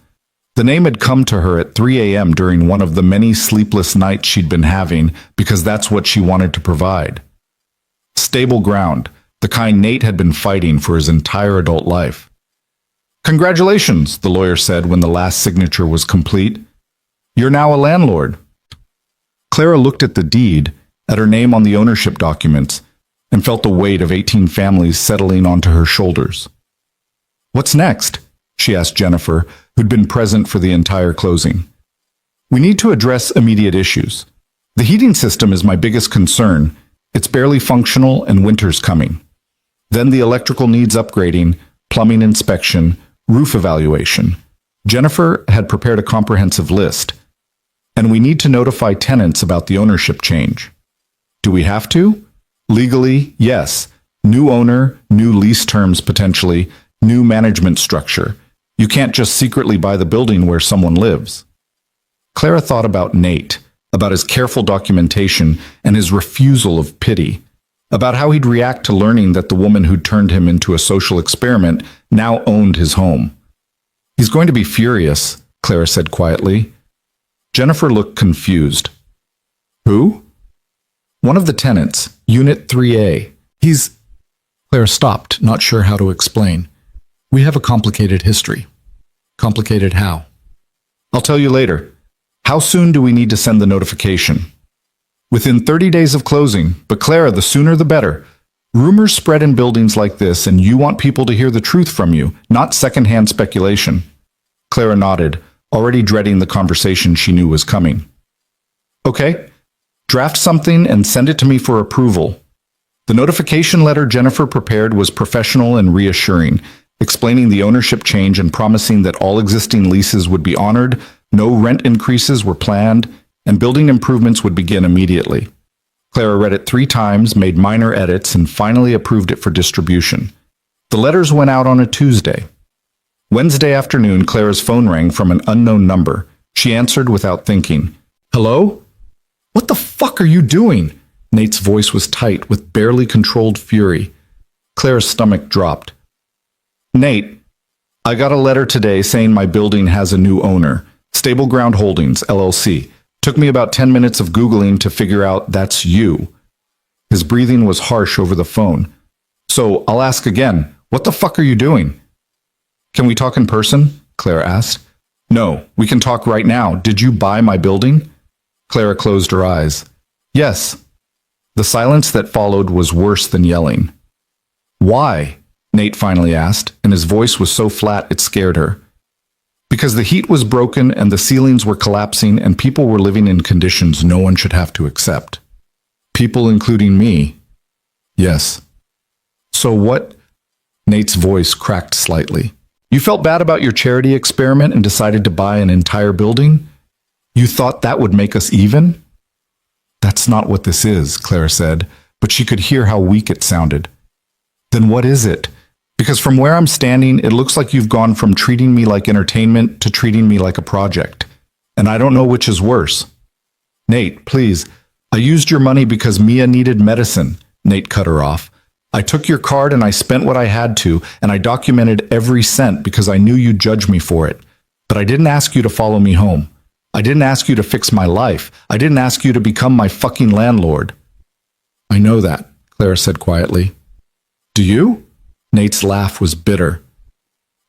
The name had come to her at 3 a.m. during one of the many sleepless nights she'd been having because that's what she wanted to provide. Stable ground, the kind Nate had been fighting for his entire adult life. Congratulations, the lawyer said when the last signature was complete. You're now a landlord. Clara looked at the deed, at her name on the ownership documents, and felt the weight of 18 families settling onto her shoulders. What's next? She asked Jennifer, who'd been present for the entire closing. We need to address immediate issues. The heating system is my biggest concern. It's barely functional and winter's coming. Then the electrical needs upgrading, plumbing inspection, roof evaluation. Jennifer had prepared a comprehensive list. And we need to notify tenants about the ownership change. Do we have to? Legally, yes. New owner, new lease terms potentially, new management structure. You can't just secretly buy the building where someone lives. Clara thought about Nate, about his careful documentation and his refusal of pity, about how he'd react to learning that the woman who'd turned him into a social experiment now owned his home. He's going to be furious, Clara said quietly. Jennifer looked confused. Who? One of the tenants, Unit 3A. Clara stopped, not sure how to explain. We have a complicated history. Complicated how? I'll tell you later. How soon do we need to send the notification? Within 30 days of closing, but Clara, the sooner the better. Rumors spread in buildings like this, and you want people to hear the truth from you, not secondhand speculation. Clara nodded, already dreading the conversation she knew was coming. Okay, draft something and send it to me for approval. The notification letter Jennifer prepared was professional and reassuring, explaining the ownership change and promising that all existing leases would be honored, no rent increases were planned, and building improvements would begin immediately. Clara read it 3 times, made minor edits, and finally approved it for distribution. The letters went out on a Tuesday. Wednesday afternoon, Clara's phone rang from an unknown number. She answered without thinking. Hello? What the fuck are you doing? Nate's voice was tight with barely controlled fury. Clara's stomach dropped. Nate, I got a letter today saying my building has a new owner, Stable Ground Holdings, LLC. Took me about 10 minutes of Googling to figure out that's you. His breathing was harsh over the phone. So I'll ask again, what the fuck are you doing? Can we talk in person? Clara asked. No, we can talk right now. Did you buy my building? Clara closed her eyes. Yes. The silence that followed was worse than yelling. Why? Nate finally asked, and his voice was so flat it scared her. Because the heat was broken and the ceilings were collapsing and people were living in conditions no one should have to accept. People including me. Yes. So what? Nate's voice cracked slightly. You felt bad about your charity experiment and decided to buy an entire building? You thought that would make us even? That's not what this is, Clara said, but she could hear how weak it sounded. Then what is it? Because from where I'm standing, it looks like you've gone from treating me like entertainment to treating me like a project. And I don't know which is worse. Nate, please. I used your money because Mia needed medicine. Nate cut her off. I took your card and I spent what I had to, and I documented every cent because I knew you'd judge me for it. But I didn't ask you to follow me home. I didn't ask you to fix my life. I didn't ask you to become my fucking landlord. I know that, Clara said quietly. Do you? Nate's laugh was bitter.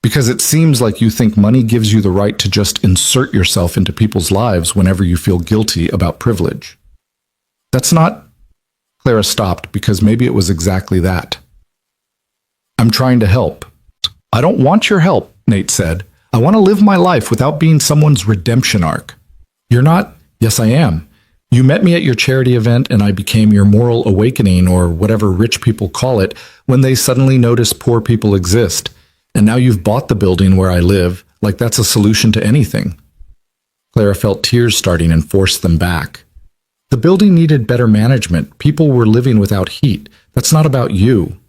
Because it seems like you think money gives you the right to just insert yourself into people's lives whenever you feel guilty about privilege. That's not... Clara stopped because maybe it was exactly that. I'm trying to help. I don't want your help, Nate said. I want to live my life without being someone's redemption arc. You're not? Yes, I am. You met me at your charity event and I became your moral awakening, or whatever rich people call it, when they suddenly notice poor people exist. And now you've bought the building where I live, like that's a solution to anything. Clara felt tears starting and forced them back. The building needed better management. People were living without heat. That's not about you.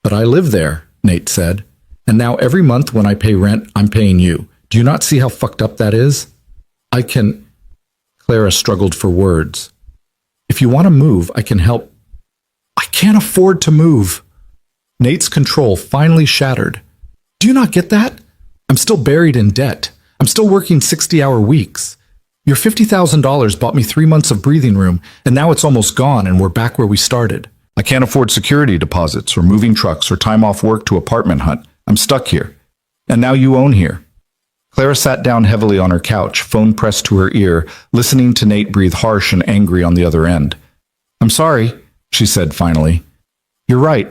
But I live there, Nate said. And now every month when I pay rent, I'm paying you. Do you not see how fucked up that is? I can... Clara struggled for words. If you want to move, I can help. I can't afford to move. Nate's control finally shattered. Do you not get that? I'm still buried in debt. I'm still working 60-hour weeks. Your $50,000 bought me 3 months of breathing room, and now it's almost gone and we're back where we started. I can't afford security deposits or moving trucks or time off work to apartment hunt. I'm stuck here. And now you own here. Clara sat down heavily on her couch, phone pressed to her ear, listening to Nate breathe harsh and angry on the other end. I'm sorry, she said finally. You're right.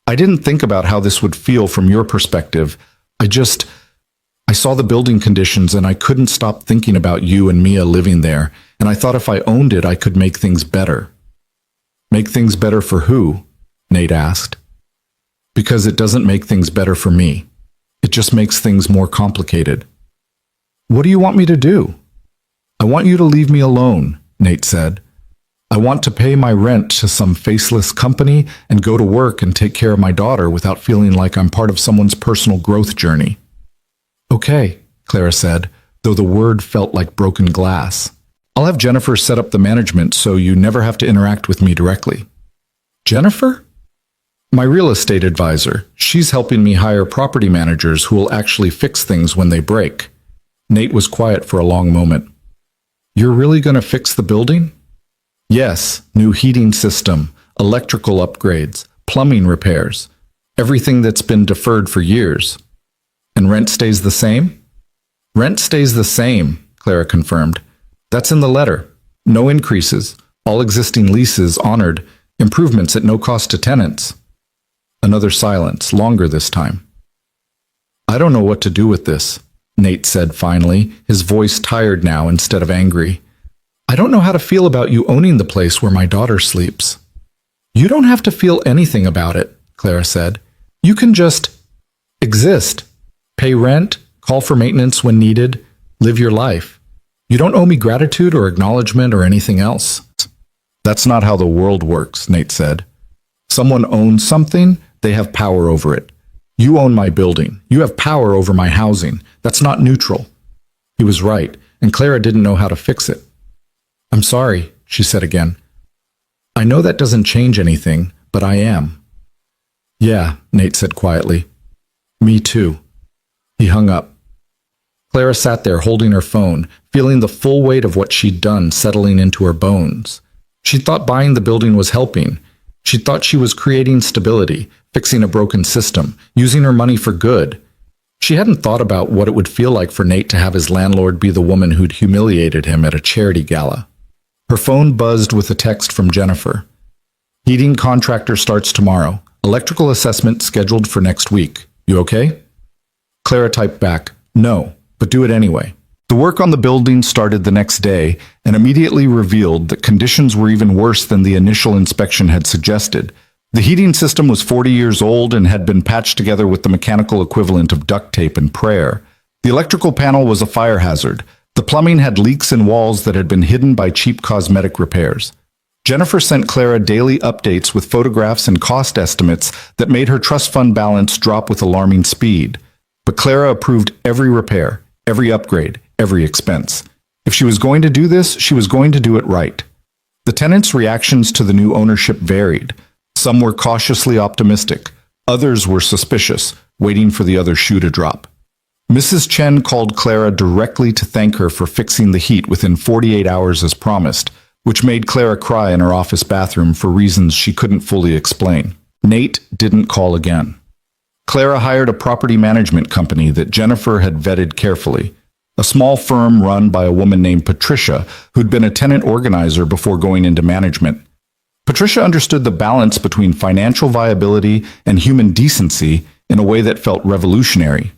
I didn't think about how this would feel from your perspective. I saw the building conditions and I couldn't stop thinking about you and Mia living there, and I thought if I owned it, I could make things better. Make things better for who? Nate asked. Because it doesn't make things better for me. It just makes things more complicated. What do you want me to do? I want you to leave me alone, Nate said. I want to pay my rent to some faceless company and go to work and take care of my daughter without feeling like I'm part of someone's personal growth journey. Okay, Clara said, though the word felt like broken glass. I'll have Jennifer set up the management so you never have to interact with me directly. Jennifer? My real estate advisor. She's helping me hire property managers who will actually fix things when they break. Nate was quiet for a long moment. You're really going to fix the building? Yes, new heating system, electrical upgrades, plumbing repairs, everything that's been deferred for years. And rent stays the same? Rent stays the same, Clara confirmed. That's in the letter. No increases, all existing leases honored, improvements at no cost to tenants. Another silence, longer this time. I don't know what to do with this, Nate said finally, his voice tired now instead of angry. I don't know how to feel about you owning the place where my daughter sleeps. You don't have to feel anything about it, Clara said. You can just exist, pay rent, call for maintenance when needed, live your life. You don't owe me gratitude or acknowledgement or anything else. That's not how the world works, Nate said. Someone owns something, they have power over it. You own my building. You have power over my housing. That's not neutral. He was right, and Clara didn't know how to fix it. I'm sorry, she said again. I know that doesn't change anything, but I am. Yeah, Nate said quietly. Me too. He hung up. Clara sat there holding her phone, feeling the full weight of what she'd done settling into her bones. She thought buying the building was helping. She thought she was creating stability, fixing a broken system, using her money for good. She hadn't thought about what it would feel like for Nate to have his landlord be the woman who'd humiliated him at a charity gala. Her phone buzzed with a text from Jennifer. Heating contractor starts tomorrow. Electrical assessment scheduled for next week. You okay? Clara typed back, no. but do it anyway. The work on the building started the next day and immediately revealed that conditions were even worse than the initial inspection had suggested. The heating system was 40 years old and had been patched together with the mechanical equivalent of duct tape and prayer. The electrical panel was a fire hazard. The plumbing had leaks in walls that had been hidden by cheap cosmetic repairs. Jennifer sent Clara daily updates with photographs and cost estimates that made her trust fund balance drop with alarming speed. But Clara approved every repair, every upgrade, every expense. If she was going to do this, she was going to do it right. The tenants' reactions to the new ownership varied. Some were cautiously optimistic. Others were suspicious, waiting for the other shoe to drop. Mrs. Chen called Clara directly to thank her for fixing the heat within 48 hours as promised, which made Clara cry in her office bathroom for reasons she couldn't fully explain. Nate didn't call again. Clara hired a property management company that Jennifer had vetted carefully, a small firm run by a woman named Patricia, who'd been a tenant organizer before going into management. Patricia understood the balance between financial viability and human decency in a way that felt revolutionary.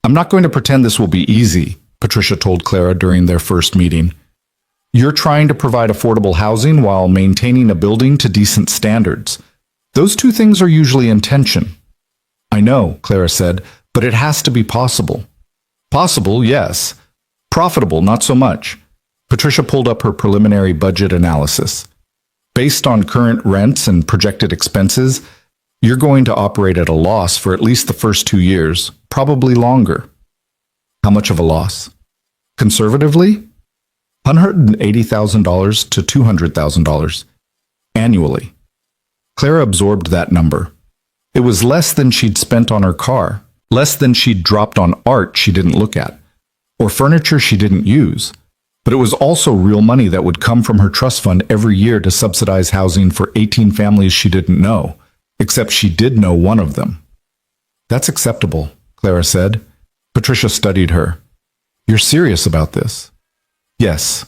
"I'm not going to pretend this will be easy," Patricia told Clara during their first meeting. "You're trying to provide affordable housing while maintaining a building to decent standards. Those two things are usually in tension." "I know," Clara said, "but it has to be possible." "Possible, yes. Profitable, not so much." Patricia pulled up her preliminary budget analysis. "Based on current rents and projected expenses, you're going to operate at a loss for at least the first 2 years, probably longer." "How much of a loss?" "Conservatively, $180,000 to $200,000 annually." Clara absorbed that number. It was less than she'd spent on her car, less than she'd dropped on art she didn't look at, or furniture she didn't use. But it was also real money that would come from her trust fund every year to subsidize housing for 18 families she didn't know, except she did know one of them. "That's acceptable," Clara said. Patricia studied her. "You're serious about this?" "Yes."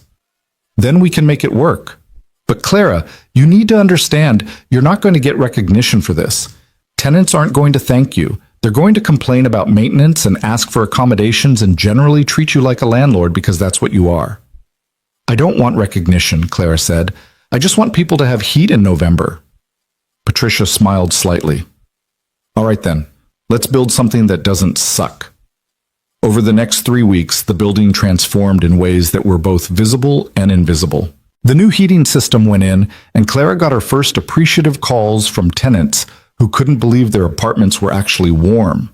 "Then we can make it work." "But Clara, you need to understand, you're not going to get recognition for this. Tenants aren't going to thank you. They're going to complain about maintenance and ask for accommodations and generally treat you like a landlord because that's what you are." "I don't want recognition," Clara said. "I just want people to have heat in November." Patricia smiled slightly. "All right then, let's build something that doesn't suck." Over the next 3 weeks, the building transformed in ways that were both visible and invisible. The new heating system went in, and Clara got her first appreciative calls from tenants who couldn't believe their apartments were actually warm.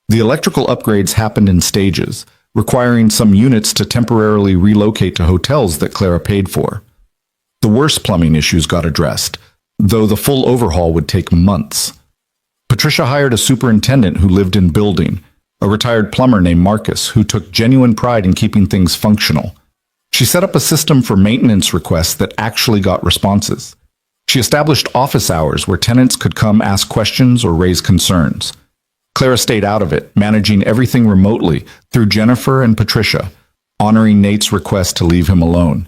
The electrical upgrades happened in stages, requiring some units to temporarily relocate to hotels that Clara paid for. The worst plumbing issues got addressed, though the full overhaul would take months. Patricia hired a superintendent who lived in building, a retired plumber named Marcus, who took genuine pride in keeping things functional. She set up a system for maintenance requests that actually got responses. She established office hours where tenants could come ask questions or raise concerns. Clara stayed out of it, managing everything remotely through Jennifer and Patricia, honoring Nate's request to leave him alone.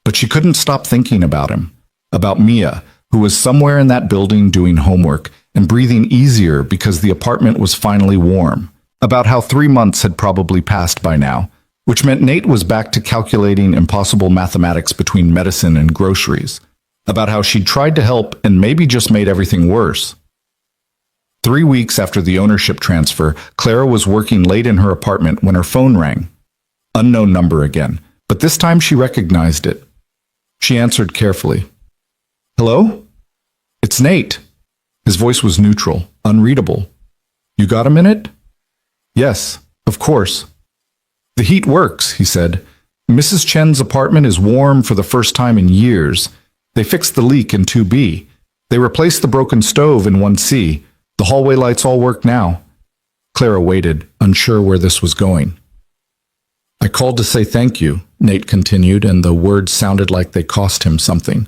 But she couldn't stop thinking about him, about Mia, who was somewhere in that building doing homework and breathing easier because the apartment was finally warm, about how 3 months had probably passed by now, which meant Nate was back to calculating impossible mathematics between medicine and groceries, about how she'd tried to help and maybe just made everything worse. 3 weeks after the ownership transfer, Clara was working late in her apartment when her phone rang. Unknown number again, but this time she recognized it. She answered carefully. "Hello? It's Nate." His voice was neutral, unreadable. "You got a minute?" "Yes, of course." "The heat works," he said. "Mrs. Chen's apartment is warm for the first time in years. They fixed the leak in 2B. They replaced the broken stove in 1C. The hallway lights all work now." Clara waited, unsure where this was going. "I called to say thank you," Nate continued, and the words sounded like they cost him something.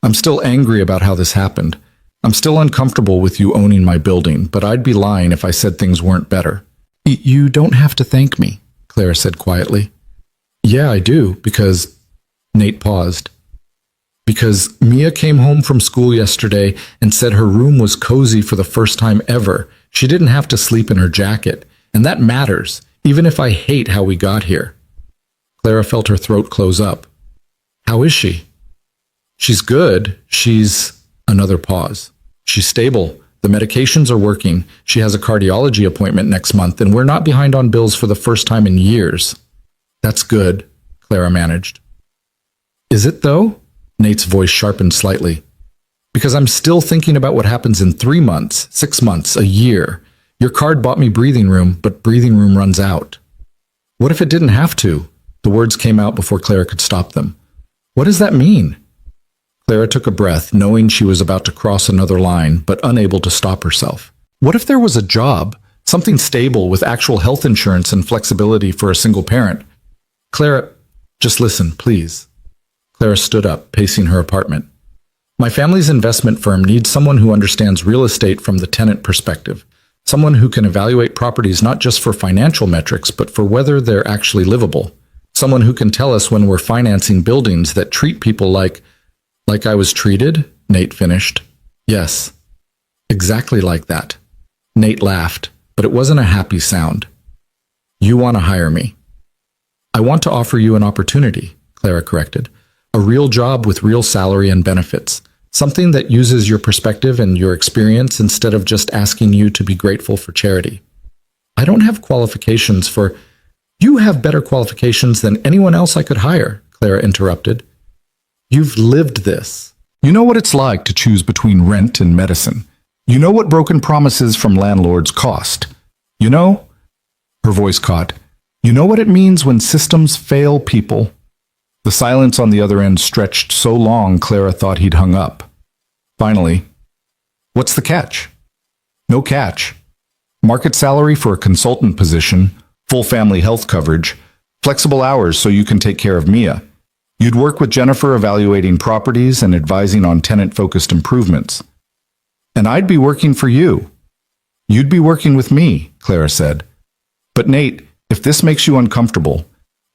"I'm still angry about how this happened. I'm still uncomfortable with you owning my building, but I'd be lying if I said things weren't better." "You don't have to thank me," Clara said quietly. "Yeah, I do, because—" Nate paused. "Because Mia came home from school yesterday and said her room was cozy for the first time ever. She didn't have to sleep in her jacket, and that matters.
even if I hate how we got here. Clara felt her throat close up. How is she? She's good. Another pause. She's stable. The medications are working. She has a cardiology appointment next month, and we're not behind on bills for the first time in years. That's good, Clara managed. Is it, though? Nate's voice sharpened slightly. Because I'm still thinking about what happens in 3 months, 6 months, a year. Your card bought me breathing room, but breathing room runs out. What if it didn't have to? The words came out before Clara could stop them. What does that mean? Clara took a breath, knowing she was about to cross another line, but unable to stop herself. What if there was a job, something stable with actual health insurance and flexibility for a single parent? Clara, just listen, please. Clara stood up, pacing her apartment. My family's investment firm needs someone who understands real estate from the tenant perspective, someone who can evaluate properties not just for financial metrics, but for whether they're actually livable, someone who can tell us when we're financing buildings that treat people like I was treated, Nate finished. Yes, exactly like that. Nate laughed, but it wasn't a happy sound. You want to hire me. I want to offer you an opportunity, Clara corrected. A real job with real salary and benefits. Something that uses your perspective and your experience instead of just asking you to be grateful for charity. I don't have qualifications for... You have better qualifications than anyone else I could hire, Clara interrupted. You've lived this. You know what it's like to choose between rent and medicine. You know what broken promises from landlords cost. You know, her voice caught, you know what it means when systems fail people. The silence on the other end stretched so long Clara thought he'd hung up. Finally, what's the catch? No catch. Market salary for a consultant position, full family health coverage, flexible hours so you can take care of Mia. You'd work with Jennifer evaluating properties and advising on tenant-focused improvements. And I'd be working for you. You'd be working with me, Clara said. But Nate, if this makes you uncomfortable,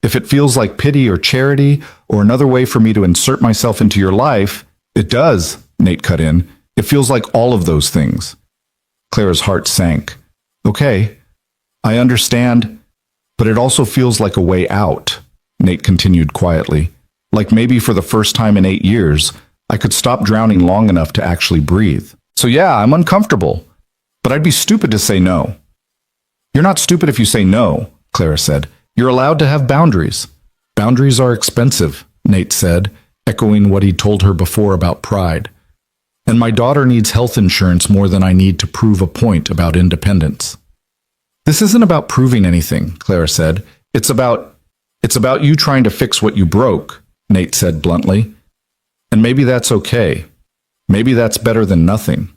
if it feels like pity or charity or another way for me to insert myself into your life, it does, Nate cut in. It feels like all of those things. Clara's heart sank. Okay, I understand, but it also feels like a way out, Nate continued quietly. Like maybe for the first time in 8 years, I could stop drowning long enough to actually breathe. So yeah, I'm uncomfortable, but I'd be stupid to say no. You're not stupid if you say no, Clara said. You're allowed to have boundaries. Boundaries are expensive, Nate said, echoing what he'd told her before about pride. And my daughter needs health insurance more than I need to prove a point about independence. This isn't about proving anything, Clara said. It's about you trying to fix what you broke, Nate said bluntly. And maybe that's okay. Maybe that's better than nothing.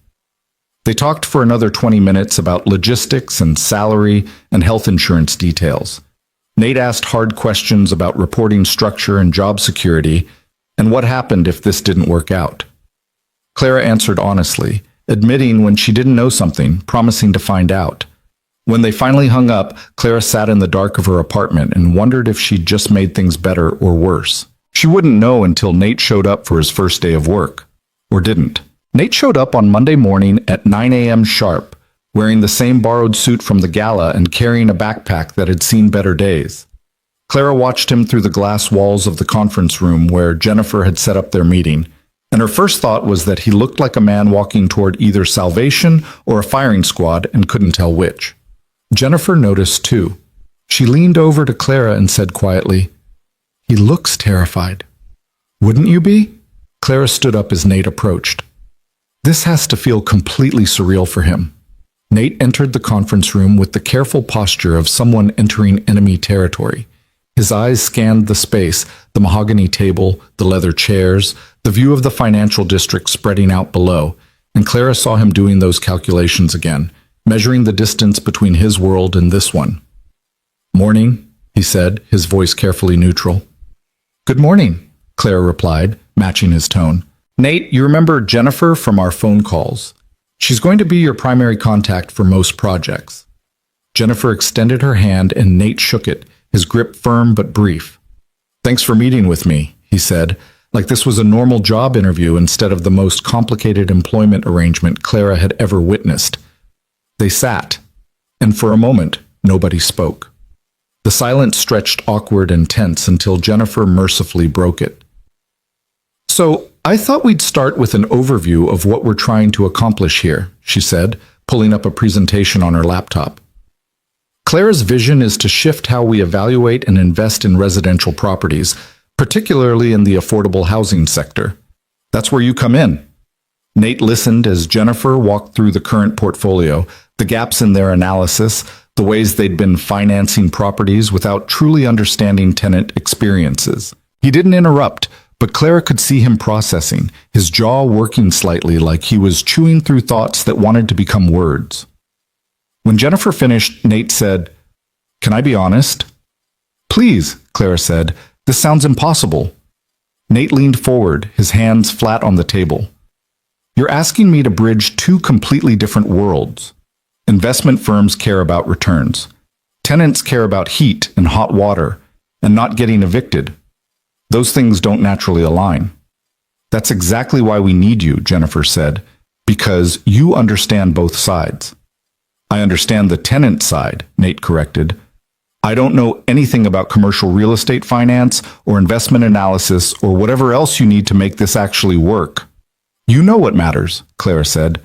They talked for another 20 minutes about logistics and salary and health insurance details. Nate asked hard questions about reporting structure and job security and what happened if this didn't work out. Clara answered honestly, admitting when she didn't know something, promising to find out. When they finally hung up, Clara sat in the dark of her apartment and wondered if she'd just made things better or worse. She wouldn't know until Nate showed up for his first day of work. Or didn't. Nate showed up on Monday morning at 9 a.m. sharp, wearing the same borrowed suit from the gala and carrying a backpack that had seen better days. Clara watched him through the glass walls of the conference room where Jennifer had set up their meeting, and her first thought was that he looked like a man walking toward either salvation or a firing squad and couldn't tell which. Jennifer noticed too. She leaned over to Clara and said quietly, "He looks terrified." "Wouldn't you be?" Clara stood up as Nate approached. This has to feel completely surreal for him. Nate entered the conference room with the careful posture of someone entering enemy territory. His eyes scanned the space, the mahogany table, the leather chairs, the view of the financial district spreading out below, and Clara saw him doing those calculations again, measuring the distance between his world and this one. "Morning," he said, his voice carefully neutral. "Good morning," Clara replied, matching his tone. "Nate, you remember Jennifer from our phone calls. She's going to be your primary contact for most projects." Jennifer extended her hand and Nate shook it, his grip firm but brief. "Thanks for meeting with me," he said, like this was a normal job interview instead of the most complicated employment arrangement Clara had ever witnessed. They sat, and for a moment, nobody spoke. The silence stretched awkward and tense until Jennifer mercifully broke it. So, I thought we'd start with an overview of what we're trying to accomplish here, she said, pulling up a presentation on her laptop. Clara's vision is to shift how we evaluate and invest in residential properties, particularly in the affordable housing sector. That's where you come in. Nate listened as Jennifer walked through the current portfolio, the gaps in their analysis, the ways they'd been financing properties without truly understanding tenant experiences. He didn't interrupt, but Clara could see him processing, his jaw working slightly like he was chewing through thoughts that wanted to become words. When Jennifer finished, Nate said, "Can I be honest?" "Please," Clara said. "This sounds impossible." Nate leaned forward, his hands flat on the table. "You're asking me to bridge two completely different worlds. Investment firms care about returns. Tenants care about heat and hot water, and not getting evicted. Those things don't naturally align." "That's exactly why we need you," Jennifer said, "because you understand both sides." "I understand the tenant side," Nate corrected. "I don't know anything about commercial real estate finance or investment analysis or whatever else you need to make this actually work." "You know what matters," Clara said.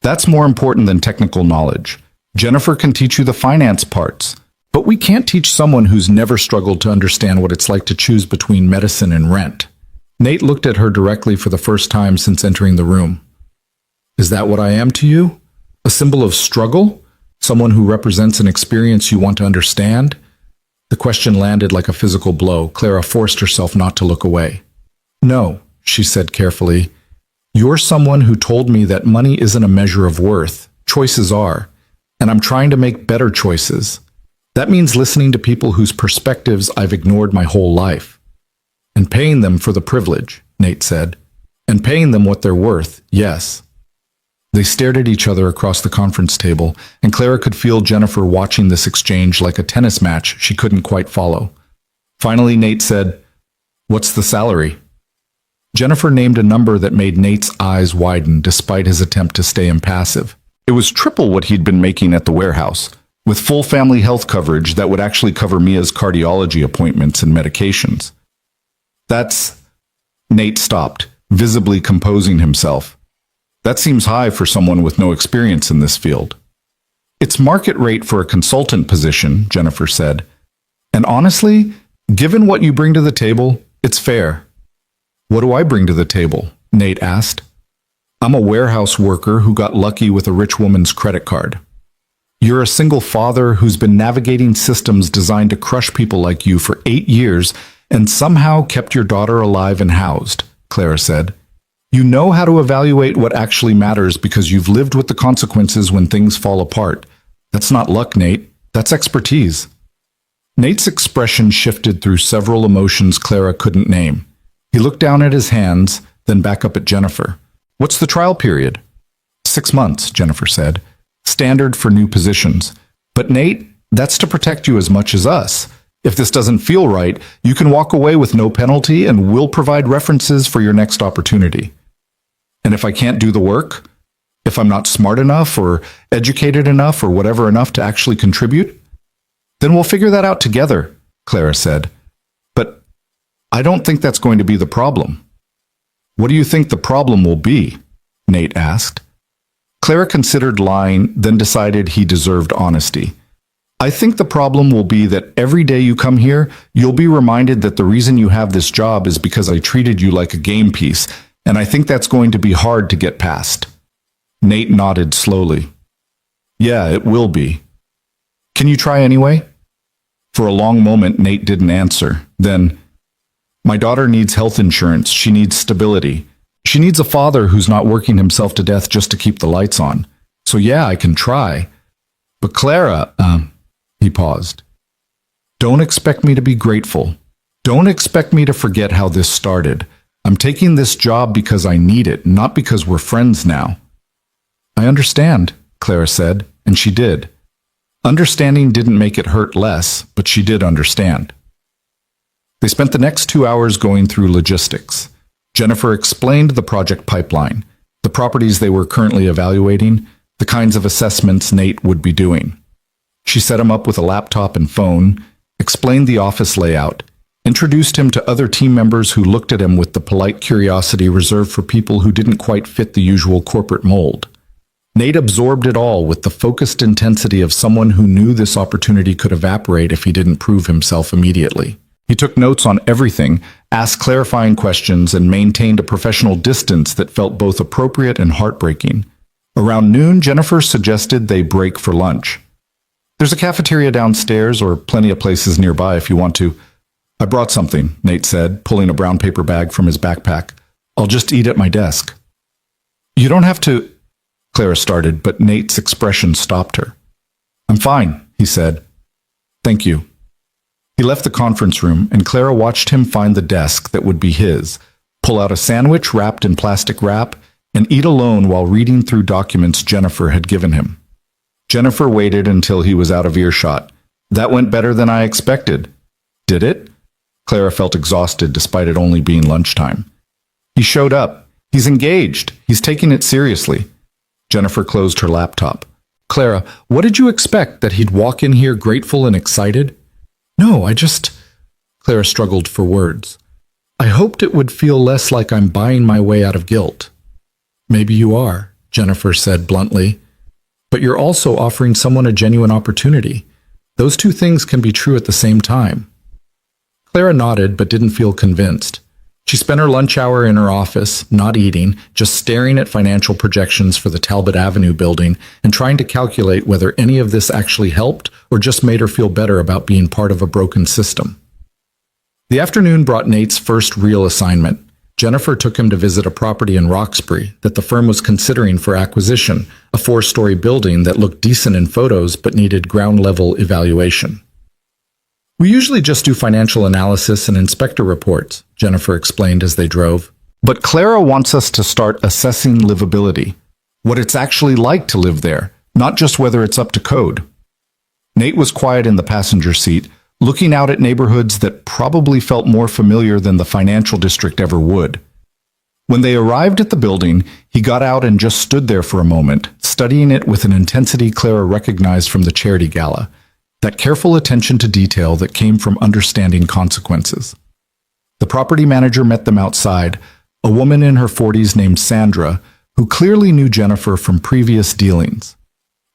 "That's more important than technical knowledge. Jennifer can teach you the finance parts, but we can't teach someone who's never struggled to understand what it's like to choose between medicine and rent." Nate looked at her directly for the first time since entering the room. "Is that what I am to you? A symbol of struggle? Someone who represents an experience you want to understand?" The question landed like a physical blow. Clara forced herself not to look away. "No," she said carefully. "You're someone who told me that money isn't a measure of worth. Choices are. And I'm trying to make better choices. That means listening to people whose perspectives I've ignored my whole life. And paying them for the privilege," Nate said. "And paying them what they're worth, yes." They stared at each other across the conference table, and Clara could feel Jennifer watching this exchange like a tennis match she couldn't quite follow. Finally, Nate said, "What's the salary?" Jennifer named a number that made Nate's eyes widen despite his attempt to stay impassive. It was triple what he'd been making at the warehouse, with full family health coverage that would actually cover Mia's cardiology appointments and medications. "That's—" Nate stopped, visibly composing himself. "That seems high for someone with no experience in this field." "It's market rate for a consultant position," Jennifer said. "And honestly, given what you bring to the table, it's fair." "What do I bring to the table?" Nate asked. "I'm a warehouse worker who got lucky with a rich woman's credit card." "You're a single father who's been navigating systems designed to crush people like you for 8 years and somehow kept your daughter alive and housed," Clara said. "You know how to evaluate what actually matters because you've lived with the consequences when things fall apart. That's not luck, Nate. That's expertise." Nate's expression shifted through several emotions Clara couldn't name. He looked down at his hands, then back up at Jennifer. "What's the trial period?" 6 months, Jennifer said. "Standard for new positions. But Nate, that's to protect you as much as us. If this doesn't feel right, you can walk away with no penalty and we'll provide references for your next opportunity. And if I can't do the work, if I'm not smart enough or educated enough or whatever enough to actually contribute, then we'll figure that out together," Clara said. "But I don't think that's going to be the problem." "What do you think the problem will be?" Nate asked. Clara considered lying, then decided he deserved honesty. "I think the problem will be that every day you come here, you'll be reminded that the reason you have this job is because I treated you like a game piece, and I think that's going to be hard to get past." Nate nodded slowly. "Yeah, it will be. Can you try anyway?" For a long moment, Nate didn't answer. Then, "My daughter needs health insurance. She needs stability. She needs a father who's not working himself to death just to keep the lights on. So yeah, I can try. But Clara, he paused. "Don't expect me to be grateful. Don't expect me to forget how this started. I'm taking this job because I need it, not because we're friends now." "I understand," Clara said, and she did. Understanding didn't make it hurt less, but she did understand. They spent the next 2 hours going through logistics. Jennifer explained the project pipeline, the properties they were currently evaluating, the kinds of assessments Nate would be doing. She set him up with a laptop and phone,
explained the office layout, introduced him to other team members who looked at him with the polite curiosity reserved for people who didn't quite fit the usual corporate mold. Nate absorbed it all with the focused intensity of someone who knew this opportunity could evaporate if he didn't prove himself immediately. He took notes on everything, asked clarifying questions, and maintained a professional distance that felt both appropriate and heartbreaking. Around noon, Jennifer suggested they break for lunch. "There's a cafeteria downstairs or plenty of places nearby if you want to." "I brought something," Nate said, pulling a brown paper bag from his backpack. "I'll just eat at my desk." "You don't have to," Clara started, but Nate's expression stopped her. "I'm fine," he said. "Thank you." He left the conference room, and Clara watched him find the desk that would be his, pull out a sandwich wrapped in plastic wrap, and eat alone while reading through documents Jennifer had given him. Jennifer waited until he was out of earshot. "That went better than I expected." "Did it?" Clara felt exhausted despite it only being lunchtime. "He showed up. He's engaged. He's taking it seriously." Jennifer closed her laptop. "Clara, what did you expect, that he'd walk in here grateful and excited?" "No, Clara struggled for words. "I hoped it would feel less like I'm buying my way out of guilt." "Maybe you are," Jennifer said bluntly. "But you're also offering someone a genuine opportunity. Those two things can be true at the same time." Clara nodded but didn't feel convinced. She spent her lunch hour in her office, not eating, just staring at financial projections for the Talbot Avenue building and trying to calculate whether any of this actually helped or just made her feel better about being part of a broken system. The afternoon brought Nate's first real assignment. Jennifer took him to visit a property in Roxbury that the firm was considering for acquisition, a 4-story building that looked decent in photos but needed ground-level evaluation. "We usually just do financial analysis and inspector reports," Jennifer explained as they drove. "But Clara wants us to start assessing livability, what it's actually like to live there, not just whether it's up to code." Nate was quiet in the passenger seat, looking out at neighborhoods that probably felt more familiar than the financial district ever would. When they arrived at the building, he got out and just stood there for a moment, studying it with an intensity Clara recognized from the charity gala, that careful attention to detail that came from understanding consequences. The property manager met them outside, a woman in her 40s named Sandra, who clearly knew Jennifer from previous dealings.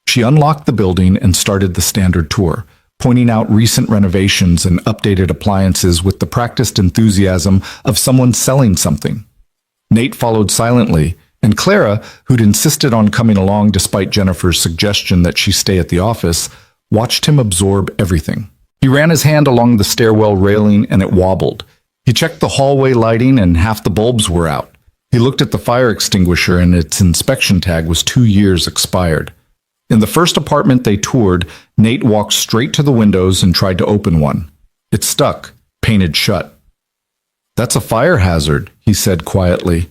She unlocked the building and started the standard tour, pointing out recent renovations and updated appliances with the practiced enthusiasm of someone selling something. Nate followed silently, and Clara, who'd insisted on coming along despite Jennifer's suggestion that she stay at the office, watched him absorb everything. He ran his hand along the stairwell railing and it wobbled. He checked the hallway lighting and half the bulbs were out. He looked at the fire extinguisher and its inspection tag was 2 years expired. In the first apartment they toured, Nate walked straight to the windows and tried to open one. It stuck, painted shut. "That's a fire hazard," he said quietly.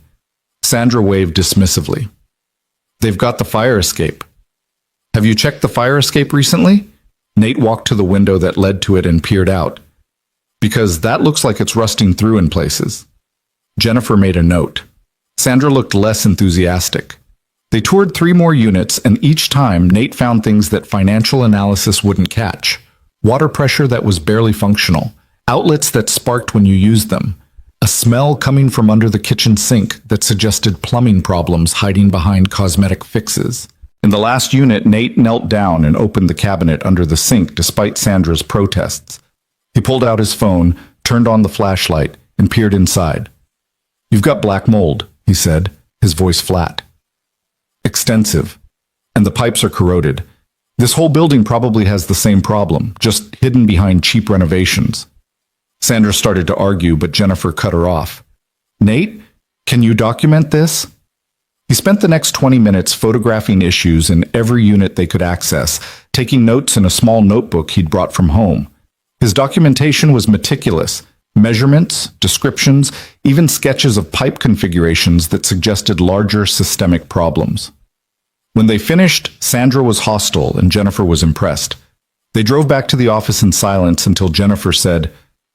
Sandra waved dismissively. "They've got the fire escape." "Have you checked the fire escape recently?" Nate walked to the window that led to it and peered out. "Because that looks like it's rusting through in places." Jennifer made a note. Sandra looked less enthusiastic. They toured 3 more units, and each time Nate found things that financial analysis wouldn't catch. Water pressure that was barely functional, outlets that sparked when you used them, a smell coming from under the kitchen sink that suggested plumbing problems hiding behind cosmetic fixes. In the last unit, Nate knelt down and opened the cabinet under the sink despite Sandra's protests. He pulled out his phone, turned on the flashlight, and peered inside. "You've got black mold," he said, his voice flat. "Extensive. And the pipes are corroded. This whole building probably has the same problem, just hidden behind cheap renovations." Sandra started to argue, but Jennifer cut her off. "Nate, can you document this?" He spent the next 20 minutes photographing issues in every unit they could access, taking notes in a small notebook he'd brought from home. His documentation was meticulous. Measurements, descriptions, even sketches of pipe configurations that suggested larger systemic problems. When they finished, Sandra was hostile and Jennifer was impressed. They drove back to the office in silence until Jennifer said,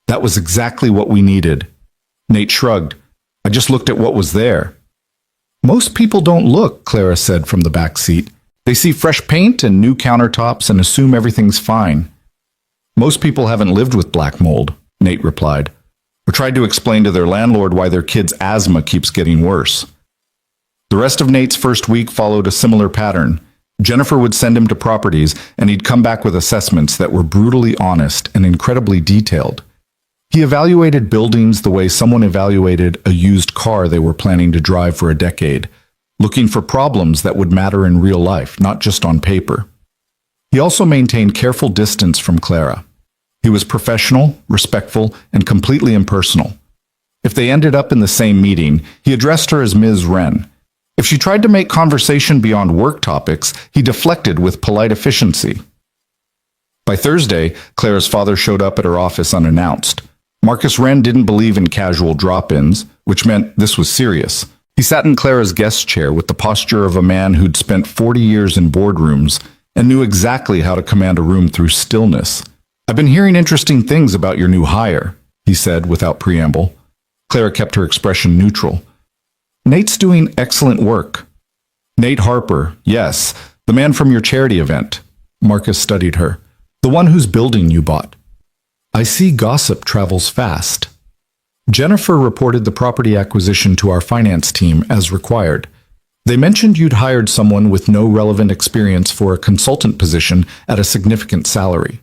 "That was exactly what we needed." Nate shrugged. "I just looked at what was there." "Most people don't look," Clara said from the back seat. "They see fresh paint and new countertops and assume everything's fine." Most people haven't lived with black mold, Nate replied, or tried to explain to their landlord why their kid's asthma keeps getting worse. The rest of Nate's first week followed a similar pattern. Jennifer would send him to properties, and he'd come back with assessments that were brutally honest and incredibly detailed. He evaluated buildings the way someone evaluated a used car they were planning to drive for a decade, looking for problems that would matter in real life, not just on paper. He also maintained careful distance from Clara. He was professional, respectful, and completely impersonal. If they ended up in the same meeting, he addressed her as Ms. Wren. If she tried to make conversation beyond work topics, he deflected with polite efficiency. By Thursday, Clara's father showed up at her office unannounced. Marcus Wren didn't believe in casual drop-ins, which meant this was serious. He sat in Clara's guest chair with the posture of a man who'd spent 40 years in boardrooms and knew exactly how to command a room through stillness. "I've been hearing interesting things about your new hire," he said without preamble. Clara kept her expression neutral. "Nate's doing excellent work." "Nate Harper, yes, the man from your charity event." Marcus studied her. "The one whose building you bought." "I see gossip travels fast." Jennifer reported the property acquisition to our finance team as required. They mentioned you'd hired someone with no relevant experience for a consultant position at a significant salary.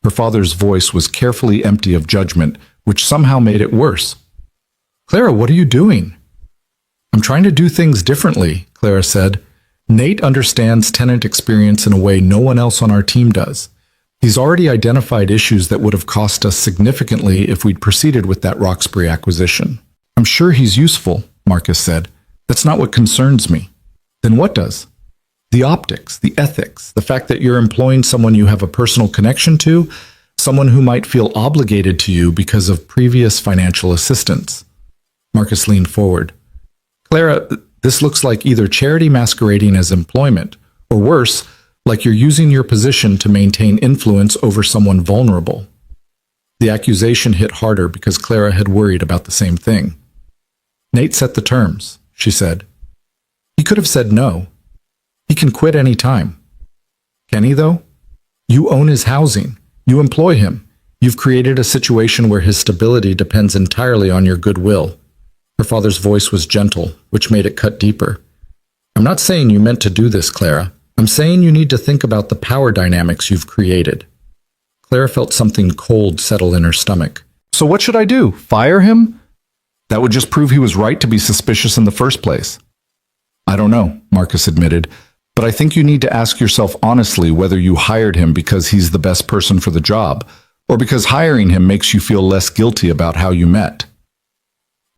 Her father's voice was carefully empty of judgment, which somehow made it worse. "Clara, what are you doing?" "I'm trying to do things differently," Clara said. "Nate understands tenant experience in a way no one else on our team does. He's already identified issues that would have cost us significantly if we'd proceeded with that Roxbury acquisition." "I'm sure he's useful," Marcus said. "That's not what concerns me." "Then what does?" "The optics, the ethics, the fact that you're employing someone you have a personal connection to, someone who might feel obligated to you because of previous financial assistance." Marcus leaned forward. "Clara, this looks like either charity masquerading as employment, or worse, like you're using your position to maintain influence over someone vulnerable." The accusation hit harder because Clara had worried about the same thing. "Nate set the terms," she said. "He could have said no. He can quit any time." "Can he, though? You own his housing. You employ him. You've created a situation where his stability depends entirely on your goodwill." Her father's voice was gentle, which made it cut deeper. "I'm not saying you meant to do this, Clara. I'm saying you need to think about the power dynamics you've created." Clara felt something cold settle in her stomach. "So what should I do? Fire him?" "That would just prove he was right to be suspicious in the first place." "I don't know," Marcus admitted, "but I think you need to ask yourself honestly whether you hired him because he's the best person for the job, or because hiring him makes you feel less guilty about how you met."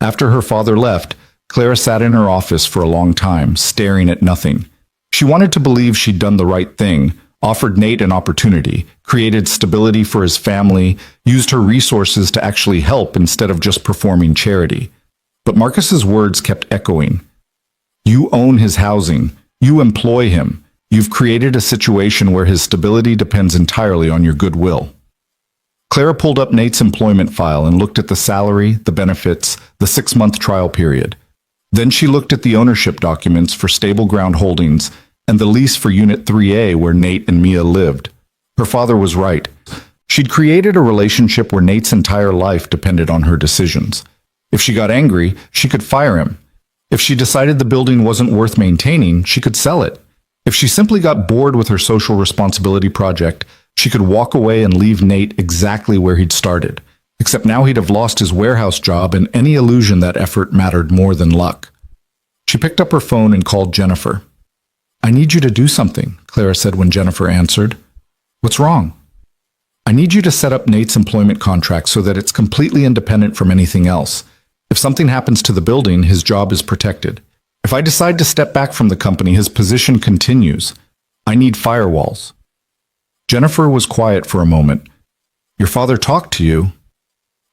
After her father left, Clara sat in her office for a long time, staring at nothing. She wanted to believe she'd done the right thing, offered Nate an opportunity, created stability for his family, used her resources to actually help instead of just performing charity. But Marcus's words kept echoing. "You own his housing. You employ him. You've created a situation where his stability depends entirely on your goodwill." Clara pulled up Nate's employment file and looked at the salary, the benefits, the 6-month trial period. Then she looked at the ownership documents for Stable Ground Holdings and the lease for Unit 3A where Nate and Mia lived. Her father was right. She'd created a relationship where Nate's entire life depended on her decisions. If she got angry, she could fire him. If she decided the building wasn't worth maintaining, she could sell it. If she simply got bored with her social responsibility project, she could walk away and leave Nate exactly where he'd started. Except now he'd have lost his warehouse job and any illusion that effort mattered more than luck. She picked up her phone and called Jennifer. "I need you to do something," Clara said when Jennifer answered. "What's wrong?" "I need you to set up Nate's employment contract so that it's completely independent from anything else. If something happens to the building, his job is protected. If I decide to step back from the company, his position continues. I need firewalls." Jennifer was quiet for a moment. "Your father talked to you?"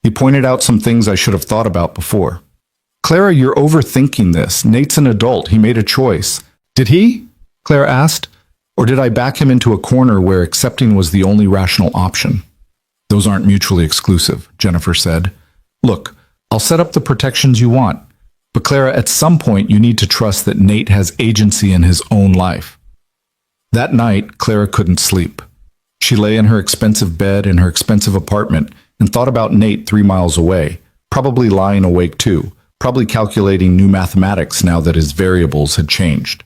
"He pointed out some things I should have thought about before." "Clara, you're overthinking this. Nate's an adult. He made a choice." "Did he?" Clara asked. "Or did I back him into a corner where accepting was the only rational option?" "Those aren't mutually exclusive," Jennifer said. "Look, I'll set up the protections you want. But Clara, at some point you need to trust that Nate has agency in his own life." That night, Clara couldn't sleep. She lay in her expensive bed in her expensive apartment and thought about Nate 3 miles away, probably lying awake too, probably calculating new mathematics now that his variables had changed.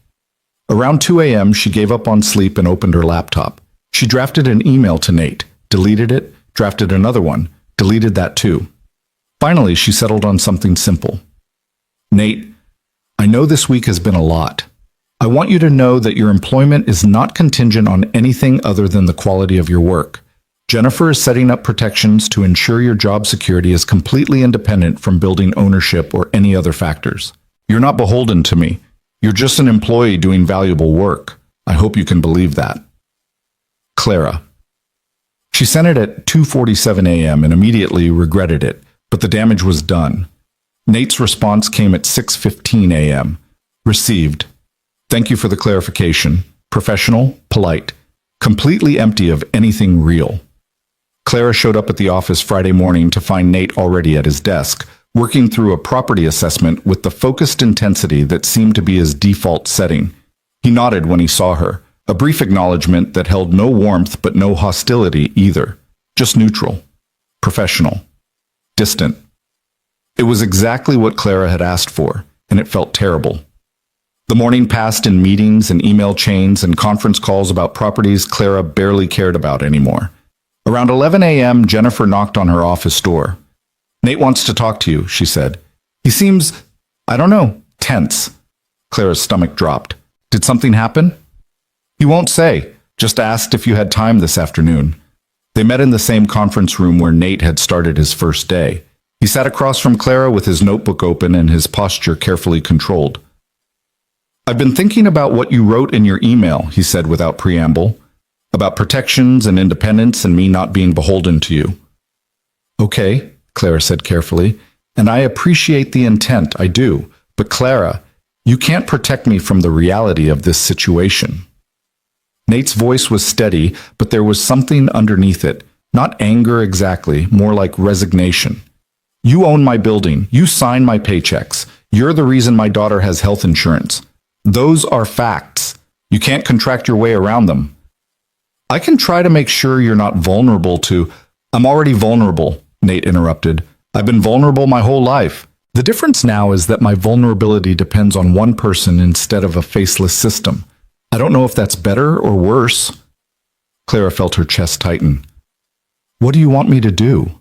Around 2 a.m., she gave up on sleep and opened her laptop. She drafted an email to Nate, deleted it, drafted another one, deleted that too. Finally, she settled on something simple. Nate, I know this week has been a lot. I want you to know that your employment is not contingent on anything other than the quality of your work. Jennifer is setting up protections to ensure your job security is completely independent from building ownership or any other factors. You're not beholden to me. You're just an employee doing valuable work. I hope you can believe that. Clara. She sent it at 2:47 a.m. and immediately regretted it, but the damage was done. Nate's response came at 6:15 a.m. Received. Thank you for the clarification. Professional, polite, completely empty of anything real. Clara showed up at the office Friday morning to find Nate already at his desk, working through a property assessment with the focused intensity that seemed to be his default setting. He nodded when he saw her, a brief acknowledgement that held no warmth but no hostility either, just neutral, professional, distant. It was exactly what Clara had asked for, and it felt terrible. The morning passed in meetings and email chains and conference calls about properties Clara barely cared about anymore. Around 11 a.m., Jennifer knocked on her office door. Nate wants to talk to you, she said. He seems, I don't know, tense. Clara's stomach dropped. Did something happen? He won't say, just asked if you had time this afternoon. They met in the same conference room where Nate had started his first day. He sat across from Clara with his notebook open and his posture carefully controlled. I've been thinking about what you wrote in your email, he said without preamble, about protections and independence and me not being beholden to you. Okay, Clara said carefully, and I appreciate the intent, I do, but Clara, you can't protect me from the reality of this situation. Nate's voice was steady, but there was something underneath it, not anger exactly, more like resignation. You own my building, you sign my paychecks, you're the reason my daughter has health insurance. Those are facts. You can't contract your way around them. I can try to make sure you're not vulnerable to... I'm already vulnerable, Nate interrupted. I've been vulnerable my whole life. The difference now is that my vulnerability depends on one person instead of a faceless system. I don't know if that's better or worse. Clara felt her chest tighten. What do you want me to do?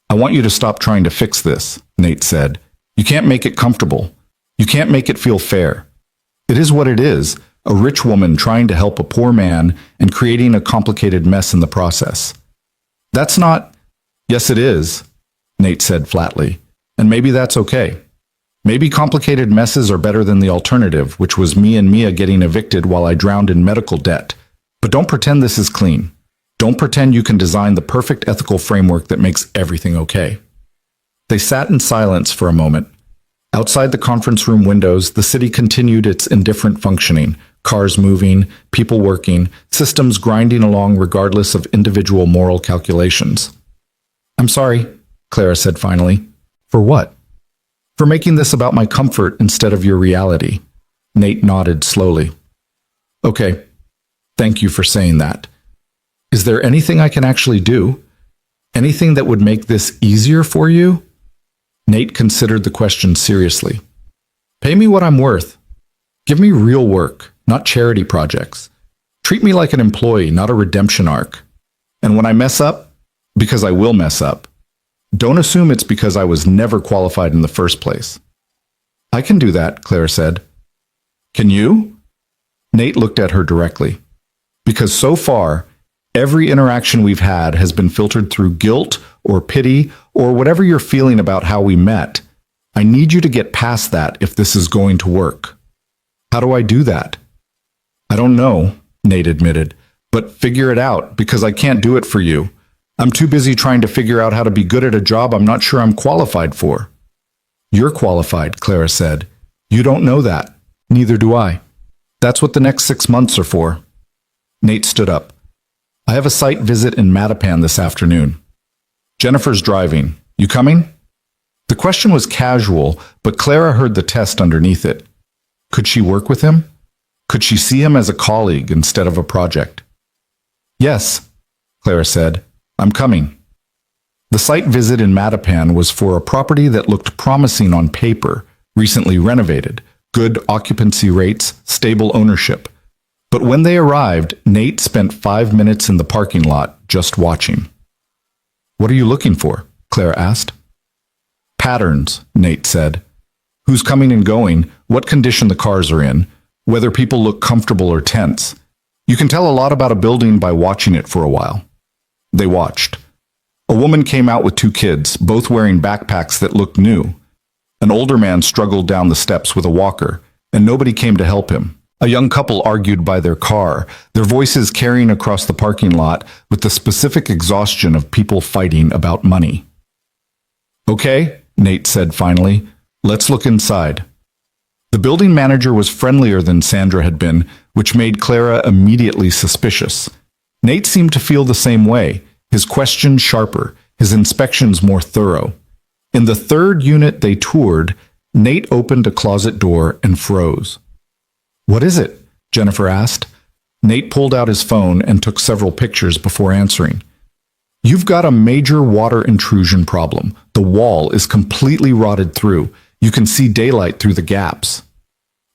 I want you to stop trying to fix this, Nate said. You can't make it comfortable. You can't make it feel fair. It is what it is, a rich woman trying to help a poor man and creating a complicated mess in the process. That's not... Yes, it is, Nate said flatly. And maybe that's okay. Maybe complicated messes are better than the alternative, which was me and Mia getting evicted while I drowned in medical debt. But don't pretend this is clean. Don't pretend you can design the perfect ethical framework that makes everything okay. They sat in silence for a moment. Outside the conference room windows, the city continued its indifferent functioning, cars moving, people working, systems grinding along regardless of individual moral calculations. I'm sorry, Clara said finally. For what? For making this about my comfort instead of your reality. Nate nodded slowly. Okay, thank you for saying that. Is there anything I can actually do? Anything that would make this easier for you? Nate considered the question seriously. Pay me what I'm worth. Give me real work, not charity projects. Treat me like an employee, not a redemption arc. And when I mess up, because I will mess up, don't assume it's because I was never qualified in the first place. I can do that, Clara said. Can you? Nate looked at her directly. Because so far, every interaction we've had has been filtered through guilt or pity or whatever you're feeling about how we met. I need you to get past that if this is going to work. How do I do that? I don't know, Nate admitted, but figure it out because I can't do it for you. I'm too busy trying to figure out how to be good at a job I'm not sure I'm qualified for. You're qualified, Clara said. You don't know that. Neither do I. That's what the next 6 months are for. Nate stood up. I have a site visit in Mattapan this afternoon. Jennifer's driving. You coming? The question was casual, but Clara heard the test underneath it. Could she work with him? Could she see him as a colleague instead of a project? Yes, Clara said. I'm coming. The site visit in Mattapan was for a property that looked promising on paper, recently renovated, good occupancy rates, stable ownership. But when they arrived, Nate spent 5 minutes in the parking lot just watching. What are you looking for? Clara asked. Patterns, Nate said. Who's coming and going, what condition the cars are in, whether people look comfortable or tense. You can tell a lot about a building by watching it for a while. They watched. A woman came out with 2 kids, both wearing backpacks that looked new. An older man struggled down the steps with a walker, and nobody came to help him. A young couple argued by their car, their voices carrying across the parking lot with the specific exhaustion of people fighting about money. Okay, Nate said finally, let's look inside. The building manager was friendlier than Sandra had been, which made Clara immediately suspicious. Nate seemed to feel the same way, his questions sharper, his inspections more thorough. In the 3rd unit they toured, Nate opened a closet door and froze. What is it? Jennifer asked. Nate pulled out his phone and took several pictures before answering. You've got a major water intrusion problem. The wall is completely rotted through. You can see daylight through the gaps.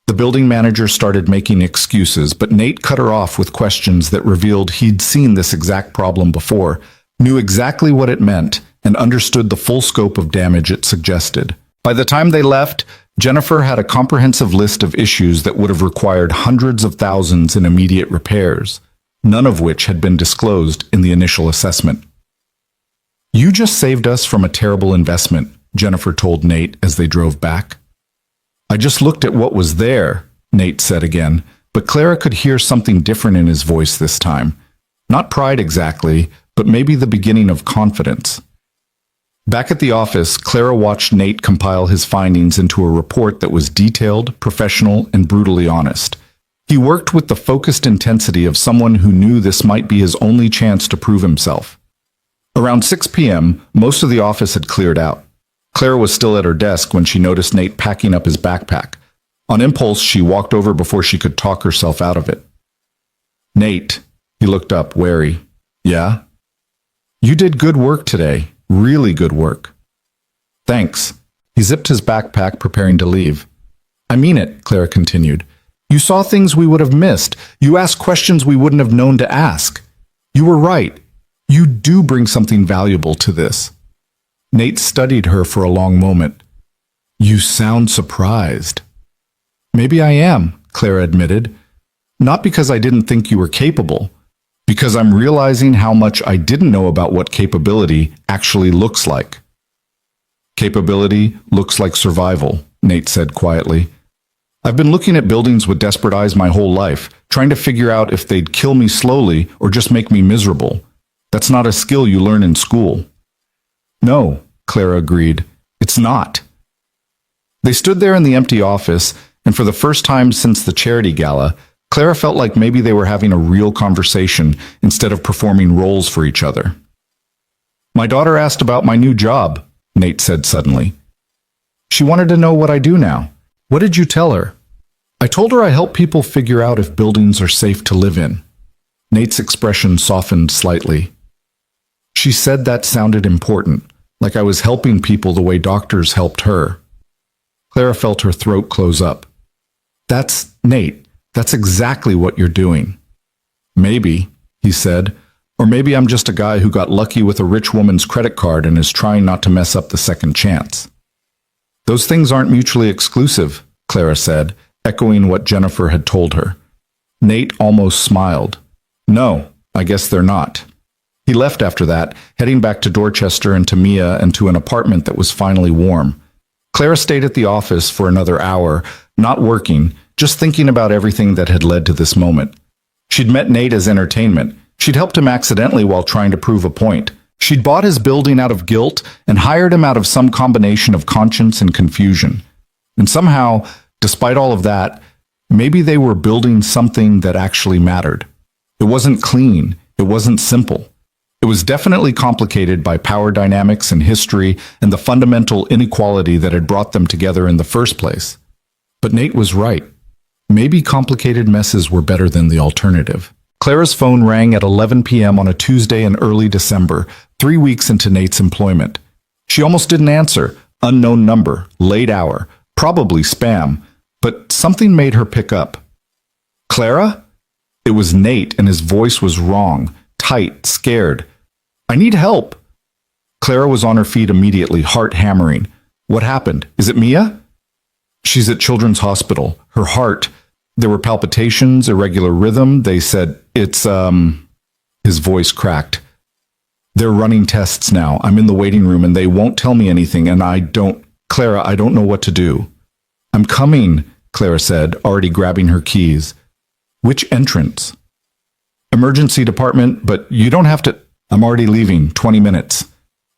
The building manager started making excuses, but Nate cut her off with questions that revealed he'd seen this exact problem before, knew exactly what it meant, and understood the full scope of damage it suggested. By the time they left, Jennifer had a comprehensive list of issues that would have required hundreds of thousands in immediate repairs, none of which had been disclosed in the initial assessment. You just saved us from a terrible investment, Jennifer told Nate as they drove back. I just looked at what was there, Nate said again, but Clara could hear something different in his voice this time. Not pride exactly, but maybe the beginning of confidence. Back at the office, Clara watched Nate compile his findings into a report that was detailed, professional, and brutally honest. He worked with the focused intensity of someone who knew this might be his only chance to prove himself. Around 6 p.m., most of the office had cleared out. Clara was still at her desk when she noticed Nate packing up his backpack. On impulse, she walked over before she could talk herself out of it. Nate, he looked up, wary. Yeah? You did good work today. Really good work. Thanks. He zipped his backpack, preparing to leave. I mean it, Clara continued. You saw things we would have missed. You asked questions we wouldn't have known to ask. You were right. You do bring something valuable to this. Nate studied her for a long moment. You sound surprised. Maybe I am, Clara admitted. Not because I didn't think you were capable, because I'm realizing how much I didn't know about what capability actually looks like. Capability looks like survival, Nate said quietly. I've been looking at buildings with desperate eyes my whole life, trying to figure out if they'd kill me slowly or just make me miserable. That's not a skill you learn in school. No, Clara agreed. It's not. They stood there in the empty office, and for the first time since the charity gala, Clara felt like maybe they were having a real conversation instead of performing roles for each other. My daughter asked about my new job, Nate said suddenly. She wanted to know what I do now. What did you tell her? I told her I help people figure out if buildings are safe to live in. Nate's expression softened slightly. She said that sounded important, like I was helping people the way doctors helped her. Clara felt her throat close up. That's Nate. That's exactly what you're doing. Maybe, he said, or maybe I'm just a guy who got lucky with a rich woman's credit card and is trying not to mess up the second chance. Those things aren't mutually exclusive, Clara said, echoing what Jennifer had told her. Nate almost smiled. No, I guess they're not. He left after that, heading back to Dorchester and to Mia and to an apartment that was finally warm. Clara stayed at the office for another hour, not working, just thinking about everything that had led to this moment. She'd met Nate as entertainment. She'd helped him accidentally while trying to prove a point. She'd bought his building out of guilt and hired him out of some combination of conscience and confusion. And somehow, despite all of that, maybe they were building something that actually mattered. It wasn't clean. It wasn't simple. It was definitely complicated by power dynamics and history and the fundamental inequality that had brought them together in the first place. But Nate was right. Maybe complicated messes were better than the alternative. Clara's phone rang at 11 p.m. on a Tuesday in early December, 3 weeks into Nate's employment. She almost didn't answer. Unknown number, late hour, probably spam, but something made her pick up. Clara? It was Nate, and his voice was wrong, tight, scared. I need help. Clara was on her feet immediately, heart hammering. What happened? Is it Mia? She's at Children's Hospital. Her heart. There were palpitations, irregular rhythm. They said, it's, His voice cracked. They're running tests now. I'm in the waiting room and they won't tell me anything and Clara, I don't know what to do. I'm coming, Clara said, already grabbing her keys. Which entrance? Emergency department, but you don't have to. I'm already leaving, 20 minutes.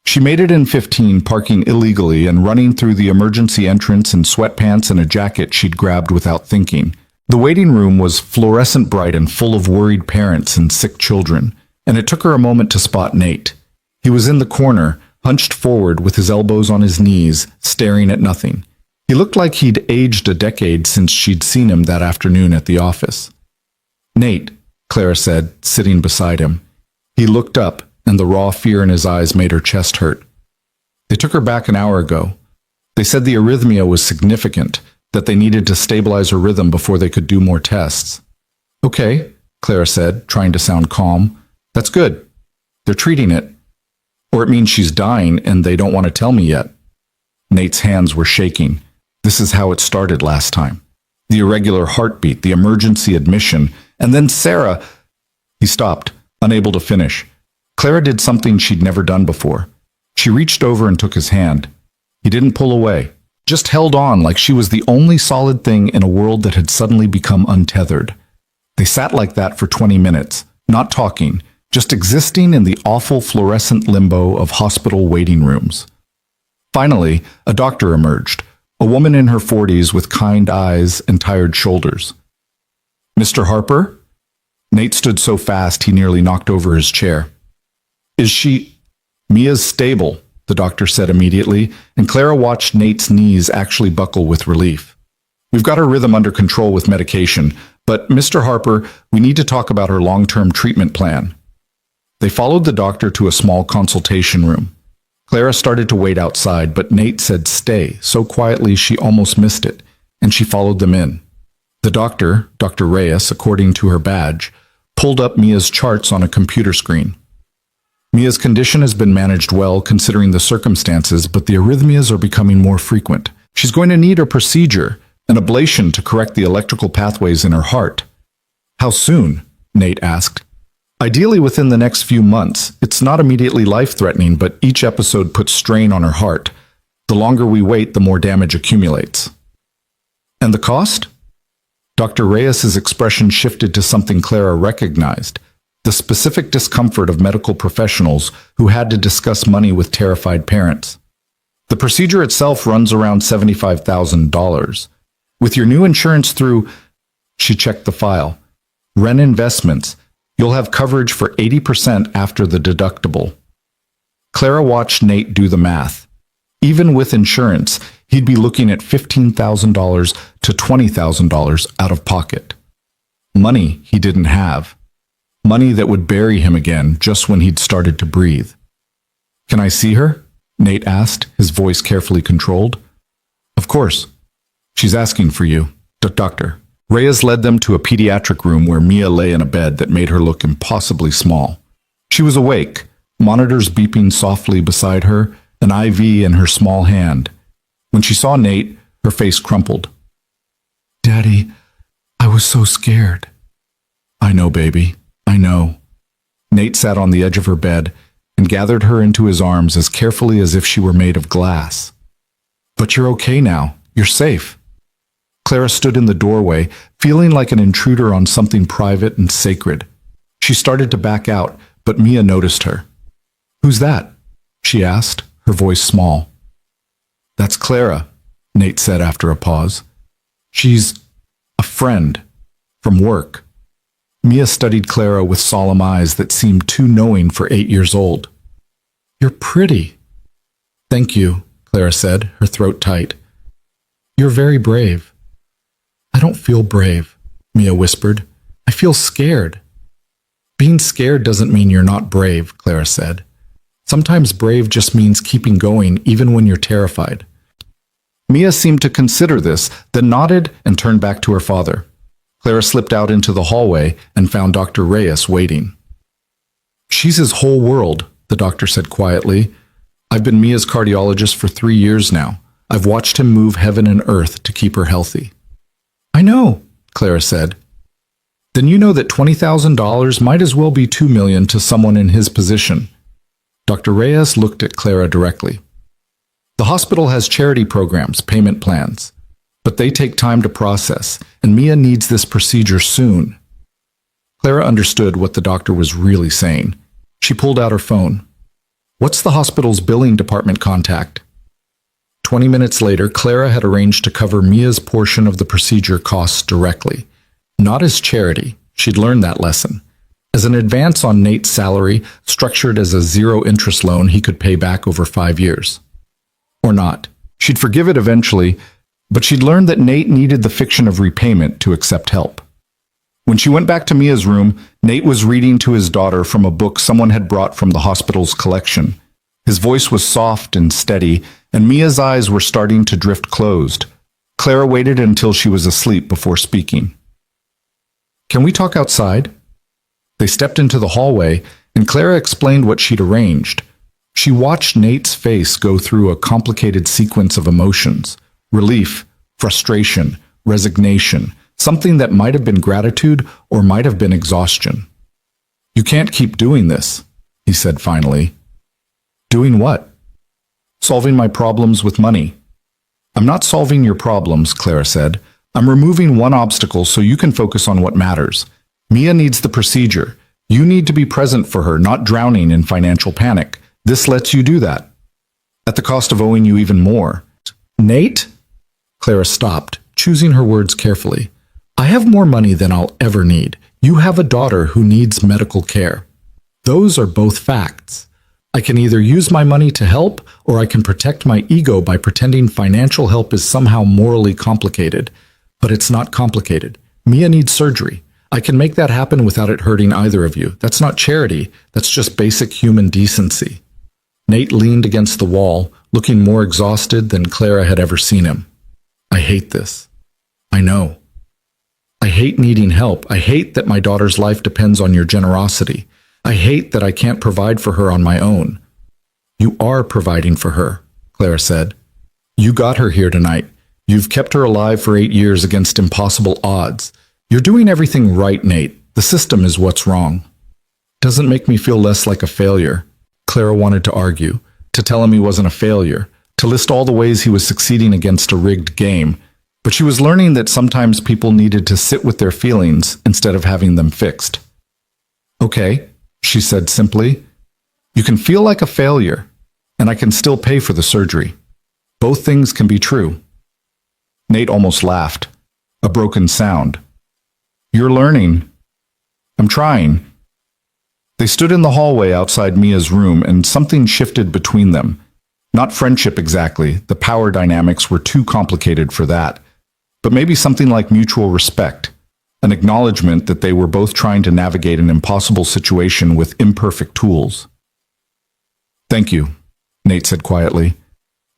She made it in 15, parking illegally and running through the emergency entrance in sweatpants and a jacket she'd grabbed without thinking. The waiting room was fluorescent bright and full of worried parents and sick children, and it took her a moment to spot Nate. He was in the corner, hunched forward with his elbows on his knees, staring at nothing. He looked like he'd aged a decade since she'd seen him that afternoon at the office. Nate, Clara said, sitting beside him. He looked up, and the raw fear in his eyes made her chest hurt. They took her back an hour ago. They said the arrhythmia was significant, that they needed to stabilize her rhythm before they could do more tests. Okay, Clara said, trying to sound calm. That's good. They're treating it. Or it means she's dying and they don't want to tell me yet. Nate's hands were shaking. This is how it started last time. The irregular heartbeat, the emergency admission, and then Sarah. He stopped, unable to finish. Clara did something she'd never done before. She reached over and took his hand. He didn't pull away, just held on like she was the only solid thing in a world that had suddenly become untethered. They sat like that for 20 minutes, not talking, just existing in the awful fluorescent limbo of hospital waiting rooms. Finally, a doctor emerged, a woman in her 40s with kind eyes and tired shoulders. Mr. Harper? Nate stood so fast he nearly knocked over his chair. Is she... Mia's stable, the doctor said immediately, and Clara watched Nate's knees actually buckle with relief. We've got her rhythm under control with medication, but Mr. Harper, we need to talk about her long-term treatment plan. They followed the doctor to a small consultation room. Clara started to wait outside, but Nate said stay, so quietly she almost missed it, and she followed them in. The doctor, Dr. Reyes, according to her badge, pulled up Mia's charts on a computer screen. Mia's condition has been managed well considering the circumstances, but the arrhythmias are becoming more frequent. She's going to need a procedure, an ablation to correct the electrical pathways in her heart. How soon? Nate asked. Ideally within the next few months. It's not immediately life-threatening, but each episode puts strain on her heart. The longer we wait, the more damage accumulates. And the cost? Dr. Reyes's expression shifted to something Clara recognized, the specific discomfort of medical professionals who had to discuss money with terrified parents. The procedure itself runs around $75,000. With your new insurance through, she checked the file, Wren Investments, you'll have coverage for 80% after the deductible. Clara watched Nate do the math. Even with insurance, he'd be looking at $15,000 to $20,000 out of pocket. Money he didn't have. Money that would bury him again just when he'd started to breathe. Can I see her? Nate asked, his voice carefully controlled. Of course. She's asking for you, Doctor. Reyes led them to a pediatric room where Mia lay in a bed that made her look impossibly small. She was awake, monitors beeping softly beside her, an IV in her small hand. When she saw Nate, her face crumpled. Daddy, I was so scared. I know, baby. I know. Nate sat on the edge of her bed and gathered her into his arms as carefully as if she were made of glass. But you're okay now. You're safe. Clara stood in the doorway, feeling like an intruder on something private and sacred. She started to back out, but Mia noticed her. Who's that? She asked, her voice small. That's Clara, Nate said after a pause. She's a friend from work. Mia studied Clara with solemn eyes that seemed too knowing for 8 years old. You're pretty. Thank you, Clara said, her throat tight. You're very brave. I don't feel brave, Mia whispered. I feel scared.
Being scared doesn't mean you're not brave, Clara said. Sometimes brave just means keeping going even when you're terrified.
Mia seemed to consider this, then nodded and turned back to her father. Clara slipped out into the hallway and found Dr. Reyes waiting. She's his whole world, the doctor said quietly. I've been Mia's cardiologist for 3 years now. I've watched him move heaven and earth to keep her healthy. I know, Clara said. Then you know that $20,000 might as well be $2 million to someone in his position. Dr. Reyes looked at Clara directly. The hospital has charity programs, payment plans, but they take time to process, and Mia needs this procedure soon. Clara understood what the doctor was really saying. She pulled out her phone. What's the hospital's billing department contact? 20 minutes later, Clara had arranged to cover Mia's portion of the procedure costs directly. Not as charity, she'd learned that lesson. As an advance on Nate's salary, structured as a zero-interest loan he could pay back over 5 years. Or not. She'd forgive it eventually, but she'd learned that Nate needed the fiction of repayment to accept help. When she went back to Mia's room, Nate was reading to his daughter from a book someone had brought from the hospital's collection. His voice was soft and steady, and Mia's eyes were starting to drift closed. Clara waited until she was asleep before speaking. Can we talk outside? They stepped into the hallway, and Clara explained what she'd arranged. She watched Nate's face go through a complicated sequence of emotions: relief, frustration, resignation, something that might have been gratitude or might have been exhaustion. You can't keep doing this, he said finally. Doing what? Solving my problems with money. I'm not solving your problems, Clara said. I'm removing one obstacle so you can focus on what matters. Mia needs the procedure. You need to be present for her, not drowning in financial panic. This lets you do that. At the cost of owing you even more. Nate? Clara stopped, choosing her words carefully. I have more money than I'll ever need. You have a daughter who needs medical care. Those are both facts. I can either use my money to help, or I can protect my ego by pretending financial help is somehow morally complicated. But it's not complicated. Mia needs surgery. I can make that happen without it hurting either of you. That's not charity. That's just basic human decency. Nate leaned against the wall, looking more exhausted than Clara had ever seen him. I hate this. I know. I hate needing help. I hate that my daughter's life depends on your generosity. I hate that I can't provide for her on my own. You are providing for her, Clara said. You got her here tonight. You've kept her alive for 8 years against impossible odds. You're doing everything right, Nate. The system is what's wrong. Doesn't make me feel less like a failure. Clara wanted to argue, to tell him he wasn't a failure, to list all the ways he was succeeding against a rigged game. But she was learning that sometimes people needed to sit with their feelings instead of having them fixed. Okay, she said simply. You can feel like a failure, and I can still pay for the surgery. Both things can be true. Nate almost laughed. A broken sound. You're learning. I'm trying. They stood in the hallway outside Mia's room, and something shifted between them. Not friendship exactly. The power dynamics were too complicated for that. But maybe something like mutual respect. An acknowledgement that they were both trying to navigate an impossible situation with imperfect tools. Thank you, Nate said quietly.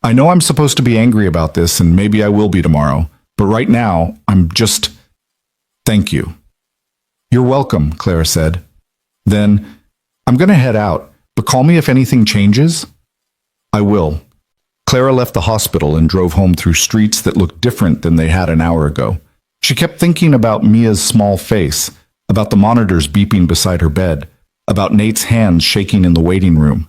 I know I'm supposed to be angry about this, and maybe I will be tomorrow, but right now, I'm just... Thank you. You're welcome, Clara said. Then, I'm going to head out, but call me if anything changes. I will. Clara left the hospital and drove home through streets that looked different than they had an hour ago. She kept thinking about Mia's small face, about the monitors beeping beside her bed, about Nate's hands shaking in the waiting room.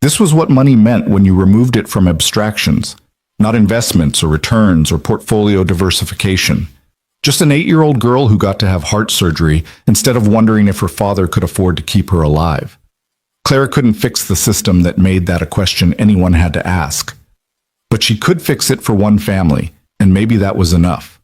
This was what money meant when you removed it from abstractions, not investments or returns or portfolio diversification. Just an 8-year-old girl who got to have heart surgery instead of wondering if her father could afford to keep her alive. Clara couldn't fix the system that made that a question anyone had to ask. But she could fix it for one family, and maybe that was enough.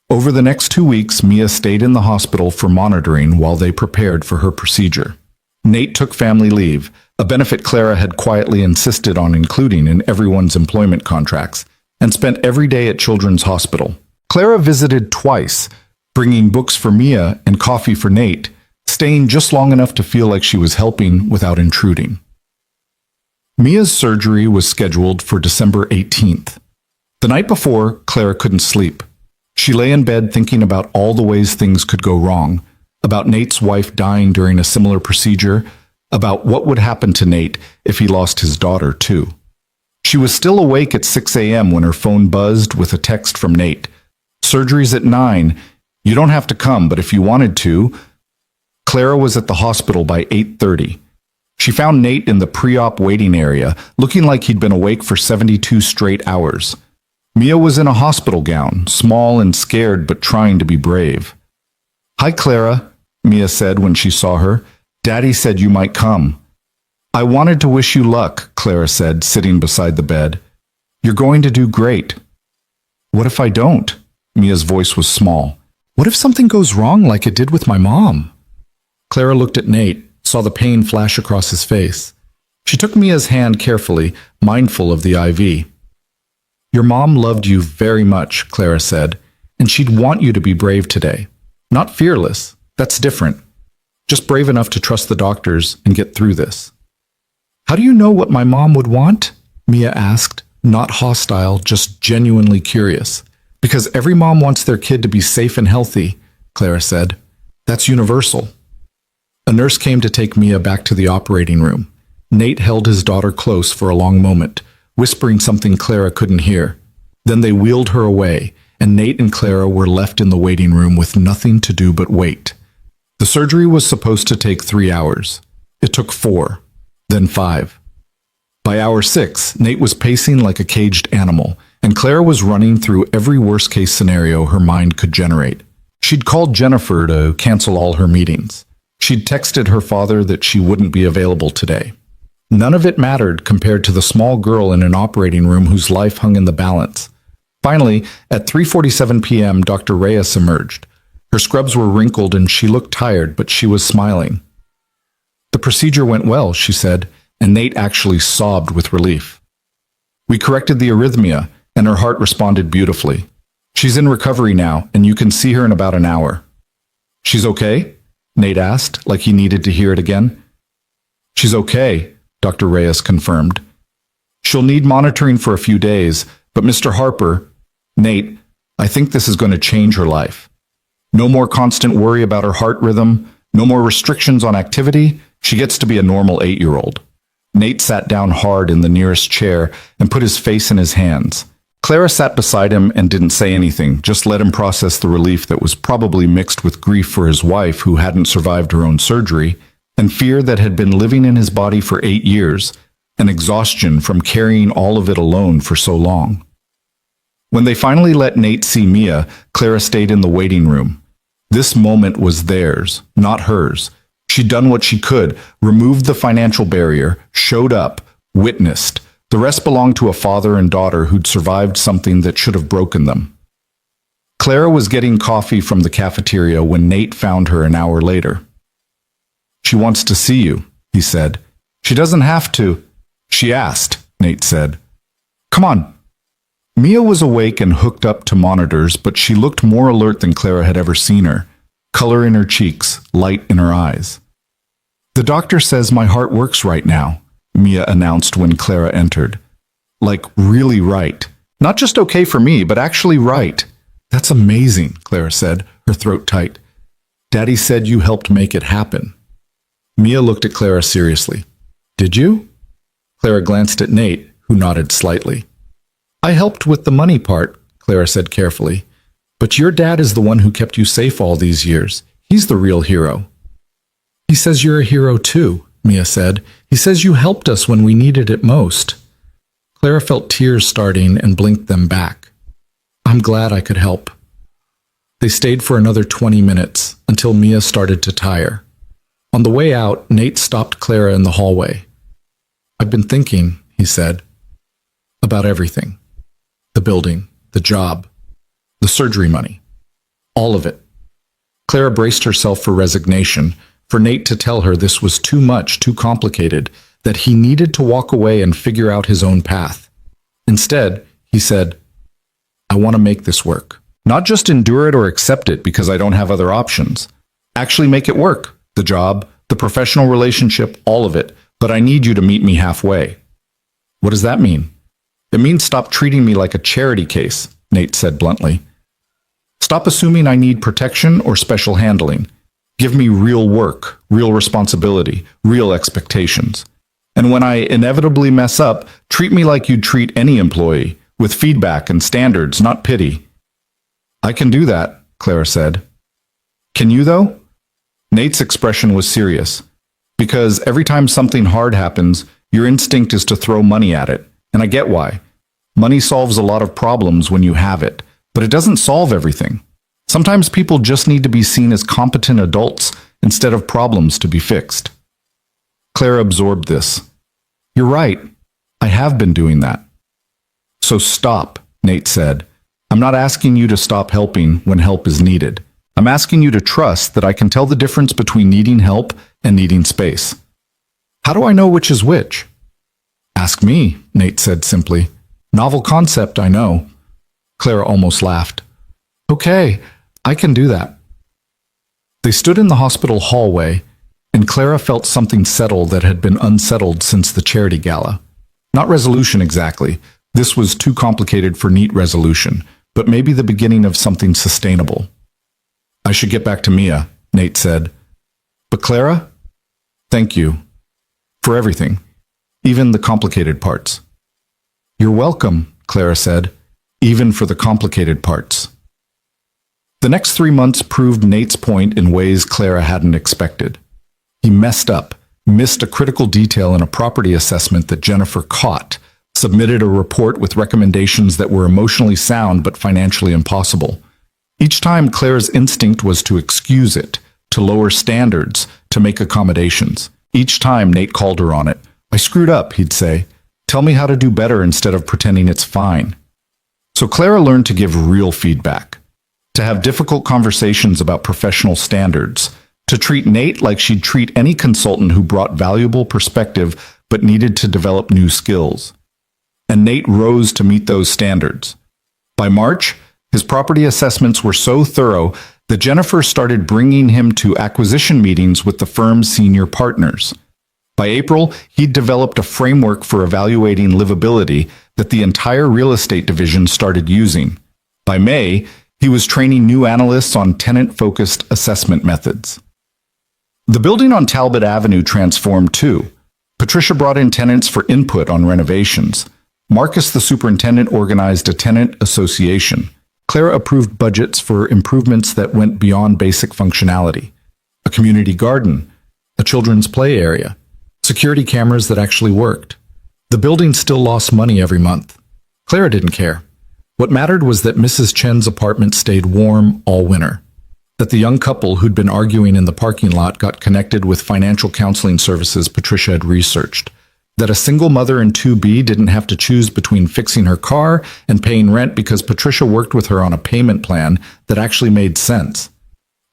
Over the next 2 weeks, Mia stayed in the hospital for monitoring while they prepared for her procedure. Nate took family leave, a benefit Clara had quietly insisted on including in everyone's employment contracts, and spent every day at Children's Hospital. Clara visited twice, bringing books for Mia and coffee for Nate, staying just long enough to feel like she was helping without intruding. Mia's surgery was scheduled for December 18th. The night before, Clara couldn't sleep. She lay in bed thinking about all the ways things could go wrong, about Nate's wife dying during a similar procedure, about what would happen to Nate if he lost his daughter, too. She was still awake at 6 a.m. when her phone buzzed with a text from Nate. "Surgery's at 9. You don't have to come, but if you wanted to." Clara was at the hospital by 8:30. She found Nate in the pre-op waiting area, looking like he'd been awake for 72 straight hours. Mia was in a hospital gown, small and scared but trying to be brave. "Hi, Clara," Mia said when she saw her. "Daddy said you might come." "I wanted to wish you luck," Clara said, sitting beside the bed. "You're going to do great." "What if I don't?" Mia's voice was small. "What if something goes wrong like it did with my mom?" Clara looked at Nate, saw the pain flash across his face. She took Mia's hand carefully, mindful of the IV. "Your mom loved you very much," Clara said, "and she'd want you to be brave today. Not fearless. That's different. Just brave enough to trust the doctors and get through this." "How do you know what my mom would want?" Mia asked, not hostile, just genuinely curious. "Because every mom wants their kid to be safe and healthy," Clara said. "That's universal." A nurse came to take Mia back to the operating room. Nate held his daughter close for a long moment, whispering something Clara couldn't hear. Then they wheeled her away, and Nate and Clara were left in the waiting room with nothing to do but wait. The surgery was supposed to take 3 hours. It took 4, then 5. By hour 6, Nate was pacing like a caged animal, and Clara was running through every worst-case scenario her mind could generate. She'd called Jennifer to cancel all her meetings. She'd texted her father that she wouldn't be available today. None of it mattered compared to the small girl in an operating room whose life hung in the balance. Finally, at 3:47 p.m., Dr. Reyes emerged. Her scrubs were wrinkled and she looked tired, but she was smiling. "The procedure went well," she said, and Nate actually sobbed with relief. "We corrected the arrhythmia, and her heart responded beautifully. She's in recovery now, and you can see her in about an hour." "She's okay?" Nate asked, like he needed to hear it again. "She's okay," Dr. Reyes confirmed. "She'll need monitoring for a few days, but Mr. Harper, Nate, I think this is going to change her life. No more constant worry about her heart rhythm, no more restrictions on activity. She gets to be a normal 8-year-old. Nate sat down hard in the nearest chair and put his face in his hands. Clara sat beside him and didn't say anything, just let him process the relief that was probably mixed with grief for his wife who hadn't survived her own surgery, and fear that had been living in his body for 8 years, and exhaustion from carrying all of it alone for so long. When they finally let Nate see Mia, Clara stayed in the waiting room. This moment was theirs, not hers. She'd done what she could, removed the financial barrier, showed up, witnessed. The rest belonged to a father and daughter who'd survived something that should have broken them. Clara was getting coffee from the cafeteria when Nate found her an hour later. "She wants to see you," he said. "She doesn't have to." "She asked," Nate said. "Come on." Mia was awake and hooked up to monitors, but she looked more alert than Clara had ever seen her. Color in her cheeks, light in her eyes. "The doctor says my heart works right now," Mia announced when Clara entered. "Like, really right. Not just okay for me, but actually right." "That's amazing," Clara said, her throat tight. "Daddy said you helped make it happen." Mia looked at Clara seriously. "Did you?" Clara glanced at Nate, who nodded slightly. "I helped with the money part," Clara said carefully. "But your dad is the one who kept you safe all these years. He's the real hero." "He says you're a hero too," Mia said. "He says you helped us when we needed it most." Clara felt tears starting and blinked them back. "I'm glad I could help." They stayed for another 20 minutes until Mia started to tire. On the way out, Nate stopped Clara in the hallway. "I've been thinking," he said, "about everything. The building, the job, the surgery money, all of it." Clara braced herself for resignation, for Nate to tell her this was too much, too complicated, that he needed to walk away and figure out his own path. Instead, he said, "I want to make this work. Not just endure it or accept it because I don't have other options. Actually make it work. The job, the professional relationship, all of it, but I need you to meet me halfway. What does that mean? It means stop treating me like a charity case, Nate said bluntly. Stop assuming I need protection or special handling. Give me real work, real responsibility, real expectations. And when I inevitably mess up, treat me like you'd treat any employee, with feedback and standards, not pity. I can do that, Clara said. Can you, though? Nate's expression was serious. Because every time something hard happens, your instinct is to throw money at it. And I get why. Money solves a lot of problems when you have it, but it doesn't solve everything. Sometimes people just need to be seen as competent adults instead of problems to be fixed. Clara absorbed this. You're right. I have been doing that. So stop, Nate said. I'm not asking you to stop helping when help is needed. I'm asking you to trust that I can tell the difference between needing help and needing space. How do I know which is which? Ask me, Nate said simply. Novel concept, I know. Clara almost laughed. Okay, I can do that. They stood in the hospital hallway, and Clara felt something settle that had been unsettled since the charity gala. Not resolution exactly. This was too complicated for neat resolution, but maybe the beginning of something sustainable. I should get back to Mia, Nate said. But Clara? Thank you. For everything. Even the complicated parts. You're welcome, Clara said. Even for the complicated parts. The next 3 months proved Nate's point in ways Clara hadn't expected. He messed up, missed a critical detail in a property assessment that Jennifer caught, submitted a report with recommendations that were emotionally sound but financially impossible. Each time Clara's instinct was to excuse it, to lower standards, to make accommodations. Each time Nate called her on it. I screwed up, he'd say. Tell me how to do better instead of pretending it's fine. So Clara learned to give real feedback, to have difficult conversations about professional standards, to treat Nate like she'd treat any consultant who brought valuable perspective but needed to develop new skills. And Nate rose to meet those standards. By March, his property assessments were so thorough that Jennifer started bringing him to acquisition meetings with the firm's senior partners. By April, he'd developed a framework for evaluating livability that the entire real estate division started using. By May, he was training new analysts on tenant-focused assessment methods. The building on Talbot Avenue transformed too. Patricia brought in tenants for input on renovations. Marcus, the superintendent, organized a tenant association. Clara approved budgets for improvements that went beyond basic functionality. A community garden, a children's play area, security cameras that actually worked. The building still lost money every month. Clara didn't care. What mattered was that Mrs. Chen's apartment stayed warm all winter. That the young couple who'd been arguing in the parking lot got connected with financial counseling services Patricia had researched. That a single mother in 2B didn't have to choose between fixing her car and paying rent because Patricia worked with her on a payment plan that actually made sense.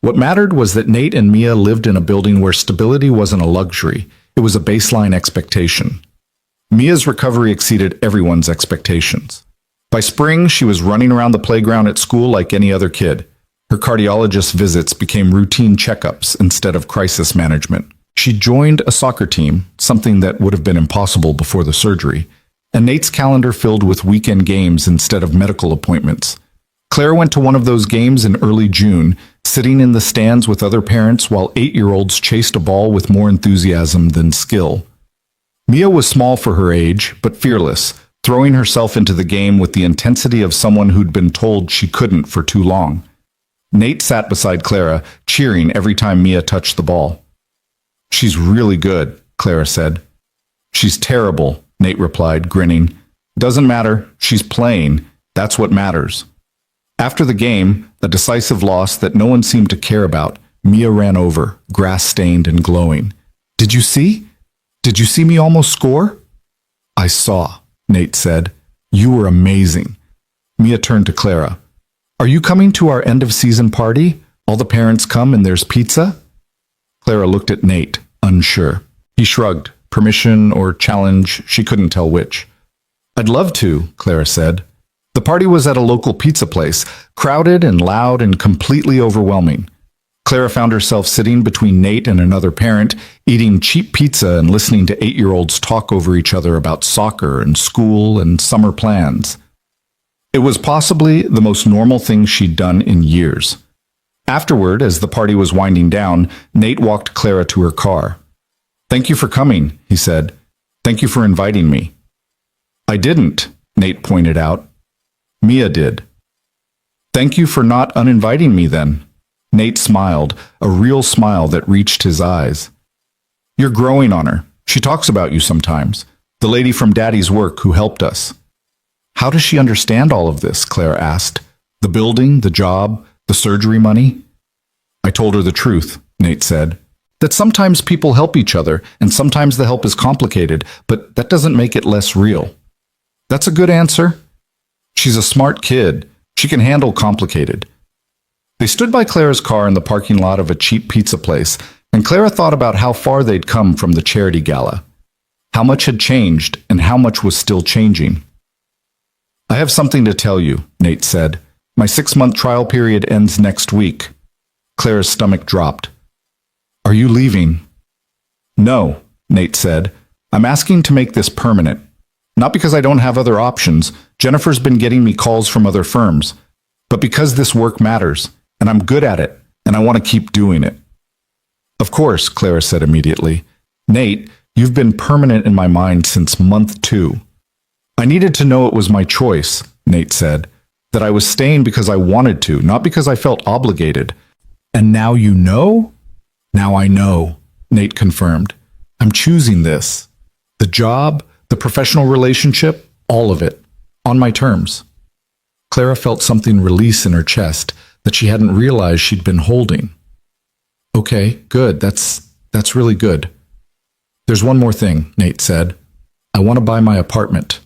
What mattered was that Nate and Mia lived in a building where stability wasn't a luxury, it was a baseline expectation. Mia's recovery exceeded everyone's expectations. By spring, she was running around the playground at school like any other kid. Her cardiologist visits became routine checkups instead of crisis management. She joined a soccer team, something that would have been impossible before the surgery, and Nate's calendar filled with weekend games instead of medical appointments. Claire went to one of those games in early June, sitting in the stands with other parents while 8-year-olds chased a ball with more enthusiasm than skill. Mia was small for her age, but fearless, throwing herself into the game with the intensity of someone who'd been told she couldn't for too long. Nate sat beside Clara, cheering every time Mia touched the ball. She's really good, Clara said. She's terrible, Nate replied, grinning. Doesn't matter, she's playing. That's what matters. After the game, a decisive loss that no one seemed to care about, Mia ran over, grass-stained and glowing. Did you see? Did you see me almost score? I saw, Nate said. You were amazing. Mia turned to Clara. Are you coming to our end-of-season party? All the parents come and there's pizza? Clara looked at Nate, unsure. He shrugged. Permission or challenge, she couldn't tell which. I'd love to, Clara said. The party was at a local pizza place, crowded and loud and completely overwhelming. Clara found herself sitting between Nate and another parent, eating cheap pizza and listening to 8-year-olds talk over each other about soccer and school and summer plans. It was possibly the most normal thing she'd done in years. Afterward, as the party was winding down, Nate walked Clara to her car. "Thank you for coming," he said. "Thank you for inviting me." "I didn't," Nate pointed out. "Mia did." "Thank you for not uninviting me then." Nate smiled, a real smile that reached his eyes. "You're growing on her. She talks about you sometimes. The lady from Daddy's work who helped us." "How does she understand all of this?" Clara asked. "The building, the job, the surgery money?" "I told her the truth," Nate said. "That sometimes people help each other, and sometimes the help is complicated, but that doesn't make it less real." "That's a good answer." "She's a smart kid. She can handle complicated." They stood by Clara's car in the parking lot of a cheap pizza place, and Clara thought about how far they'd come from the charity gala. How much had changed, and how much was still changing. "I have something to tell you," Nate said. "My 6-month trial period ends next week." Clara's stomach dropped. "Are you leaving?" "No," Nate said. "I'm asking to make this permanent. Not because I don't have other options. Jennifer's been getting me calls from other firms. But because this work matters, and I'm good at it, and I want to keep doing it." "Of course," Clara said immediately. "Nate, you've been permanent in my mind since month 2. I needed to know it was my choice," Nate said. "That I was staying because I wanted to, not because I felt obligated." "And now you know?" "Now I know," Nate confirmed. "I'm choosing this. The job, the professional relationship, all of it. On my terms." Clara felt something release in her chest that she hadn't realized she'd been holding. "Okay, good. That's really good." "There's one more thing," Nate said. "I want to buy my apartment."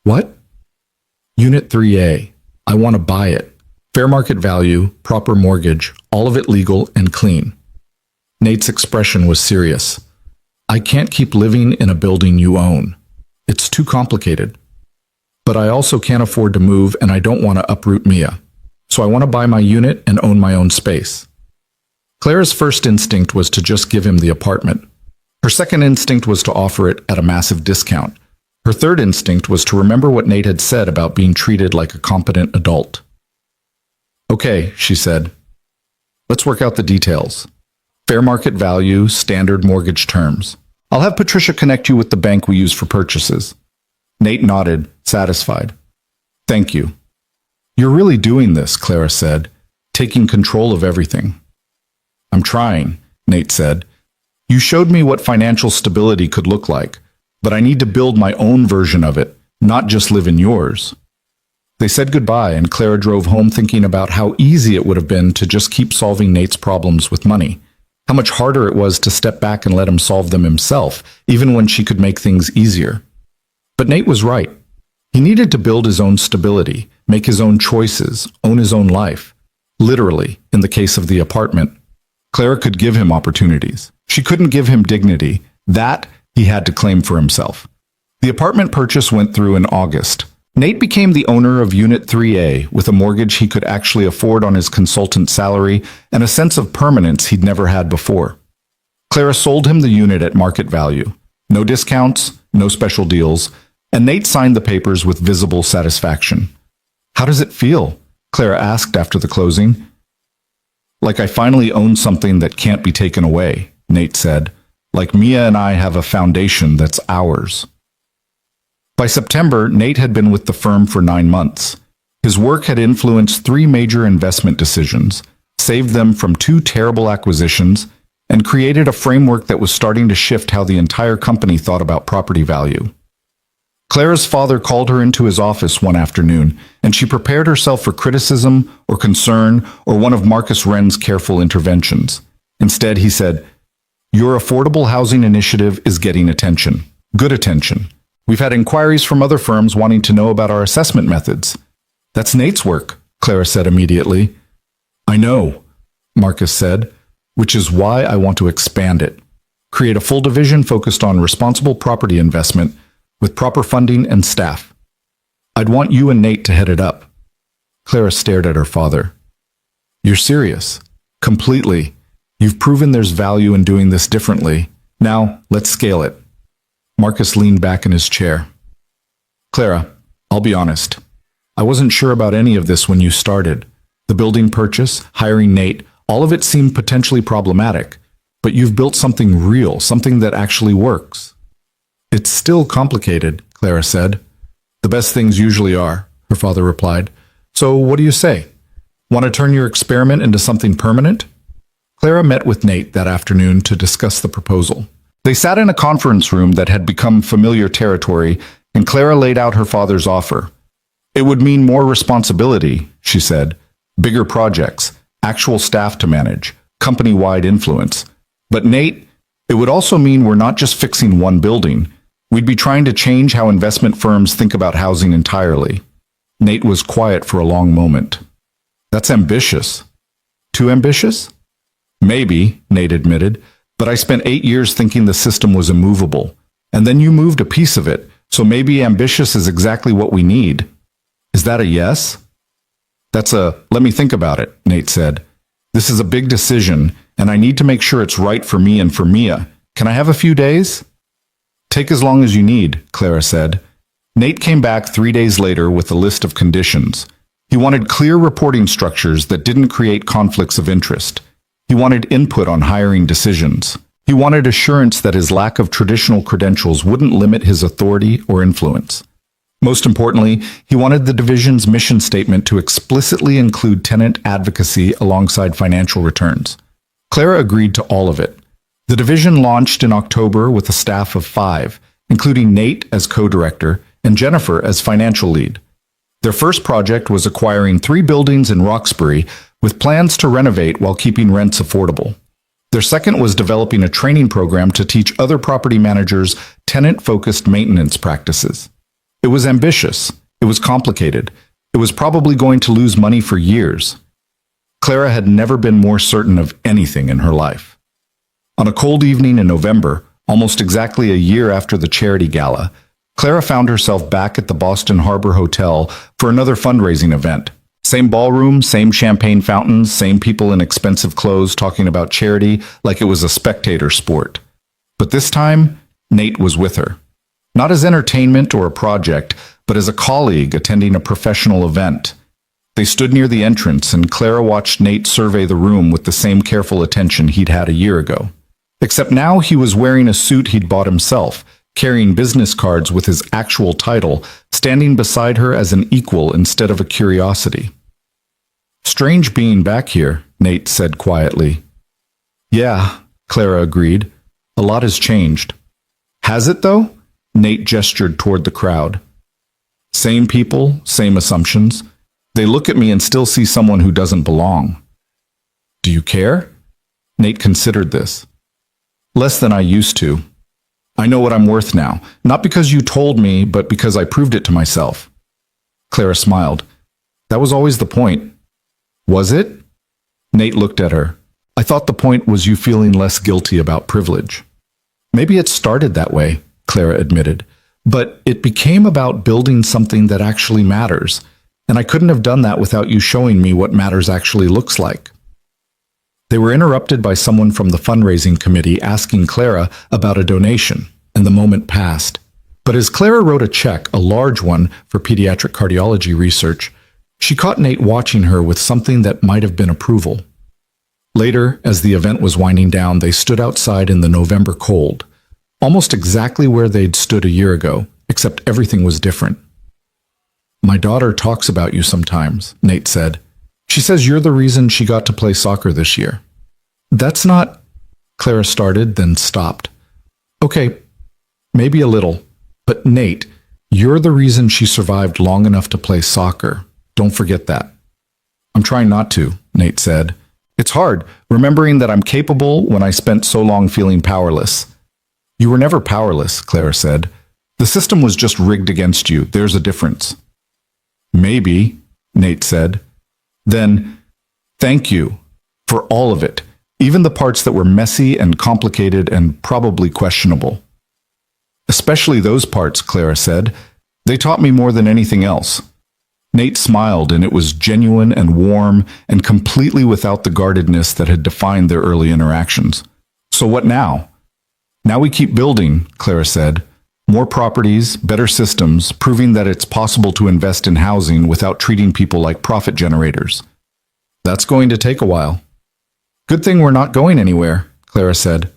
"What?" "Unit 3A. I want to buy it. Fair market value, proper mortgage, all of it legal and clean." Nate's expression was serious. "I can't keep living in a building you own. It's too complicated. But I also can't afford to move, and I don't want to uproot Mia. So I want to buy my unit and own my own space." Clara's first instinct was to just give him the apartment. Her second instinct was to offer it at a massive discount. Her third instinct was to remember what Nate had said about being treated like a competent adult. "Okay," she said. "Let's work out the details. Fair market value, standard mortgage terms. I'll have Patricia connect you with the bank we use for purchases." Nate nodded, satisfied. "Thank you." "You're really doing this," Clara said, "taking control of everything." "I'm trying," Nate said. "You showed me what financial stability could look like, but I need to build my own version of it, not just live in yours." They said goodbye, and Clara drove home thinking about how easy it would have been to just keep solving Nate's problems with money. How much harder it was to step back and let him solve them himself, even when she could make things easier. But Nate was right. He needed to build his own stability, make his own choices, own his own life. Literally, in the case of the apartment. Clara could give him opportunities. She couldn't give him dignity. That he had to claim for himself. The apartment purchase went through in August. Nate became the owner of Unit 3A with a mortgage he could actually afford on his consultant salary and a sense of permanence he'd never had before. Clara sold him the unit at market value. No discounts, no special deals, and Nate signed the papers with visible satisfaction. "How does it feel?" Clara asked after the closing. "Like I finally own something that can't be taken away," Nate said. "Like Mia and I have a foundation that's ours." By September, Nate had been with the firm for 9 months. His work had influenced 3 major investment decisions, saved them from 2 terrible acquisitions, and created a framework that was starting to shift how the entire company thought about property value. Clara's father called her into his office one afternoon, and she prepared herself for criticism or concern or one of Marcus Wren's careful interventions. Instead, he said, "Your affordable housing initiative is getting attention. Good attention. We've had inquiries from other firms wanting to know about our assessment methods." "That's Nate's work," Clara said immediately. "I know," Marcus said, "which is why I want to expand it. Create a full division focused on responsible property investment with proper funding and staff. I'd want you and Nate to head it up." Clara stared at her father. "You're serious?" Completely. You've proven there's value in doing this differently. Now, let's scale it. Marcus leaned back in his chair. Clara, I'll be honest. I wasn't sure about any of this when you started. The building purchase, hiring Nate, all of it seemed potentially problematic. But you've built something real, something that actually works. It's still complicated, Clara said. The best things usually are, her father replied. So what do you say? Want to turn your experiment into something permanent? Clara met with Nate that afternoon to discuss the proposal. They sat in a conference room that had become familiar territory, and Clara laid out her father's offer. It would mean more responsibility, she said, bigger projects, actual staff to manage, company-wide influence. But Nate, it would also mean we're not just fixing one building. We'd be trying to change how investment firms think about housing entirely. Nate was quiet for a long moment. That's ambitious. Too ambitious? Maybe, Nate admitted, but I spent 8 years thinking the system was immovable. And then you moved a piece of it, so maybe ambitious is exactly what we need. Is that a yes? That's a, let me think about it, Nate said. This is a big decision, and I need to make sure it's right for me and for Mia. Can I have a few days? Take as long as you need, Clara said. Nate came back 3 days later with a list of conditions. He wanted clear reporting structures that didn't create conflicts of interest. He wanted input on hiring decisions. He wanted assurance that his lack of traditional credentials wouldn't limit his authority or influence. Most importantly, he wanted the division's mission statement to explicitly include tenant advocacy alongside financial returns. Clara agreed to all of it. The division launched in October with a staff of 5, including Nate as co-director and Jennifer as financial lead. Their first project was acquiring 3 buildings in Roxbury with plans to renovate while keeping rents affordable. Their second was developing a training program to teach other property managers tenant-focused maintenance practices. It was ambitious. It was complicated. It was probably going to lose money for years. Clara had never been more certain of anything in her life. On a cold evening in November, almost exactly a year after the charity gala, Clara found herself back at the Boston Harbor Hotel for another fundraising event. Same ballroom, same champagne fountains, same people in expensive clothes talking about charity like it was a spectator sport. But this time, Nate was with her. Not as entertainment or a project, but as a colleague attending a professional event. They stood near the entrance, and Clara watched Nate survey the room with the same careful attention he'd had a year ago. Except now he was wearing a suit he'd bought himself, carrying business cards with his actual title, standing beside her as an equal instead of a curiosity. Strange being back here, Nate said quietly. Yeah, Clara agreed. A lot has changed. Has it, though? Nate gestured toward the crowd. Same people, same assumptions. They look at me and still see someone who doesn't belong. Do you care? Nate considered this. Less than I used to. I know what I'm worth now, not because you told me, but because I proved it to myself. Clara smiled. That was always the point. Was it? Nate looked at her. I thought the point was you feeling less guilty about privilege. Maybe it started that way, Clara admitted, but it became about building something that actually matters, and I couldn't have done that without you showing me what matters actually looks like. They were interrupted by someone from the fundraising committee asking Clara about a donation, and the moment passed. But as Clara wrote a check, a large one, for pediatric cardiology research, she caught Nate watching her with something that might have been approval. Later, as the event was winding down, they stood outside in the November cold, almost exactly where they'd stood a year ago, except everything was different. My daughter talks about you sometimes, Nate said. She says you're the reason she got to play soccer this year. That's not... Clara started, then stopped. Okay, maybe a little, but Nate, you're the reason she survived long enough to play soccer. Don't forget that. I'm trying not to, Nate said. It's hard, remembering that I'm capable when I spent so long feeling powerless. You were never powerless, Clara said. The system was just rigged against you. There's a difference. Maybe, Nate said. Then, thank you for all of it, even the parts that were messy and complicated and probably questionable. Especially those parts, Clara said. They taught me more than anything else. Nate smiled, and it was genuine and warm and completely without the guardedness that had defined their early interactions. So what now? Now we keep building, Clara said. More properties, better systems, proving that it's possible to invest in housing without treating people like profit generators. That's going to take a while. Good thing we're not going anywhere, Clara said.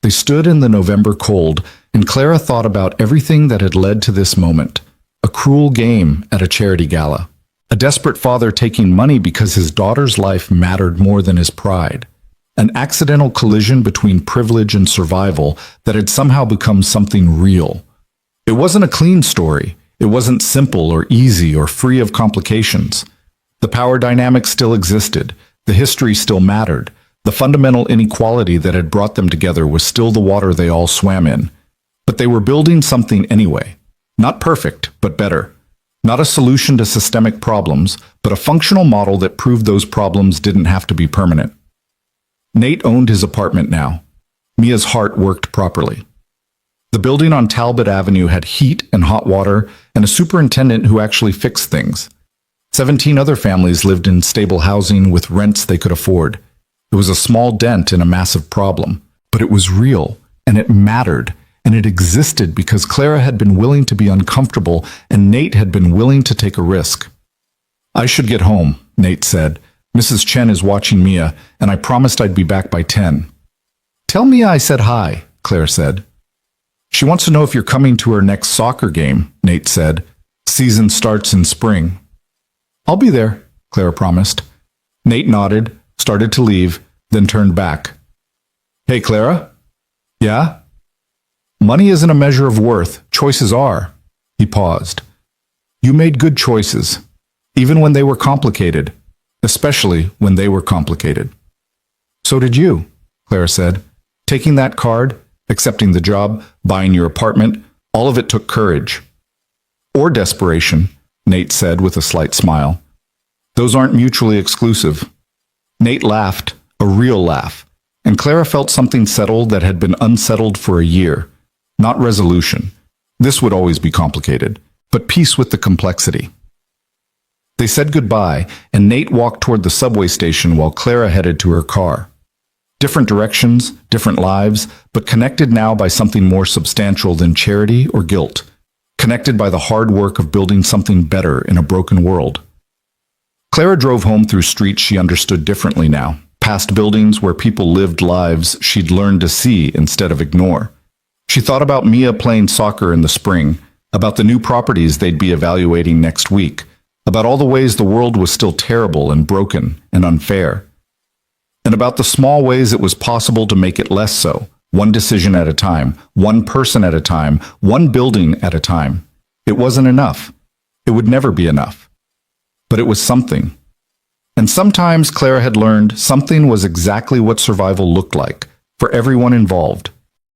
They stood in the November cold, and Clara thought about everything that had led to this moment. A cruel game at a charity gala. A desperate father taking money because his daughter's life mattered more than his pride. An accidental collision between privilege and survival that had somehow become something real. It wasn't a clean story. It wasn't simple or easy or free of complications. The power dynamic still existed. The history still mattered. The fundamental inequality that had brought them together was still the water they all swam in. But they were building something anyway. Not perfect, but better. Not a solution to systemic problems, but a functional model that proved those problems didn't have to be permanent. Nate owned his apartment now. Mia's heart worked properly. The building on Talbot Avenue had heat and hot water and a superintendent who actually fixed things. 17 other families lived in stable housing with rents they could afford. It was a small dent in a massive problem, but it was real, and it mattered, and it existed because Clara had been willing to be uncomfortable and Nate had been willing to take a risk. I should get home, Nate said. Mrs. Chen is watching Mia, and I promised I'd be back by 10. Tell Mia I said hi, Claire said. She wants to know if you're coming to her next soccer game, Nate said. Season starts in spring. I'll be there, Clara promised. Nate nodded, started to leave, then turned back. Hey, Clara? Yeah? Money isn't a measure of worth. Choices are. He paused. You made good choices, even when they were complicated, especially when they were complicated. So did you, Clara said. Taking that card, accepting the job, buying your apartment, all of it took courage. Or desperation, Nate said with a slight smile. Those aren't mutually exclusive. Nate laughed, a real laugh, and Clara felt something settle that had been unsettled for a year. Not resolution. This would always be complicated, but peace with the complexity. They said goodbye, and Nate walked toward the subway station while Clara headed to her car. Different directions, different lives, but connected now by something more substantial than charity or guilt. Connected by the hard work of building something better in a broken world. Clara drove home through streets she understood differently now, past buildings where people lived lives she'd learned to see instead of ignore. She thought about Mia playing soccer in the spring, about the new properties they'd be evaluating next week, about all the ways the world was still terrible and broken and unfair, and about the small ways it was possible to make it less so, one decision at a time, one person at a time, one building at a time. It wasn't enough. It would never be enough. But it was something. And sometimes Clara had learned something was exactly what survival looked like, for everyone involved.